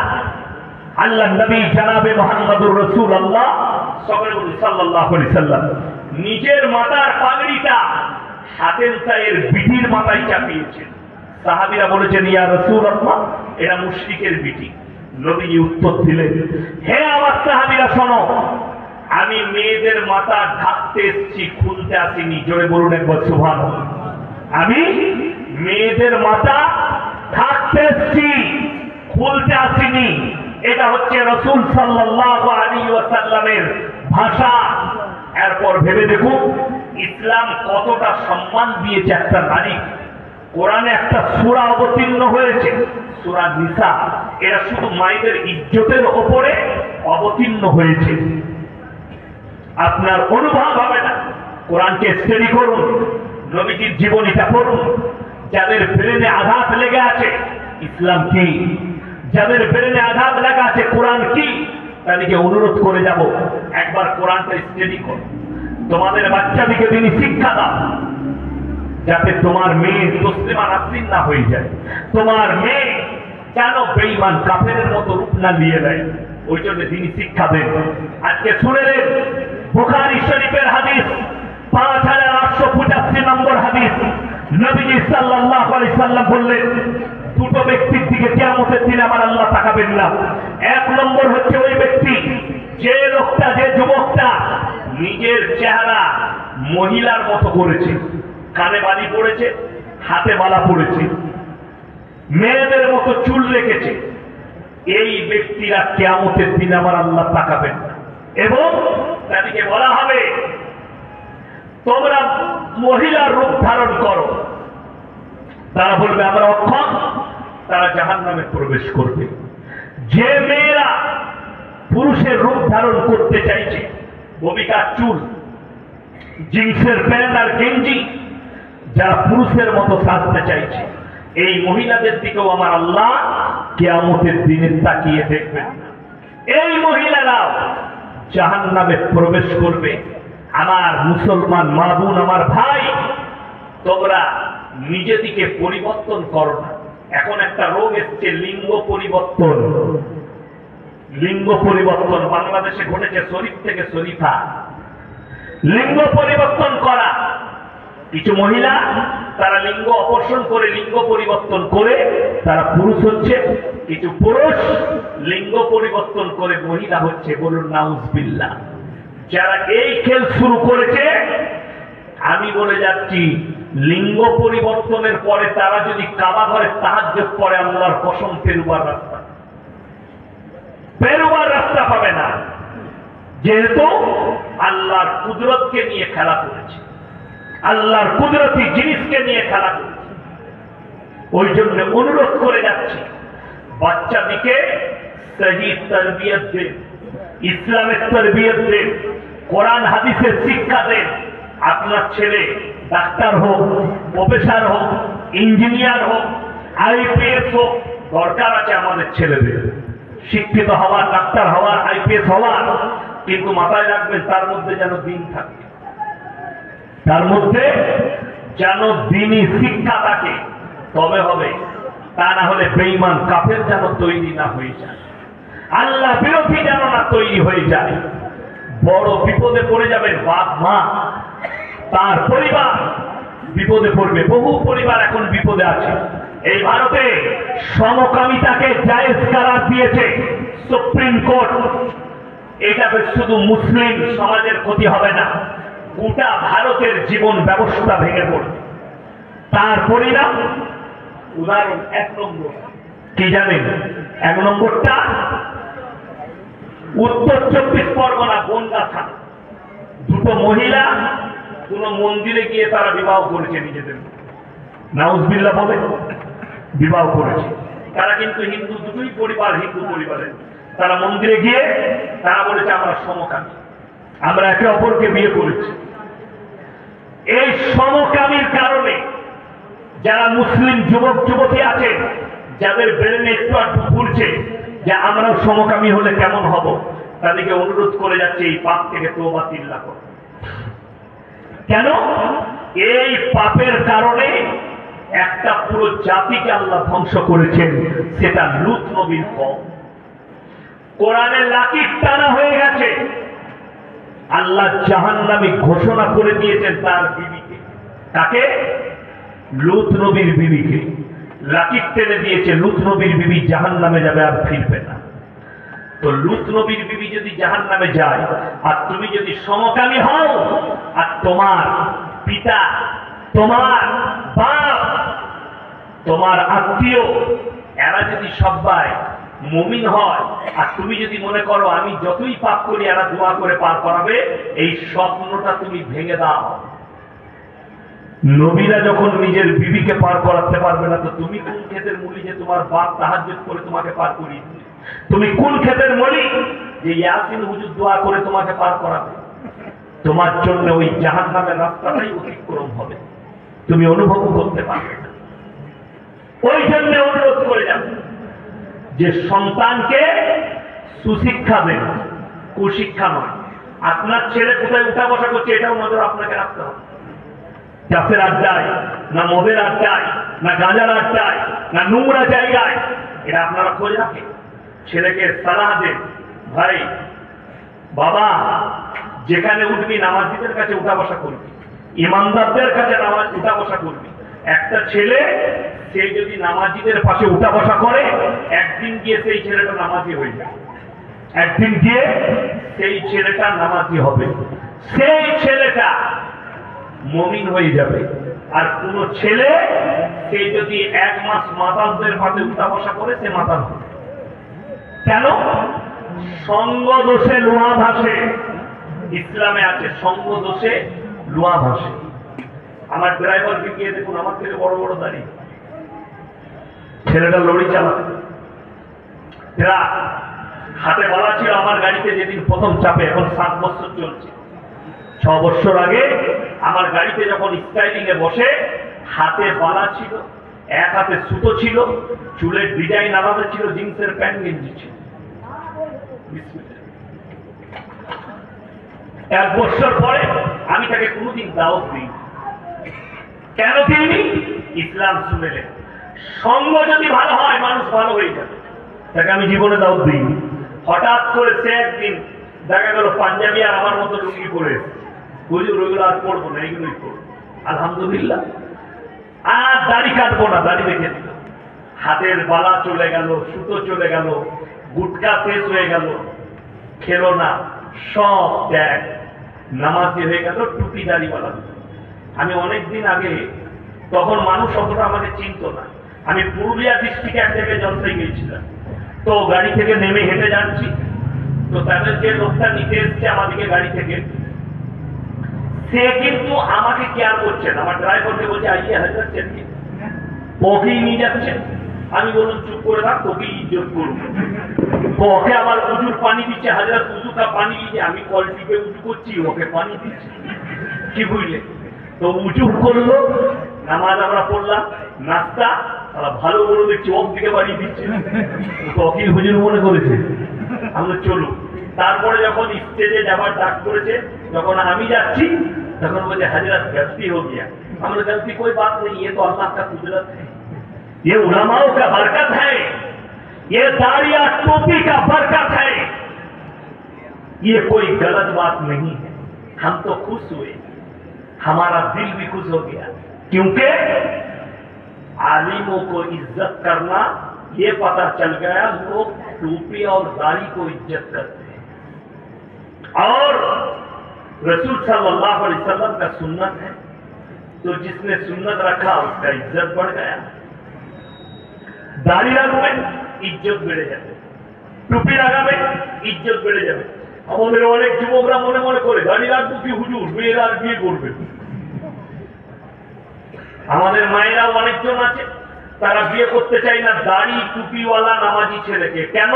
আল্লাহ নবী জনাবে মুহাম্মদুর রাসূলুল্লাহ সাল্লাল্লাহু আলাইহি সাল্লাম নিজের মাথার পাগড়িটা হাতেম তায়ের বিটির মাথায় চাপিয়েছেন। সাহাবীরা বলেছেন, ইয়া রাসূলুল্লাহ, এরা মুশরিকের বিটি। নবীজি উত্তর দিলেন, হে আমার সাহাবীরা শোনো, আমি মেয়েদের মাথা ঢাকতে এসেছি, খুলতে আসিনি। জোরে বলুন একবার সুবহানাল্লাহ। আমি মেয়েদের মাথা ঢাকতে এসেছি, খুলতে আসিনি। এটা হচ্ছে রাসূল সাল্লাল্লাহু আলাইহি ওয়াসাল্লামের ভাষা। এরপর ভেবে দেখুন ইসলাম কতটা সম্মান দিয়েছে একটা নারী। কোরআনে একটা সূরা অবতীর্ণ হয়েছে, সূরা নিসা। এরা শুধু মায়েদের ইজ্জতের ওপরে অবতীর্ণ হয়েছে। আপনার অনুভব হবে না। কোরআনকে স্টাডি করুন, নবীজির জীবনীটা পড়ুন। যাদের ব্রেনে আঘাত লেগে আছে ইসলাম কি, যাদের ব্রেনে আঘাত লাগা আছে কোরআন কি, তাদেরকে অনুরোধ করে যাব, একবার কোরআনটা স্টাডি করো। তোমাদের বাচ্চাদেরকে তিনি শিক্ষা দাও, যাতে তোমার মেয়ে মুসলিমা নাসরিন না হয়ে যায়, তোমার মেয়ে কেন বেঈমান কাফেরের মতো রূপ না নিয়ে নেয়। ওই জন্য তিনি শিক্ষা দেন। আজকে শুনেলেন বুখারী শরীফের হাদিস, 5885 নম্বর হাদিস। নবীজি সাল্লাল্লাহু আলাইহি সাল্লাম বললেন, দুটো ব্যক্তির দিকে কিয়ামতের দিন আমার আল্লাহ তাকাবেন না। এক নম্বর হচ্ছে ওই ব্যক্তি, যে লোকটা, যে যুবকটা নিজের চেহারা মহিলার মতো করেছে, কানে বালি পড়েছে, হাতে মালা পড়েছে, মেয়েদের মতো চুল রেখেছে। এই ব্যক্তিরা কিয়ামতের দিন আমার আল্লাহ তাকাবেন না, এবং তাদেরকে বলা হবে তোমরা মহিলার রূপ ধারণ করো। তারা বলবে আমরা অক্ষম, তারা জাহান্নামে প্রবেশ করবে। যে মেয়েরা পুরুষের রূপ ধারণ করতে চাইছে, ভূমিকার চুল, জিন্সের প্যান্ট আর গেঞ্জি, যারা পুরুষের মতো সাজতে চাইছে, এই মহিলাদের দিকেও আমার আল্লাহ কিয়ামতের দিনে তাকিয়ে দেখবেন। এই মহিলারাও জাহান্নামে প্রবেশ করবে। আমার মুসলমান মা বোন, আমার ভাই, তোমরা নিজেদিকে পরিবর্তন করো না। এখন একটা রোগ এসছে, লিঙ্গ পরিবর্তন। লিঙ্গ পরিবর্তন বাংলাদেশে ঘটেছে, শরীফ থেকে শরীফা। লিঙ্গ পরিবর্তন করা, কিছু মহিলা তারা লিঙ্গ অপসারণ করে, লিঙ্গ পরিবর্তন করে তারা পুরুষ হচ্ছে। কিছু পুরুষ লিঙ্গ পরিবর্তন করে মহিলা হচ্ছে। বলুন নাউজুবিল্লাহ। যারা এই খেল শুরু করেছে, আমি বলে যাচ্ছি, লিঙ্গ পরিবর্তনের পরে তারা যদি কাবা ঘরে তাহাজ্জুদ পড়ে, আল্লাহর কসম ফেরবার রাস্তা। বেরোবার রাস্তা পাবে না, যেহেতু আল্লাহর কুদরতকে নিয়ে খেলা করেছে, আল্লাহর কুদরতি জিনিসকে নিয়ে খেলা করেছে। ওই জন্য অনুরোধ করে যাচ্ছি, বাচ্চাদিকে সহি তরবিয়ত দেন, ইসলামের তরবিয়ত দেন, কোরআন হাদিসের শিক্ষা দেন। আপনার ছেলে ডাক্তার হোক, প্রফেসর হোক, ইঞ্জিনিয়ার হোক, আইপিএস হোক, দরকার আছে আমাদের ছেলেদের শিক্ষিত হওয়ার, ডাক্তার হওয়ার, আইপিএস হওয়ার, কিন্তু মাথায় রাখবেন তার মধ্যে যেন দিন থাকে, তার মধ্যে যেন দিনই শিক্ষা থাকে, তবে হবে। তা না হলে বেঈমান কাফের যেন তৈরি না হয়ে যায়, আল্লাহ বিরোধী যেন না তৈরি হয়ে যায়। বড় বিপদে পড়ে যাবেন বাপ মা, তার পরিবার বিপদে পড়বে। বহু পরিবার এখন বিপদে আছে। এই ভারতে সমকামিতাকে জায়েজ করার দিয়েছে সুপ্রিম কোর্ট। এটাতে শুধু মুসলিম সমাজের ক্ষতি হবে না, গোটা ভারতের জীবন ব্যবস্থা ভেঙে পড়বে। তার পরিণাম উদাহরণ 1 নম্বর কি জানেন? 1 নম্বরটা উত্তর 24 পরগনা বনগাঁ থানা। দুটো মহিলা কোন মন্দিরে গিয়ে তারা বিবাহ করেছে, নিজেদের নাউজুবিল্লাহ বলে বিবাহ করেছে। তারা কিন্তু হিন্দু, দুটোই পরিবার হিন্দু পরিবারের। তারা মন্দিরে গিয়ে তারা বলেছে আমরা সমকামী, আমরা একে অপরকে বিয়ে করেছি। এই সমকামীর কারণে যারা মুসলিম যুবক যুবতী আছে, যাদের ব্রেনে একটু একটু ঘুরছে যে আমরাও সমকামী হলে কেমন হব, তাদেরকে অনুরোধ করে যাচ্ছে এই পাপ থেকে তওবা তিল্লা করো। কেন? এই পাপের কারণে একটা পুরো জাতিকে আল্লাহ ধ্বংস করেছেন, সেটা লূত নবীর কওম। কোরআনে লাকির টানা হয়ে গেছে। আল্লাহ জাহান্নামী ঘোষণা করে দিয়েছেন তার বিবিকে। তাকে? লূত নবীর বিবিকে লাকির টেনে দিয়েছে। লূত নবীর বিবি জাহান্নামে যাবে, আর ফিরবে না। তো লূত নবীর বিবি যদি জাহান্নামে যায়, আর তুমি যদি সমকামী হও, আর তোমার পিতা, তোমার বাপ, তোমার আত্মীয়, এরা যদি সবাই মুমিন হয়, আর তুমি যদি মনে করো আমি যতই পাপ করি এরা দোয়া করে পার করাবে, এই স্বপ্নটা তুমি ভেঙে দাও। নবীরা যখন নিজের বিবিকে পার করাতে পারবে না, তো তুমি কোন ক্ষেতের মূলি যে তোমার বাপ তাহাজ্জুদ করে তোমাকে পার করিয়ে দিবে? তুমি কোন ক্ষেতের মূলি যে ইয়াসিন হুজুর দোয়া করে তোমাকে পার করাবে? তোমার জন্য ওই জাহান্নামের রাস্তাটাই অতিক্রম হবে, তুমি অনুভব করতে পারবে না। ওই জন্য অনুরোধ করে যাবে যে সন্তানকে সুশিক্ষা দেন, কুশিক্ষা নয়। আপনার ছেলে কোথায় উঠা বসা করছে এটাও নজর আপনাকে রাখতে হবে। চাষের আড্ডায়, না মদের আড্ডায়, না গাঁজার আড্ডায়, না নোংরা জায়গায়, এটা আপনারা খোঁজ রাখেন। ছেলেকে সালাহ দেন, ভাই বাবা যেখানে উঠবি নামাজিদের কাছে উঠা বসা করবি, ইমানদারদের কাছে উঠা বসা করবি। একটা ছেলে সে যদি নামাজিদের পাশে উঠা বসা করে, একদিন গিয়ে সেই ছেলেটা নামাজি হয়ে যাবে, একদিন গিয়ে সেই ছেলেটা নামাজি হবে, সেই ছেলেটা মুমিন হয়ে যাবে। আর কোন ছেলে সে যদি 1 মাস মাতালদের পাশে উঠা বসা করে, সে মাতাল হবে। কেন? সঙ্গ দোষে লোহা ভাসে। ইসলামে আছে সঙ্গ দোষে লোহা ভাসে। আমার ড্রাইভারকে গিয়ে দেখুন, আমার থেকে বড় বড় দাড়ি, ছেলেটা লরি চালাতে, হাতে বালা ছিল আমার গাড়িতে যেদিন প্রথম চাপে। এখন 7 বছর চলছে। 6 বছর আগে আমার গাড়িতে যখন স্টাইলিং এ বসে, হাতে বালা ছিল, এক হাতে সুতো ছিল, চুলের ডিজাইন আলাদা ছিল, জিন্সের প্যান্ট গেঞ্জি ছিল। 1 বছর পরে আমি তাকে কোনোদিন দাওয়াত দিই। কেন দিইনি? ইসলাম শুনেলে সঙ্গ যদি ভালো হয় মানুষ ভালো হয়ে যাবে, তাকে আমি জীবনে দাওয়াত দিইনি। হঠাৎ করে সে একদিন দেখা গেল পাঞ্জাবি আর আমার মতো লুঙ্গি পরে, হুজুর ওইগুলো আর পড়বো না, এইগুলোই পড়বো। আলহামদুলিল্লাহ। আর দাড়ি কাটবো না, দাড়ি রেখে দিল। হাতের বালা চলে গেল, সুতো চলে গেল, গুটকা শেষ হয়ে গেল, খেলো না, সব ত্যাগ, নামাজি হয়ে গেল, টুপি দাড়ি বালা। আমি অনেকদিন আগে, তখন মানুষ অতটা আমাকে চিনত না, আমি পুরুলিয়া ডিস্ট্রিক্টে এক জায়গায় জলসায় গিয়েছিলাম। তো গাড়ি থেকে নেমে হেঁটে যাচ্ছি, তো তাদের যে লোকটা নিতে এসছে আমাদেরকে গাড়ি থেকে, সে কিন্তু আমাকে কেয়ার করছে না। আমার ড্রাইভারকে বলছে আইয়ে হাজার চেনকে, ওকেই নিয়ে যাচ্ছে। আমি বললাম চুপ করে থাক, তোকেই ইজ্জত করবো। তো ওকে আবার উজুর পানি দিচ্ছে, হাজার উজুটা পানি দিচ্ছে, আমি কল টিপে উজু করছি, ওকে পানি দিচ্ছি, কি বুঝলে? তো উজু করলো, নামাজ আমরা পড়লাম, নাস্তা ভালো বলে দেখছি ওর দিকে বাড়িয়ে দিচ্ছে, তখন হুজুর মনে করেছে আমরা চলো। তারপরে যখন স্টেজে যাবার ডাক করেছে, যখন আমি যাচ্ছি তখন বলছে হাজরাত गलती हो गया। আমরা गलती कोई बात नहीं, ये तो अल्लाह का कुदरत है, ये उलमाओं का बरकत है, ये दाढ़िया टोपी का बरकत है, ये कोई गलत बात नहीं है। हम तो खुश हुए, हमारा दिल भी खुश हो गया, क्योंकि आलिमों को इज्जत करना ये पता चल गया, लोग टोपी और दाढ़ी को इज्जत करते हैं। और रसूल सल्लल्लाहु अलैहि वसल्लम का सुन्नत है, तो जिसने सुन्नत रखा उसका इज्जत बढ़ गया। दाढ़ी রাখবে ইজ্জত বেড়ে যাবে, টুপি লাগাবে ইজ্জত বেড়ে যাবে। আমাদের অনেক যুবকরা মনে মনে করে দাড়ি রাখবো কি হুজুর, মেয়েরা আর বিয়ে করবে। আমাদের মায়েরাও অনেকজন আছে, তারা বিয়ে করতে চায় না দাড়ি টুপিওয়ালা নামাজি ছেলেকে। কেন?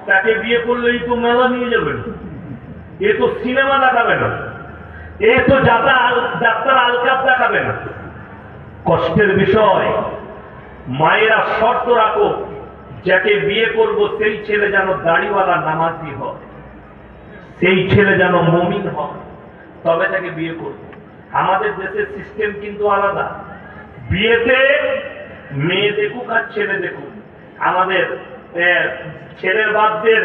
তাকে বিয়ে করলেই তো মেলা নিয়ে যাবে, এ তো সিনেমা দেখাবে না, এ তো যাত্রার আলকাপ দেখাবে না। কষ্টের বিষয়, মায়েরা শর্ত রাখো, যাকে বিয়ে করব সেই ছেলে যেন দাড়িওয়ালা নামাজি হয়, সেই ছেলে যেন মুমিন হয়, তবে তাকে বিয়ে করব। আমাদের দেশের সিস্টেম কিন্তু আলাদা। বিয়েতে মেয়ে দেখুক আর ছেলে দেখুক। আমাদের ছেলের বাপদের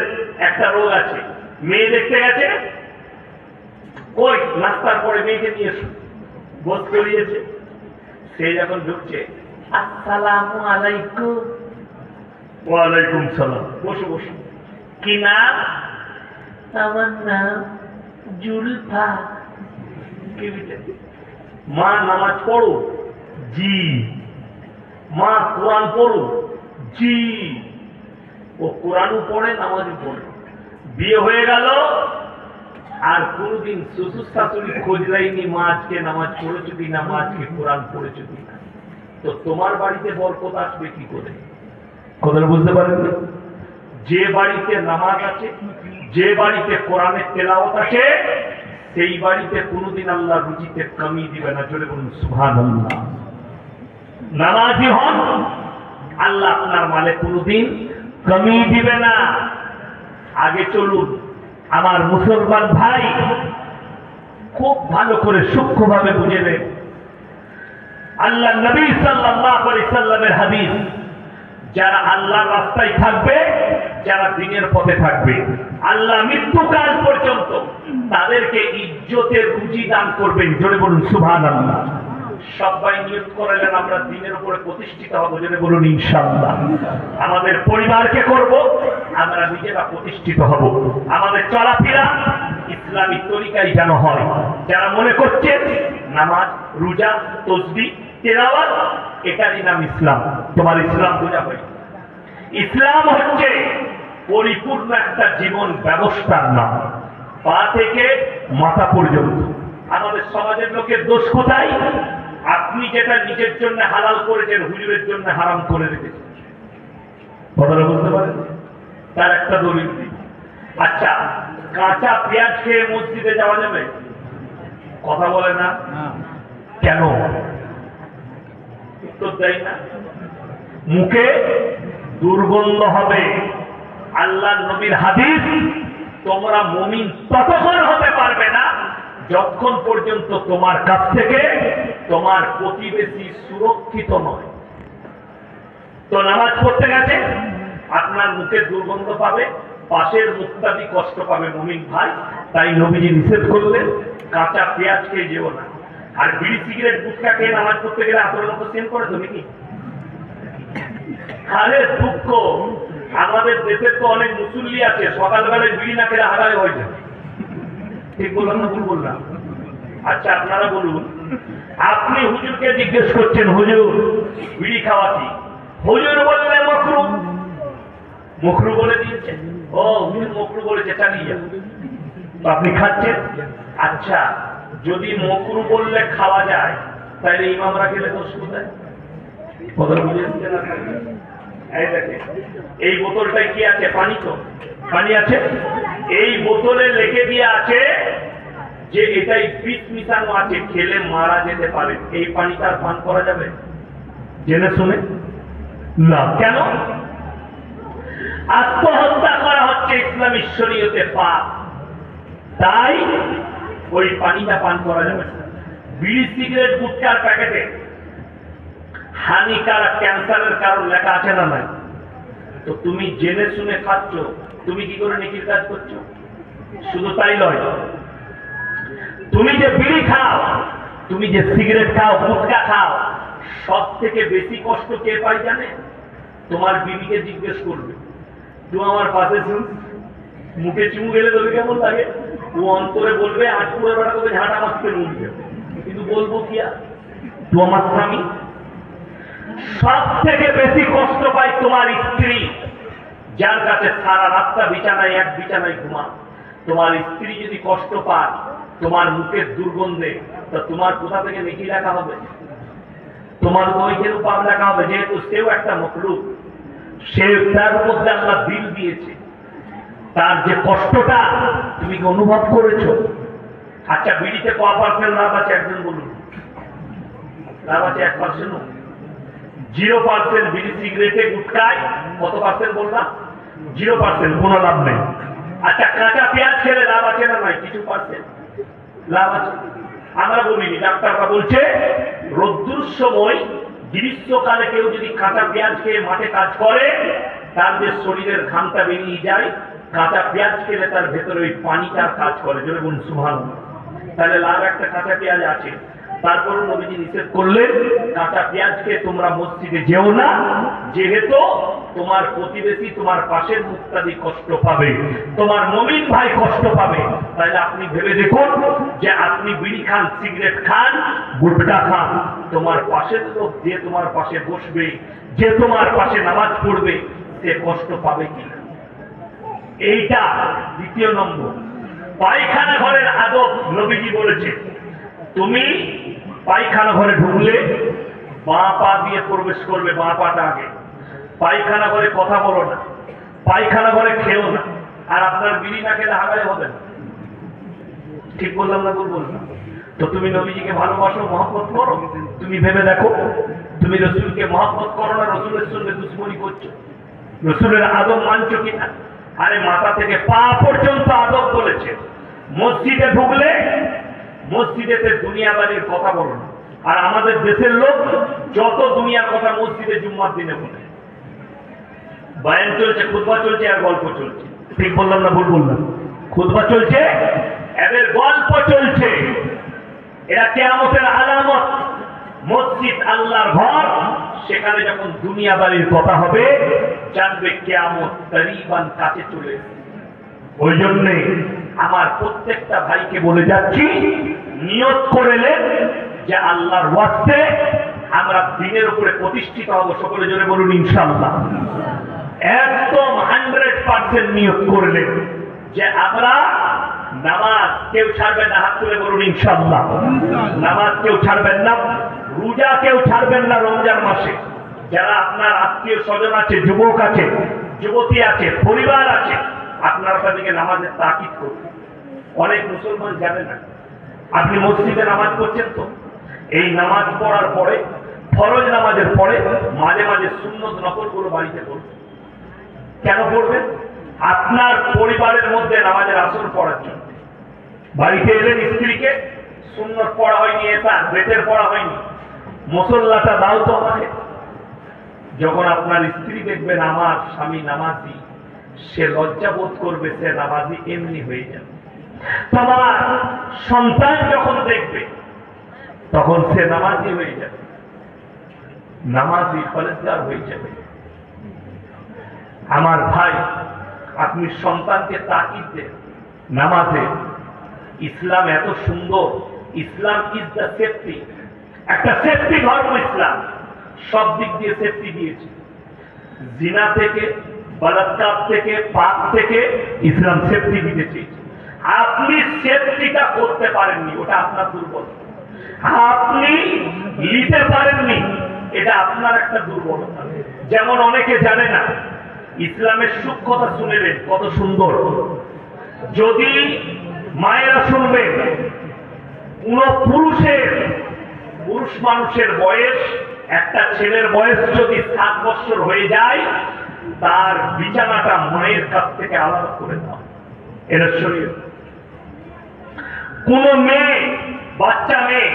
একটা রোগ আছে, মেয়ে দেখতে গেছে, ওই নাস্তার পরে মেয়েকে নিয়ে এসো, বোধ করিয়েছে, সে যখন ঢুকছে আসসালামু আলাইকুম, ওয়ালাইকুম সালাম, বসো বসো, কি নাম? আমার নাম জুলফা। মা নামাজ পড়ো? জি। মা কোরআন পড়ো? জি। ও কোরআনও পড়ে নামাজও পড়ে। বিয়ে হয়ে গেল, আর কোনদিন শ্বশুর শাশুড়ি খোঁজ নেয়নি মা আজকে নামাজ পড়েছো কি না, মা আজকে কোরআন পড়েছো কি না। তো তোমার বাড়িতে বরকত আসবে কি করে? কথা বুঝতে পারেন? যে বাড়িতে নামাজ আছে, যে বাড়িতে কোরআনের তেলাওয়াত আছে, সেই বাড়িতে কোনদিন আল্লাহ রুজিতে কমি দিবে না। জোরে বলুন সুবহানাল্লাহ। নামাজি হন, আল্লাহ আপনার মালে কোনদিন কমি দিবে না। আগে চলুন আমার মুসলমান ভাই, খুব ভালো করে সূক্ষ্মভাবে বুঝে নেন। আল্লাহ নবী সাল্লাল্লাহু আলাইহি সাল্লামের হাদিস, যারা আল্লাহর রাস্তায় থাকবে, যারা দ্বীনের পথে থাকবে, আল্লাহ মৃত্যুকাল পর্যন্ত তাদেরকে ইজ্জতের রুজি দান করবেন। জোরে বলুন সুবহানাল্লাহ। সবাই নিয়ত করলেন আমরা দ্বীনের উপরে প্রতিষ্ঠিত হব, জোরে বলুন ইনশাআল্লাহ। আমাদের পরিবারকে করব, আমরা নিজেরা প্রতিষ্ঠিত হব। আমাদের চলাফেরা ইসলামী তরিকায় যেন হয়। যারা মনে করছে নামাজ, রোজা, তাসবিহ, তেলাওয়াত এটারই নাম ইসলাম, তোমার ইসলাম বোঝা হয়। ইসলাম হচ্ছে পরিপূর্ণ একটা জীবন ব্যবস্থার নাম, পা থেকে মাথা পর্যন্ত। আমাদের সমাজের লোকের দোষ কোথায়? আপনি যেটা নিজের জন্য হালাল করেছেন, হুজুরের জন্য হারাম করে রেখেছেন। কথাটা বুঝতে পারেন? তার একটা দলিল। আচ্ছা, কাঁচা পেঁয়াজ খেয়ে মসজিদে যাওয়া যাবে? কথা বলে না কেন? উত্তর দেয় না। মুখে দুর্গন্ধ হবে। আল্লাহ নবীর হাদিস, তোমরা মুমিন ততক্ষণ হতে পারবে না যতক্ষণ পর্যন্ত তোমার কাছ থেকে তোমার প্রতিবেশী সুরক্ষিত নয়। তো নামাজ পড়তে গেছে, আপনার মুখে দুর্গন্ধ পাবে, পাশের মুক্তাদি কষ্ট পাবে মুমিন ভাই। তাই নবীজি নিষেধ করলেন কাঁচা পেঁয়াজ খেয়ে যেও না। আর বিড়ি সিগারেট গুটখা খেয়ে নামাজ পড়তে গেলে আপনার মতো সেন করে তো নাকি? আরে দুঃখ, আমাদের দেশের তো অনেক মুসল্লি আছে, সকালবেলায় বিড়ি না খেলে হারায় হয়ে যায়। ঠিক বললাম না ভুল বললাম? আচ্ছা আপনারা বলুন, আপনি হুজুরকে জিজ্ঞেস করছেন হুজুর বিড়ি খাওয়া কি? হুজুর বললে মাকরুহ। মকরু বলে দিয়েছে। ও মকরু বলেছে, চালিয়ে যাও। তো আপনি খাচ্ছেন। আচ্ছা, যদি মকরু বললে খাওয়া যায়, তাহলে ইমামরা খেলে দোষ কোথায়? এই বোতলটায় কি আছে? পানি। তো পানি আছে। এই বোতলে লিখে দিয়ে আছে যে এটাই বিষ মিশানো আছে, খেলে মারা যেতে পারে। এই পানিটা পান করা যাবে জেনে শুনে? না। কেন? আত্মহত্যা করা হচ্ছে ইসলামী শরীয়তে পাপ, তাই ওই পানিটা পান করা যাবে না। বিড়ি, সিগারেট, গুটখার প্যাকেটে হানিকারক, ক্যান্সারের কারণ লেখা আছে না নাই? তো তুমি জেনে শুনে খাচ্ছ, তুমি কি করে নেকির কাজ করছো? শুধু তাই নয়, তুমি যে বিড়ি খাও, তুমি যে সিগারেট খাও, গুটখা খাও, সব থেকে বেশি কষ্ট কে পাই জানে? তোমার বিবিকে জিজ্ঞেস করবে, তুই আমার পাশে শুন, মুখে চুমু গেলে তোকে কেমন লাগে? ও অন্তরে বলবে আটপুরের বেড়া তোকে ঝাঁটা মারতে মুখবে, কিন্তু বলবো কি আর তুই আমার স্বামী। সব থেকে বেশি কষ্ট পায় তোমার স্ত্রী, যার কাছে সারা রাতটা বিছানায় এক বিছানায় ঘুমা। তোমার স্ত্রী যদি কষ্ট পায় তোমার মুখের দুর্গন্ধে, তা তোমার কোথা থেকে নেকি লেখা হবে? তোমার ওইখানে পাপ লেখা হবে, যেহেতু সেও একটা মখলুক, সে তার মধ্যে আল্লাহ দিল দিয়েছে, তার যে কষ্টটা তুমি কি অনুভব করেছো? আচ্ছা, বিড়িতে ক পার্সেন্ট লাভ আছে একজন বলুন? লাভ আছে 1%। 0%। বিড়ি, সিগারেটে, গুটখায় কত পার্সেন্ট বললাম? 0%, কোনো লাভ নেই। আচ্ছা, কাঁচা পেঁয়াজ খেলে লাভ আছে না নাই? কিছু পার্সেন্ট লাভ আছে। আমরা বলিনি, ডাক্তাররা বলছে রোদ্দুর সময় গ্রীষ্মকালে কেউ যদি কাঁচা পেঁয়াজ খেয়ে মাঠে কাজ করে, তার যে শরীরের ঘামটা বেরিয়ে যায়, কাঁচা পেঁয়াজ খেলে তার ভেতরে ওই পানিটার কাজ করে। যদি বলুন সুবহানাল্লাহ। তাহলে লাভ একটা কাঁচা পেঁয়াজ আছে। তারপরও নবীজি নিষেধ করলেন, কাঁচা পেঁয়াজকে তোমরা মসজিদে যেও না, যেহেতু তোমার প্রতিবেশী, তোমার পাশের মুক্তাদি কষ্ট পাবে, তোমার মুমিন ভাই কষ্ট পাবে। তাহলে আপনি ভেবে দেখুন যে আপনি বিড়ি খান, সিগারেট খান, গুটখা খান, তোমার পাশের লোক যে তোমার পাশে বসবে, যে তোমার পাশে নামাজ পড়বে, সে কষ্ট পাবে কিনা? এইটা দ্বিতীয় নম্বর। পায়খানা ঘরের আদব নবীজি বলেছে, তুমি পায়খানা ঘরে ঢুকলে বাঁ পা দিয়ে প্রবেশ করবে, বাঁ পাটা আগে। পায়খানা ঘরে কথা বলো না, পায়খানা ঘরে খেও না। আর আপনার বিড়ি না খেলে হাগালে হবে না। ঠিক বললাম না? ভুল বললাম? তো তুমি নবীজিকে ভালোবাসো, মহব্বত করো, তুমি ভেবে দেখো, তুমি রসুলকে মহব্বত করো না, রসুলের সঙ্গে দুশ্মনী করছো? রসুলের আদব মানছো কিনা? আরে মাথা থেকে পা পর্যন্ত আদব বলেছে। মসজিদে ঢুকলে মসজিদেতে দুনিয়াবাড়ির কথা বলো না। আর আমাদের দেশের লোক যত দুনিয়ার কথা মসজিদে জুম্মার দিনে বলে। বয়ান চলছে, খুতবা চলছে, আর গল্প চলছে। ঠিক বললাম না ভুল বললাম? খুতবা চলছে, এদের গল্প চলছে। এরা কিয়ামতের আলামত। মসজিদ আল্লাহর ঘর, সেখানে যখন দুনিয়াবাড়ির কথা হবে জানবে কিয়ামত করিবান কাছে চলে। ওই জন্যে আমার প্রত্যেকটা ভাইকে বলে যাচ্ছি, নিয়ত করেলেন যে আল্লাহর ওয়াস্তে আমরা দিনের উপরে প্রতিষ্ঠিত হব। সকলে জোরে বলুন ইনশাআল্লাহ। একদম 100% নিয়ত করলেন যে আমরা নামাজ কেউ ছাড়বেন না। হাত তুলে বলুন ইনশাআল্লাহ। নামাজ কেউ ছাড়বেন না, রোজা কেউ ছাড়বেন না রমজান মাসে। যারা আপনার আত্মীয় স্বজন আছে, যুবক আছে, যুবতী আছে, পরিবার আছে, আপনার তাদেরকে নামাজের তাকিদ করুন। অনেক মুসলমান জানে না। আপনি মসজিদে নামাজ পড়ছেন, তো এই নামাজ পড়ার পরে, ফরজ নামাজের পরে মাঝে মাঝে সুন্নত নফলগুলো বাড়িতে পড়বেন। কেন পড়বেন? আপনার পরিবারের মধ্যে নামাজের আসর পড়ার জন্য। বাড়িতে এলেন, স্ত্রীকে সুন্নত পড়া হয়নি, এসা বেতের পড়া হয়নি, মুসল্লাটা দাও তো আমাকে। যখন আপনার স্ত্রী দেখবেন আমার স্বামী নামাজি, সে লজ্জা বোধ করবে, সে নামাজি এমনি হয়ে যাবে। তোমার সন্তান যখন দেখবে, তখন সে নামাজি হয়ে যাবে, নামাজি ফলেজগার হয়ে যাবে। আমার ভাই, আপনি সন্তানকে তাকিদ দেন নামাজে। ইসলাম এত সুন্দর। ইসলাম ইজ দ্য সেফটি। একটা সেফটি ধর্ম ইসলাম, সব দিক দিয়ে সেফটি দিয়েছে। জিনা থেকে, বলাৎকার থেকে, পাপ থেকে ইসলাম সেফটি দিতে চেয়েছে। আপনি সেফটিটা করতে পারেননি, ওটা আপনার দুর্বলতা। আপনি নিতে পারেননি, এটা আপনার একটা দুর্বলতা। যেমন অনেকে জানে না, ইসলামের সূক্ষ্মতা শুনেলেন কত সুন্দর। যদি মায়েরা শুনবেন, কোন পুরুষ মানুষের বয়স, একটা ছেলের বয়স যদি 7 বছর হয়ে যায়, তার বিছানাটা মায়ের কাছ থেকে আলাদা করে দাও, এটা শরীয়ত। কোন মেয়ে, বাচ্চা মেয়ে,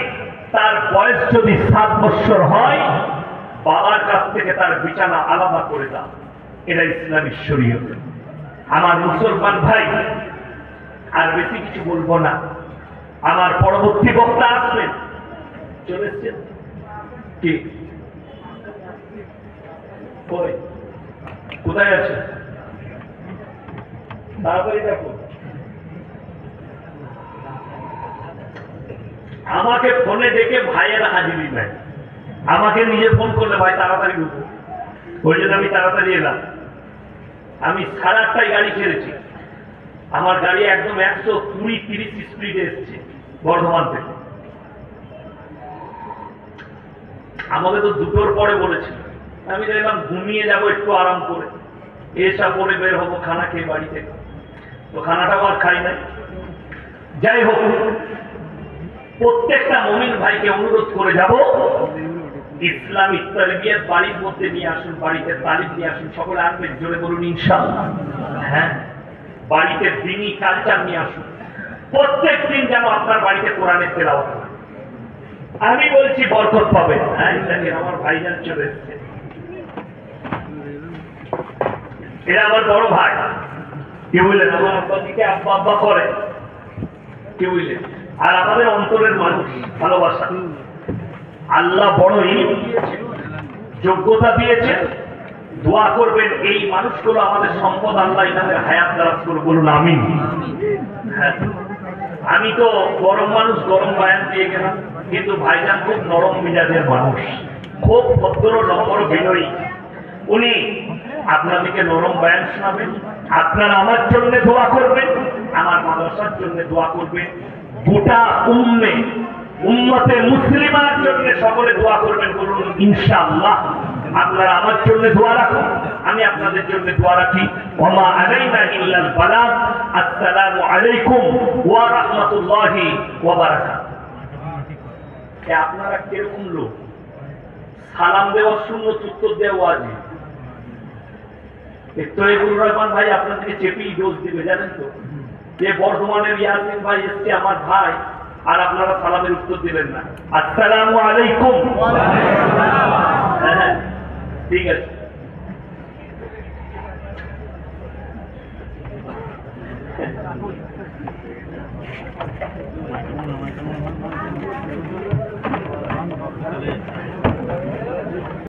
তার বয়স যদি 7 বছর হয়, বাবার কাছ থেকে তার বিছানা আলাদা করে দাও, এটা ইসলামী শরীয়ত। আমার মুসলমান ভাই, আর বেশি কিছু বলবো না। আমার পরবর্তী বক্তা আসবেন, চলেছেন কি কোথায় আছে? তাড়াতাড়ি দেখো। আমাকে ফোনে ডেকে ভাইয়েরা হাজিরি নেয়, আমাকে নিজে ফোন করলে ভাই তাড়াতাড়ি ঢুকো, ওই জন্য আমি তাড়াতাড়ি এলাম। আমি 8:30টায় গাড়ি ছেড়েছি, আমার গাড়ি একদম 120-30 স্পিডে এসছে বর্ধমান থেকে। আমাকে তো 2টোর পরে বলেছিল, আমি দেখলাম ঘুমিয়ে যাবো একটু আরাম করে, এসা পরে বের হবো খানা খেয়ে বাড়ি থেকে। তো খানাটাও আর খাই নাই। যাই হোক, প্রত্যেকটা মুমিন ভাইকে অনুরোধ করে যাব, ইসলামিক তারবিয়ত বাড়ির মধ্যে নিয়ে আসুন, বাড়িতে তালিম নিয়ে আসুন। সকলে আসবেন, জোরে বলুন ইনশাআল্লাহ। হ্যাঁ, বাড়িতে দ্বীনি কালচার নিয়ে আসুন। প্রত্যেক দিন যেন আপনার বাড়িতে কোরআনের তেলাওয়াত হয়। আমি বলছি বরকত পাবেন। হ্যাঁ, আমার ভাইজান চলে এসেছে, এরা আমার বড় ভাই। কি বুঝলেন? আমার আব্বাজিকে আব্বা আব্বা করে, কি বুঝলেন? আর আমাদের অন্তরের মানুষ, ভালোবাসা। আল্লাহ বড় ইলম দিয়েছেন, যোগ্যতা দিয়েছেন। দোয়া করবেন এই মানুষগুলো আমাদের সম্পদ, আল্লাহ ইনাদের হায়াত দারাজ করে, বলুন আমিন। হ্যাঁ, আমি তো গরম মানুষ, গরম বায়ান দিয়ে গেলাম, কিন্তু ভাইজান খুব নরম মিজাজের মানুষ, খুব ভদ্র, নম্র, বিনয়ী। উনি আপনাদেরকে নরম বয়ান শোনাবেন। আপনারা আমার জন্য দোয়া করবেন, আমার মাদ্রাসার জন্য দোয়া করবেন, গোটা উম্মতে মুসলিমার জন্য সকলে দোয়া করবেন, বলুন ইনশাআল্লাহ। আপনারা আমার জন্য দোয়া রাখুন, আমি আপনাদের জন্য দোয়া রাখি। ওয়া মা আলাইনা ইল্লাল বালাগ। আসসালামু আলাইকুম ওয়া রাহমাতুল্লাহি ওয়া বারাকাতুহু। আপনারা কিরকম লোক? সালাম দেওয়া সুন্নত, উত্তর দেওয়া ওয়াজিব। তৈবুর রহমান ভাই আপনাদেরকে চেপেই ডোজ দিবে, জানেন তো? যে বর্ধমানের ইয়াসিন ভাই এসছে, আমার ভাই, আর আপনারা সালামের উত্তর দিলেন না। আসসালামু আলাইকুম। হ্যাঁ, ঠিক আছে।